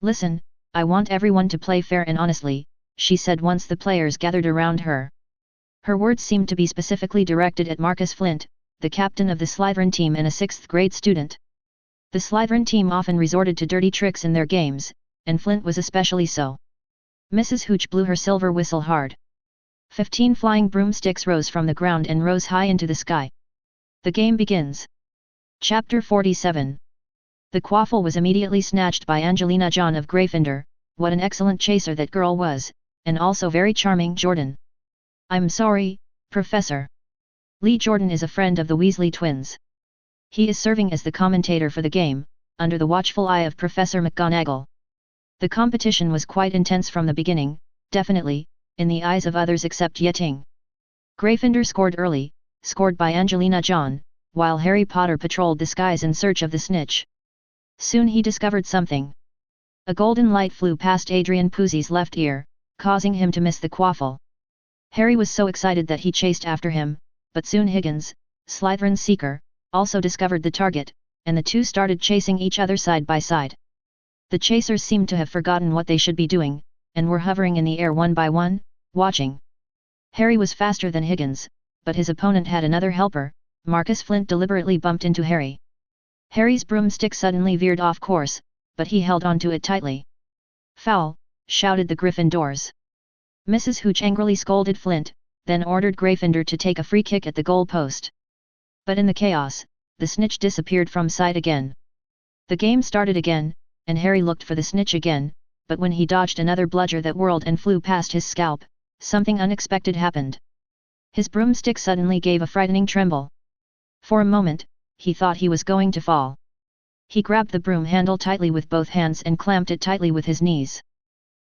Listen, I want everyone to play fair and honestly, she said once the players gathered around her. Her words seemed to be specifically directed at Marcus Flint, the captain of the Slytherin team and a 6th grade student. The Slytherin team often resorted to dirty tricks in their games, and Flint was especially so. Mrs. Hooch blew her silver whistle hard. 15 flying broomsticks rose from the ground and rose high into the sky. The game begins. Chapter 47. The quaffle was immediately snatched by Angelina John of Gryffindor. What an excellent chaser that girl was, and also very charming. Jordan. I'm sorry, Professor. Lee Jordan is a friend of the Weasley twins. He is serving as the commentator for the game, under the watchful eye of Professor McGonagall. The competition was quite intense from the beginning, definitely, in the eyes of others except Yeting. Gryffindor scored early, scored by Angelina John, while Harry Potter patrolled the skies in search of the snitch. Soon he discovered something. A golden light flew past Adrian Pusey's left ear, causing him to miss the quaffle. Harry was so excited that he chased after him, but soon Higgins, Slytherin's seeker, also discovered the target, and the two started chasing each other side by side. The chasers seemed to have forgotten what they should be doing, and were hovering in the air one by one, watching. Harry was faster than Higgins, but his opponent had another helper. Marcus Flint deliberately bumped into Harry. Harry's broomstick suddenly veered off course, but he held onto it tightly. Foul, shouted the Gryffindors. Mrs. Hooch angrily scolded Flint, then ordered Gryffindor to take a free kick at the goal post. But in the chaos, the snitch disappeared from sight again. The game started again, and Harry looked for the snitch again, but when he dodged another bludger that whirled and flew past his scalp, something unexpected happened. His broomstick suddenly gave a frightening tremble. For a moment, he thought he was going to fall. He grabbed the broom handle tightly with both hands and clamped it tightly with his knees.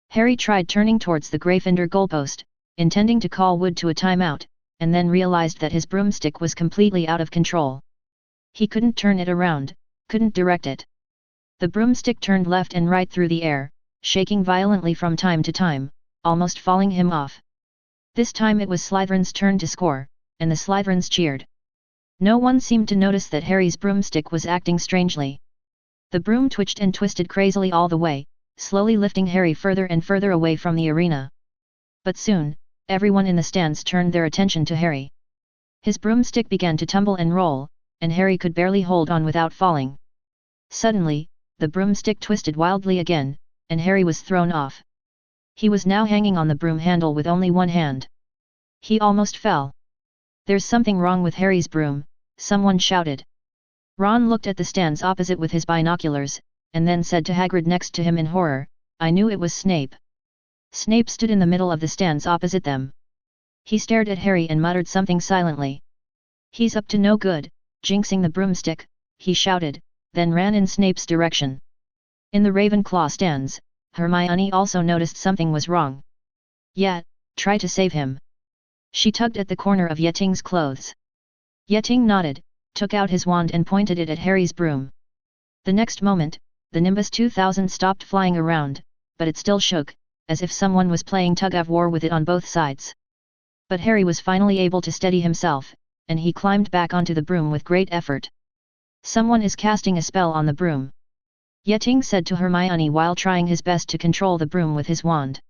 Harry tried turning towards the Gryffindor goalpost, intending to call Wood to a timeout, and then realized that his broomstick was completely out of control. He couldn't turn it around, couldn't direct it. The broomstick turned left and right through the air, shaking violently from time to time, almost falling him off. This time it was Slytherin's turn to score, and the Slytherins cheered. No one seemed to notice that Harry's broomstick was acting strangely. The broom twitched and twisted crazily all the way, slowly lifting Harry further and further away from the arena. But soon, everyone in the stands turned their attention to Harry. His broomstick began to tumble and roll, and Harry could barely hold on without falling. Suddenly, the broomstick twisted wildly again, and Harry was thrown off. He was now hanging on the broom handle with only one hand. He almost fell. "There's something wrong with Harry's broom," someone shouted. Ron looked at the stands opposite with his binoculars, and then said to Hagrid next to him in horror, "I knew it was Snape." Snape stood in the middle of the stands opposite them. He stared at Harry and muttered something silently. "He's up to no good, jinxing the broomstick," he shouted, then ran in Snape's direction. In the Ravenclaw stands, Hermione also noticed something was wrong. "Yeah, try to save him." She tugged at the corner of Yeting's clothes. Yeting nodded, took out his wand and pointed it at Harry's broom. The next moment, the Nimbus 2000 stopped flying around, but it still shook, as if someone was playing tug-of-war with it on both sides. But Harry was finally able to steady himself, and he climbed back onto the broom with great effort. "Someone is casting a spell on the broom," Yeting said to Hermione while trying his best to control the broom with his wand.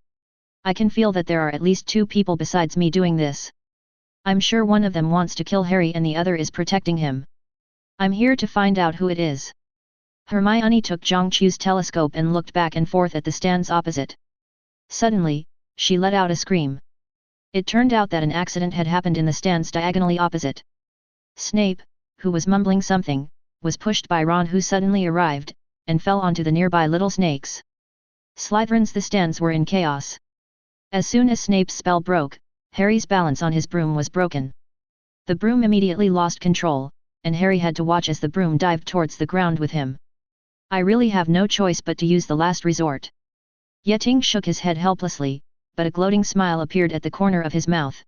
"I can feel that there are at least 2 people besides me doing this. I'm sure one of them wants to kill Harry and the other is protecting him. I'm here to find out who it is." Hermione took Zhongqiu's telescope and looked back and forth at the stands opposite. Suddenly, she let out a scream. It turned out that an accident had happened in the stands diagonally opposite. Snape, who was mumbling something, was pushed by Ron, who suddenly arrived, and fell onto the nearby little snakes. Slytherins, the stands were in chaos. As soon as Snape's spell broke, Harry's balance on his broom was broken. The broom immediately lost control, and Harry had to watch as the broom dived towards the ground with him. "I really have no choice but to use the last resort." Yeting shook his head helplessly, but a gloating smile appeared at the corner of his mouth.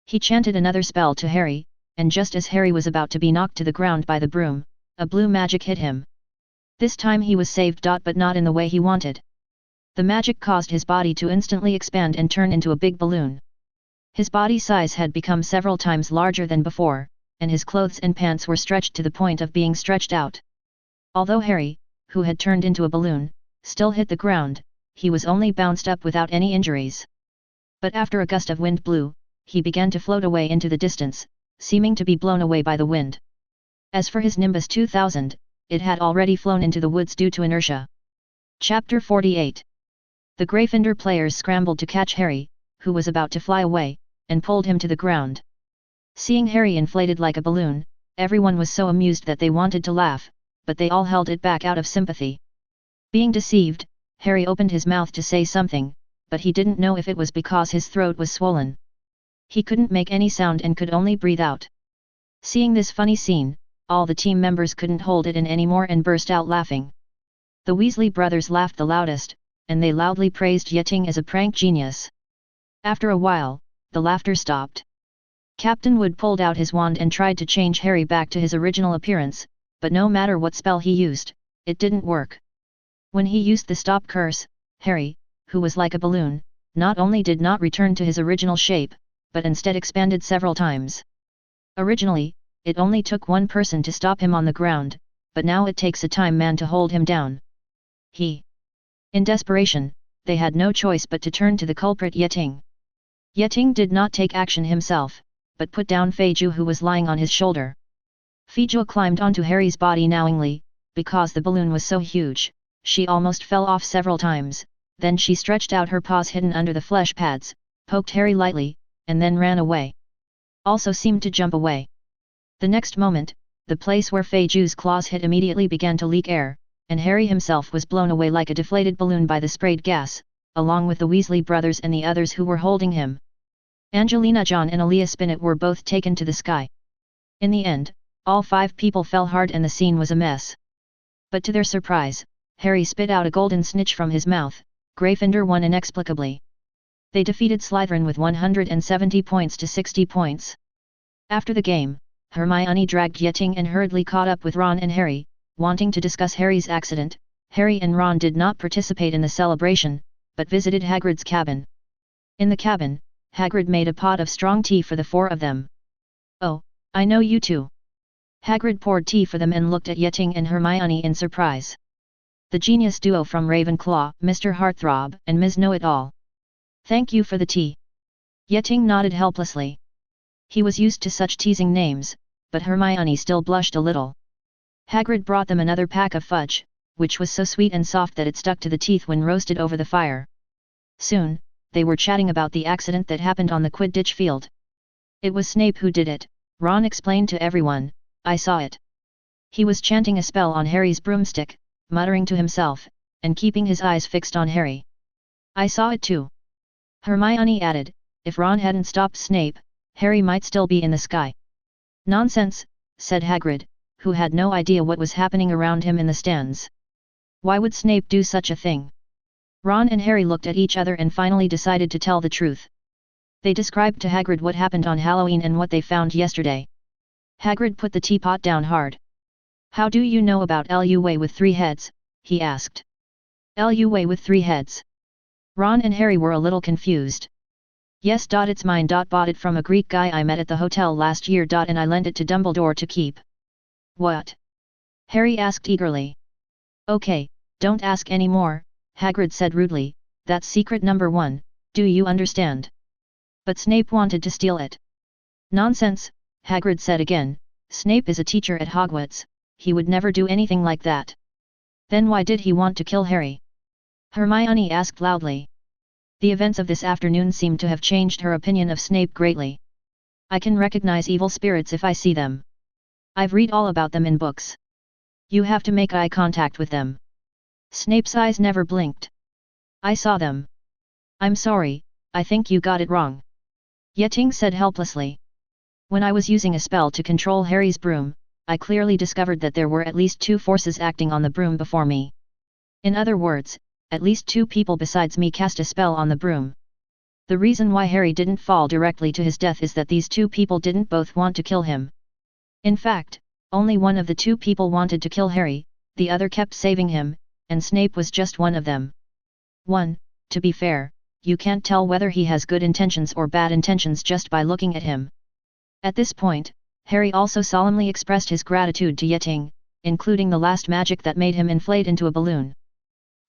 He chanted another spell to Harry, and just as Harry was about to be knocked to the ground by the broom, a blue magic hit him. This time he was saved, but not in the way he wanted. The magic caused his body to instantly expand and turn into a big balloon. His body size had become several times larger than before, and his clothes and pants were stretched to the point of being stretched out. Although Harry, who had turned into a balloon, still hit the ground, he was only bounced up without any injuries. But after a gust of wind blew, he began to float away into the distance, seeming to be blown away by the wind. As for his Nimbus 2000, it had already flown into the woods due to inertia. Chapter 48. The Gryffindor players scrambled to catch Harry, who was about to fly away, and pulled him to the ground. Seeing Harry inflated like a balloon, everyone was so amused that they wanted to laugh, but they all held it back out of sympathy. Being deceived, Harry opened his mouth to say something, but he didn't know if it was because his throat was swollen. He couldn't make any sound and could only breathe out. Seeing this funny scene, all the team members couldn't hold it in anymore and burst out laughing. The Weasley brothers laughed the loudest, and they loudly praised Yeting as a prank genius. After a while, the laughter stopped. Captain Wood pulled out his wand and tried to change Harry back to his original appearance, but no matter what spell he used, it didn't work. When he used the stop curse, Harry, who was like a balloon, not only did not return to his original shape, but instead expanded several times. Originally, it only took one person to stop him on the ground, but now it takes a time man to hold him down. In desperation, they had no choice but to turn to the culprit Yeting. Yeting did not take action himself, but put down Feiju, who was lying on his shoulder. Feiju climbed onto Harry's body knowingly, because the balloon was so huge, she almost fell off several times. Then she stretched out her paws hidden under the flesh pads, poked Harry lightly, and then ran away. Also seemed to jump away. The next moment, the place where Feiju's claws hit immediately began to leak air, and Harry himself was blown away like a deflated balloon by the sprayed gas, along with the Weasley brothers and the others who were holding him. Angelina, John and Alaya Spinnet were both taken to the sky. In the end, all 5 people fell hard and the scene was a mess. But to their surprise, Harry spit out a golden snitch from his mouth. Gryffindor won inexplicably. They defeated Slytherin with 170 points to 60 points. After the game, Hermione dragged Yeting and hurriedly caught up with Ron and Harry, wanting to discuss Harry's accident. Harry and Ron did not participate in the celebration, but visited Hagrid's cabin. In the cabin, Hagrid made a pot of strong tea for the four of them. "Oh, I know you two." Hagrid poured tea for them and looked at Yeting and Hermione in surprise. The genius duo from Ravenclaw, Mr. Heartthrob and Ms. Know-It-All. "Thank you for the tea." Yeting nodded helplessly. He was used to such teasing names, but Hermione still blushed a little. Hagrid brought them another pack of fudge, which was so sweet and soft that it stuck to the teeth when roasted over the fire. Soon, they were chatting about the accident that happened on the Quidditch field. "It was Snape who did it," Ron explained to everyone. "I saw it. He was chanting a spell on Harry's broomstick, muttering to himself, and keeping his eyes fixed on Harry." "I saw it too." Hermione added, "If Ron hadn't stopped Snape, Harry might still be in the sky." "Nonsense," said Hagrid, who had no idea what was happening around him in the stands. "Why would Snape do such a thing?" Ron and Harry looked at each other and finally decided to tell the truth. They described to Hagrid what happened on Halloween and what they found yesterday. Hagrid put the teapot down hard. "How do you know about Lua with 3 heads, he asked. "Lua with 3 heads? Ron and Harry were a little confused. "Yes. It's mine. Bought it from a Greek guy I met at the hotel last year. And I lent it to Dumbledore to keep." "What?" Harry asked eagerly. "Okay, don't ask any more," Hagrid said rudely. "That's secret number 1, do you understand?" "But Snape wanted to steal it." "Nonsense," Hagrid said again. "Snape is a teacher at Hogwarts, he would never do anything like that." "Then why did he want to kill Harry?" Hermione asked loudly. The events of this afternoon seemed to have changed her opinion of Snape greatly. "I can recognize evil spirits if I see them. I've read all about them in books. You have to make eye contact with them." Snape's eyes never blinked. "I saw them." "I'm sorry, I think you got it wrong," Yeting said helplessly. "When I was using a spell to control Harry's broom, I clearly discovered that there were at least 2 forces acting on the broom before me. In other words, at least 2 people besides me cast a spell on the broom. The reason why Harry didn't fall directly to his death is that these 2 people didn't both want to kill him. In fact, only one of the 2 people wanted to kill Harry, the other kept saving him, and Snape was just one of them. 1. To be fair, you can't tell whether he has good intentions or bad intentions just by looking at him." At this point, Harry also solemnly expressed his gratitude to Yeting, including the last magic that made him inflate into a balloon.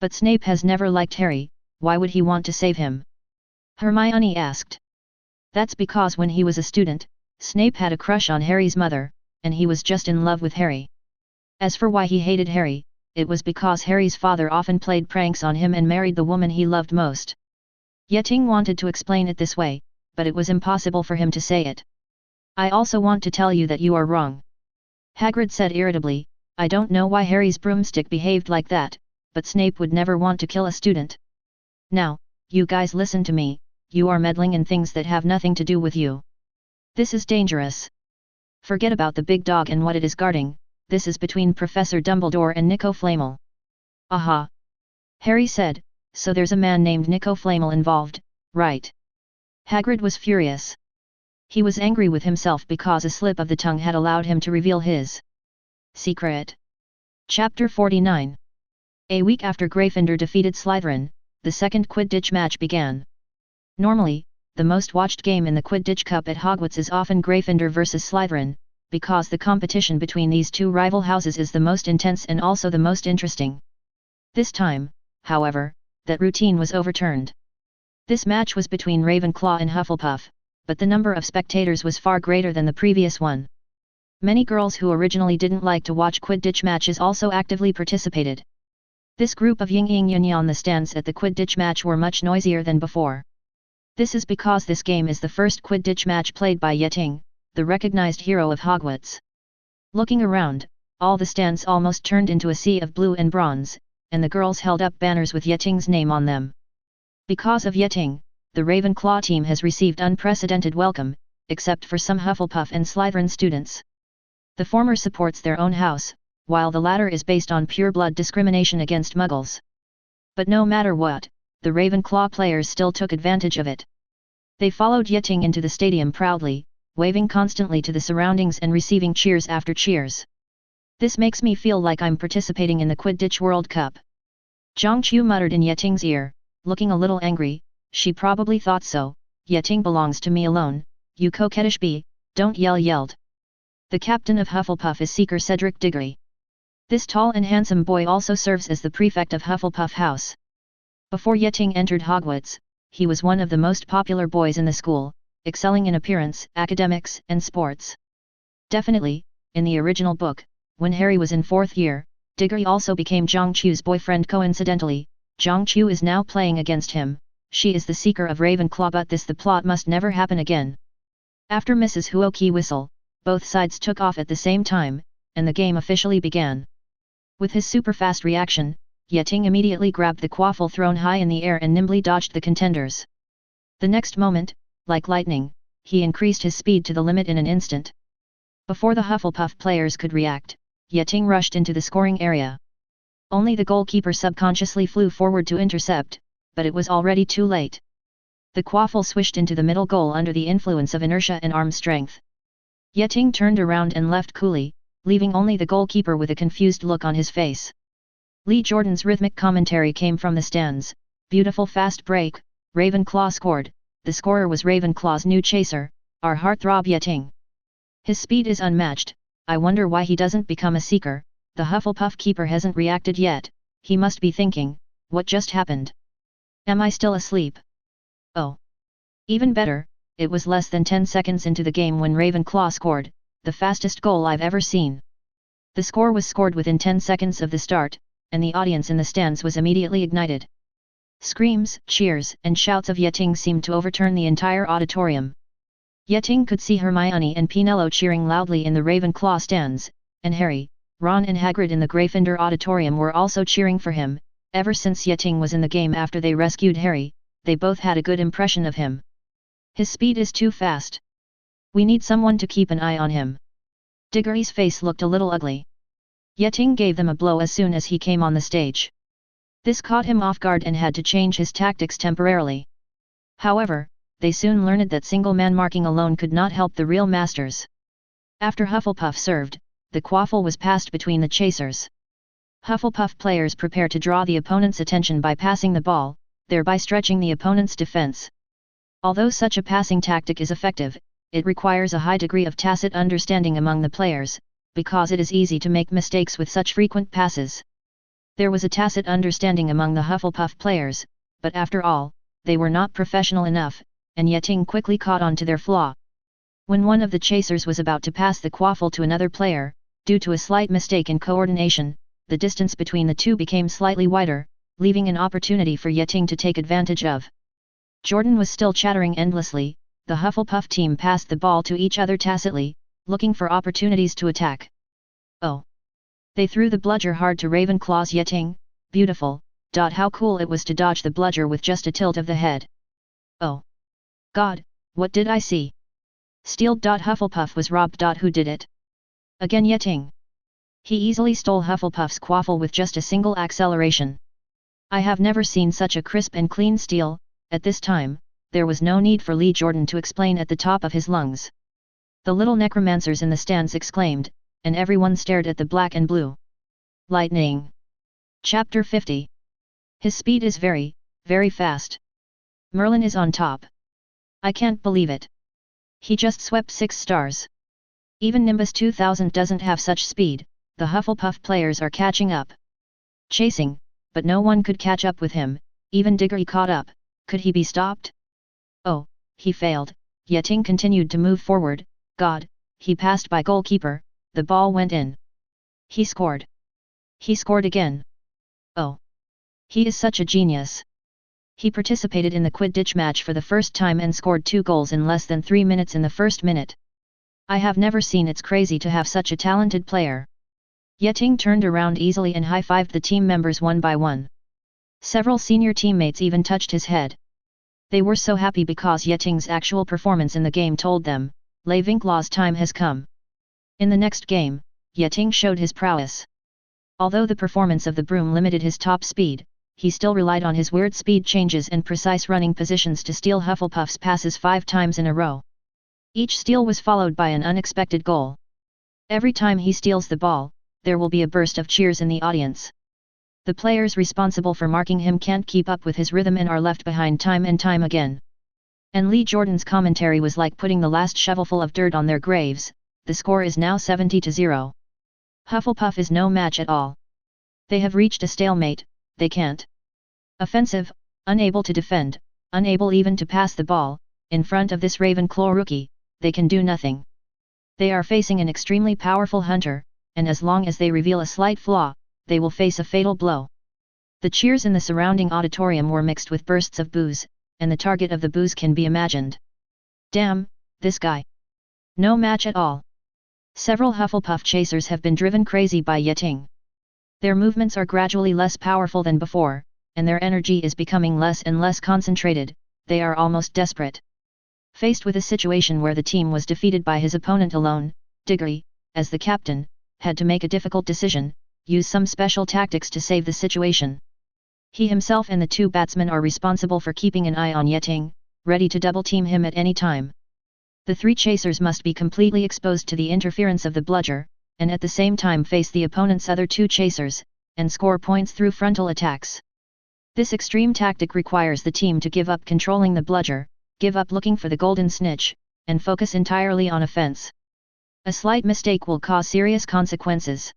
"But Snape has never liked Harry, why would he want to save him?" Hermione asked. "That's because when he was a student, Snape had a crush on Harry's mother, and he was just in love with Harry. As for why he hated Harry, it was because Harry's father often played pranks on him and married the woman he loved most." Yeting wanted to explain it this way, but it was impossible for him to say it. "I also want to tell you that you are wrong," Hagrid said irritably. "I don't know why Harry's broomstick behaved like that, but Snape would never want to kill a student. Now, you guys listen to me, you are meddling in things that have nothing to do with you. This is dangerous. Forget about the big dog and what it is guarding, this is between Professor Dumbledore and Nico Flamel." "Aha!" Harry said, "So there's a man named Nico Flamel involved, right?" Hagrid was furious. He was angry with himself because a slip of the tongue had allowed him to reveal his secret. Chapter 49. A week after Gryffindor defeated Slytherin, the second Quidditch match began. Normally, the most watched game in the Quidditch Cup at Hogwarts is often Gryffindor vs Slytherin, because the competition between these 2 rival houses is the most intense and also the most interesting. This time, however, that routine was overturned. This match was between Ravenclaw and Hufflepuff, but the number of spectators was far greater than the previous one. Many girls who originally didn't like to watch Quidditch matches also actively participated. This group of yin on the stands at the Quidditch match were much noisier than before. This is because this game is the first Quidditch match played by Yeting, the recognized hero of Hogwarts. Looking around, all the stands almost turned into a sea of blue and bronze, and the girls held up banners with Yeting's name on them. Because of Yeting, the Ravenclaw team has received unprecedented welcome, except for some Hufflepuff and Slytherin students. The former supports their own house, while the latter is based on pure-blood discrimination against Muggles. But no matter what, the Ravenclaw players still took advantage of it. They followed Yeting into the stadium proudly, waving constantly to the surroundings and receiving cheers after cheers. "This makes me feel like I'm participating in the Quidditch World Cup," Zhang Qiu muttered in Yeting's ear, looking a little angry. she probably thought so. Yeting belongs to me alone, you coquettish bee, don't yelled. The captain of Hufflepuff is Seeker Cedric Diggory. This tall and handsome boy also serves as the prefect of Hufflepuff House. Before Yeting entered Hogwarts, he was one of the most popular boys in the school, excelling in appearance, academics, and sports. Definitely, in the original book, when Harry was in 4th year, Diggory also became Zhang Chu's boyfriend coincidentally. Zhang Chu is now playing against him, she is the Seeker of Ravenclaw, but the plot must never happen again. After Mrs. Huoqi whistle, both sides took off at the same time, and the game officially began. With his super fast reaction, Yeting immediately grabbed the quaffle thrown high in the air and nimbly dodged the contenders. The next moment, like lightning, he increased his speed to the limit in an instant. Before the Hufflepuff players could react, Yeting rushed into the scoring area. Only the goalkeeper subconsciously flew forward to intercept, but it was already too late. The quaffle swished into the middle goal under the influence of inertia and arm strength. Yeting turned around and left coolly, leaving only the goalkeeper with a confused look on his face. Lee Jordan's rhythmic commentary came from the stands. Beautiful fast break, Ravenclaw scored, the scorer was Ravenclaw's new chaser, our heartthrob Yeting. His speed is unmatched, I wonder why he doesn't become a Seeker. The Hufflepuff keeper hasn't reacted yet, he must be thinking, what just happened? Am I still asleep? Oh. Even better, it was less than 10 seconds into the game when Ravenclaw scored, the fastest goal I've ever seen. The score was scored within 10 seconds of the start, and the audience in the stands was immediately ignited. Screams, cheers, and shouts of Yeting seemed to overturn the entire auditorium. Yeting could see Hermione and Penelope cheering loudly in the Ravenclaw stands, and Harry, Ron and Hagrid in the Gryffindor auditorium were also cheering for him. Ever since Yeting was in the game after they rescued Harry, they both had a good impression of him. His speed is too fast. We need someone to keep an eye on him. Diggory's face looked a little ugly. Yeting gave them a blow as soon as he came on the stage. This caught him off guard and had to change his tactics temporarily. However, they soon learned that single-man marking alone could not help the real masters. After Hufflepuff served, the quaffle was passed between the chasers. Hufflepuff players prepare to draw the opponent's attention by passing the ball, thereby stretching the opponent's defense. Although such a passing tactic is effective, it requires a high degree of tacit understanding among the players, because it is easy to make mistakes with such frequent passes. There was a tacit understanding among the Hufflepuff players, but after all, they were not professional enough, and Yeting quickly caught on to their flaw. When one of the chasers was about to pass the quaffle to another player, due to a slight mistake in coordination, the distance between the two became slightly wider, leaving an opportunity for Yeting to take advantage of. Jordan was still chattering endlessly. The Hufflepuff team passed the ball to each other tacitly, looking for opportunities to attack. Oh! They threw the bludger hard to Ravenclaw's Yeting. Beautiful. How cool it was to dodge the bludger with just a tilt of the head. Oh! God, what did I see? Stealed. Hufflepuff was robbed. Who did it? Again Yeting. He easily stole Hufflepuff's quaffle with just a single acceleration. I have never seen such a crisp and clean steal. At this time, there was no need for Lee Jordan to explain at the top of his lungs. The little necromancers in the stands exclaimed, and everyone stared at the black and blue. Lightning. Chapter 50. His speed is very, very fast. Merlin is on top. I can't believe it. He just swept 6 stars. Even Nimbus 2000 doesn't have such speed. The Hufflepuff players are catching up. Chasing, but no one could catch up with him. Even Diggory caught up. Could he be stopped? Oh, he failed. Yeting continued to move forward. God, he passed by goalkeeper, the ball went in. He scored. He scored again. Oh. He is such a genius. He participated in the Quidditch match for the first time and scored 2 goals in less than 3 minutes in the first minute. I have never seen. It's crazy to have such a talented player. Yeting turned around easily and high-fived the team members one by one. Several senior teammates even touched his head. They were so happy because Yeting's actual performance in the game told them, Ravenclaw's time has come. In the next game, Yeting showed his prowess. Although the performance of the broom limited his top speed, he still relied on his weird speed changes and precise running positions to steal Hufflepuff's passes 5 times in a row. Each steal was followed by an unexpected goal. Every time he steals the ball, there will be a burst of cheers in the audience. The players responsible for marking him can't keep up with his rhythm and are left behind time and time again. And Lee Jordan's commentary was like putting the last shovelful of dirt on their graves. The score is now 70-0. Hufflepuff is no match at all. They have reached a stalemate, they can't. Offensive, unable to defend, unable even to pass the ball, in front of this Ravenclaw rookie, they can do nothing. They are facing an extremely powerful hunter, and as long as they reveal a slight flaw, they will face a fatal blow. The cheers in the surrounding auditorium were mixed with bursts of boos, and the target of the boos can be imagined. Damn, this guy. No match at all. Several Hufflepuff chasers have been driven crazy by Yeting. Their movements are gradually less powerful than before, and their energy is becoming less and less concentrated. They are almost desperate. Faced with a situation where the team was defeated by his opponent alone, Diggory, as the captain, had to make a difficult decision, use some special tactics to save the situation. He himself and the two batsmen are responsible for keeping an eye on Yeting, ready to double-team him at any time. The three chasers must be completely exposed to the interference of the bludger, and at the same time face the opponent's other two chasers, and score points through frontal attacks. This extreme tactic requires the team to give up controlling the bludger, give up looking for the golden snitch, and focus entirely on offense. A slight mistake will cause serious consequences.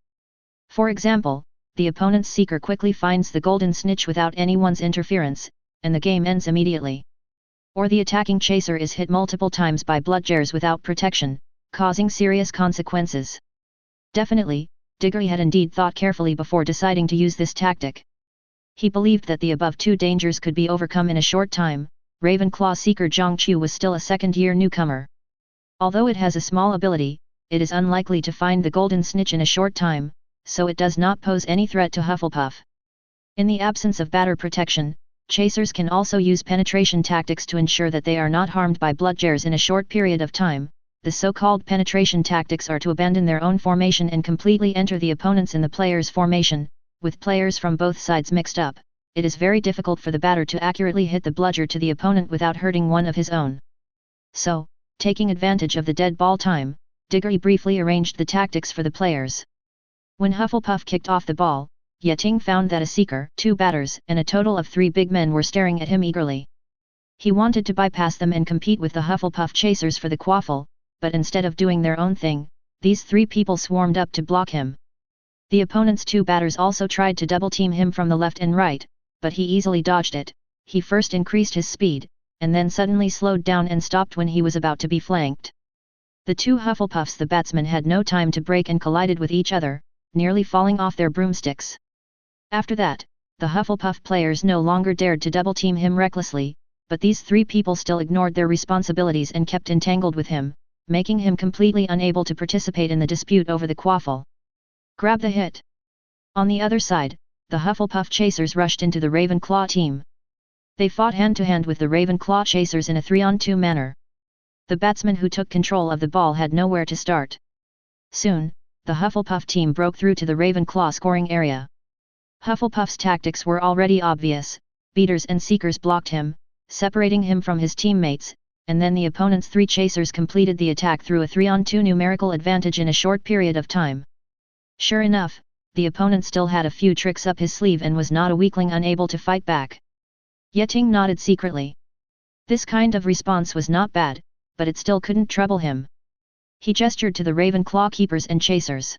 For example, the opponent's seeker quickly finds the golden snitch without anyone's interference, and the game ends immediately. Or the attacking chaser is hit multiple times by bludgers without protection, causing serious consequences. Definitely, Diggory had indeed thought carefully before deciding to use this tactic. He believed that the above two dangers could be overcome in a short time. Ravenclaw seeker Zhang Chu was still a second-year newcomer. Although it has a small ability, it is unlikely to find the golden snitch in a short time, so it does not pose any threat to Hufflepuff. In the absence of batter protection, chasers can also use penetration tactics to ensure that they are not harmed by bludgers in a short period of time. The so-called penetration tactics are to abandon their own formation and completely enter the opponents in the player's formation. With players from both sides mixed up, it is very difficult for the batter to accurately hit the bludger to the opponent without hurting one of his own. So, taking advantage of the dead ball time, Diggory briefly arranged the tactics for the players. When Hufflepuff kicked off the ball, Yeting found that a seeker, two batters, and a total of 3 big men were staring at him eagerly. He wanted to bypass them and compete with the Hufflepuff chasers for the quaffle, but instead of doing their own thing, these 3 people swarmed up to block him. The opponent's 2 batters also tried to double-team him from the left and right, but he easily dodged it. He first increased his speed, and then suddenly slowed down and stopped when he was about to be flanked. The 2 Hufflepuffs, the batsmen, had no time to break and collided with each other, nearly falling off their broomsticks. After that, the Hufflepuff players no longer dared to double-team him recklessly, but these 3 people still ignored their responsibilities and kept entangled with him, making him completely unable to participate in the dispute over the quaffle. Grab the hit. On the other side, the Hufflepuff chasers rushed into the Ravenclaw team. They fought hand-to-hand with the Ravenclaw chasers in a 3-on-2 manner. The batsman who took control of the ball had nowhere to start. Soon, the Hufflepuff team broke through to the Ravenclaw scoring area. Hufflepuff's tactics were already obvious. Beaters and seekers blocked him, separating him from his teammates, and then the opponent's 3 chasers completed the attack through a 3-on-2 numerical advantage in a short period of time. Sure enough, the opponent still had a few tricks up his sleeve and was not a weakling unable to fight back. Yeting nodded secretly. This kind of response was not bad, but it still couldn't trouble him. He gestured to the Ravenclaw keepers and chasers.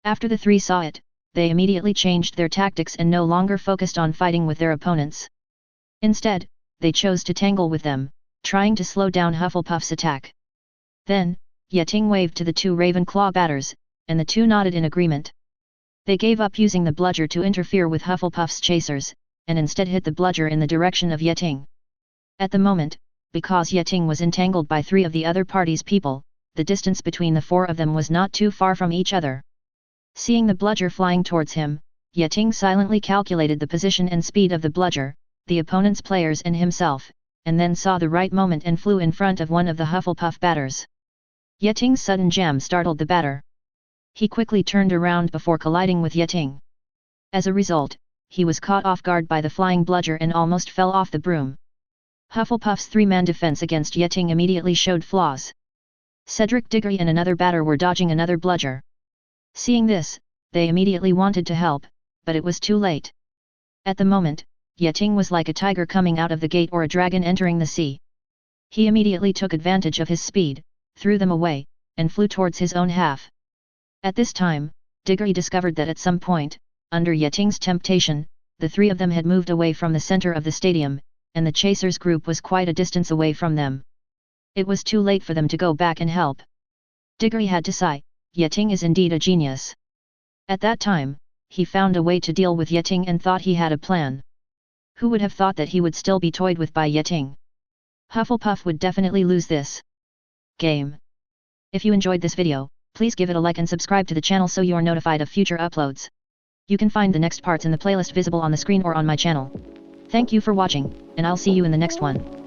After the 3 saw it, they immediately changed their tactics and no longer focused on fighting with their opponents. Instead, they chose to tangle with them, trying to slow down Hufflepuff's attack. Then, Yeting waved to the 2 Ravenclaw batters, and the 2 nodded in agreement. They gave up using the bludger to interfere with Hufflepuff's chasers, and instead hit the bludger in the direction of Yeting. At the moment, because Yeting was entangled by 3 of the other party's people, the distance between the 4 of them was not too far from each other. Seeing the bludger flying towards him, Yeting silently calculated the position and speed of the bludger, the opponent's players and himself, and then saw the right moment and flew in front of one of the Hufflepuff batters. Yeting's sudden jam startled the batter. He quickly turned around before colliding with Yeting. As a result, he was caught off guard by the flying bludger and almost fell off the broom. Hufflepuff's 3-man defense against Yeting immediately showed flaws. Cedric Diggory and another batter were dodging another bludger. Seeing this, they immediately wanted to help, but it was too late. At the moment, Yeting was like a tiger coming out of the gate or a dragon entering the sea. He immediately took advantage of his speed, threw them away, and flew towards his own half. At this time, Diggory discovered that at some point, under Yeting's temptation, the three of them had moved away from the center of the stadium, and the chasers group was quite a distance away from them. It was too late for them to go back and help. Diggory had to sigh, Yeting is indeed a genius. At that time, he found a way to deal with Yeting and thought he had a plan. Who would have thought that he would still be toyed with by Yeting? Hufflepuff would definitely lose this game. If you enjoyed this video, please give it a like and subscribe to the channel so you are notified of future uploads. You can find the next parts in the playlist visible on the screen or on my channel. Thank you for watching, and I'll see you in the next one.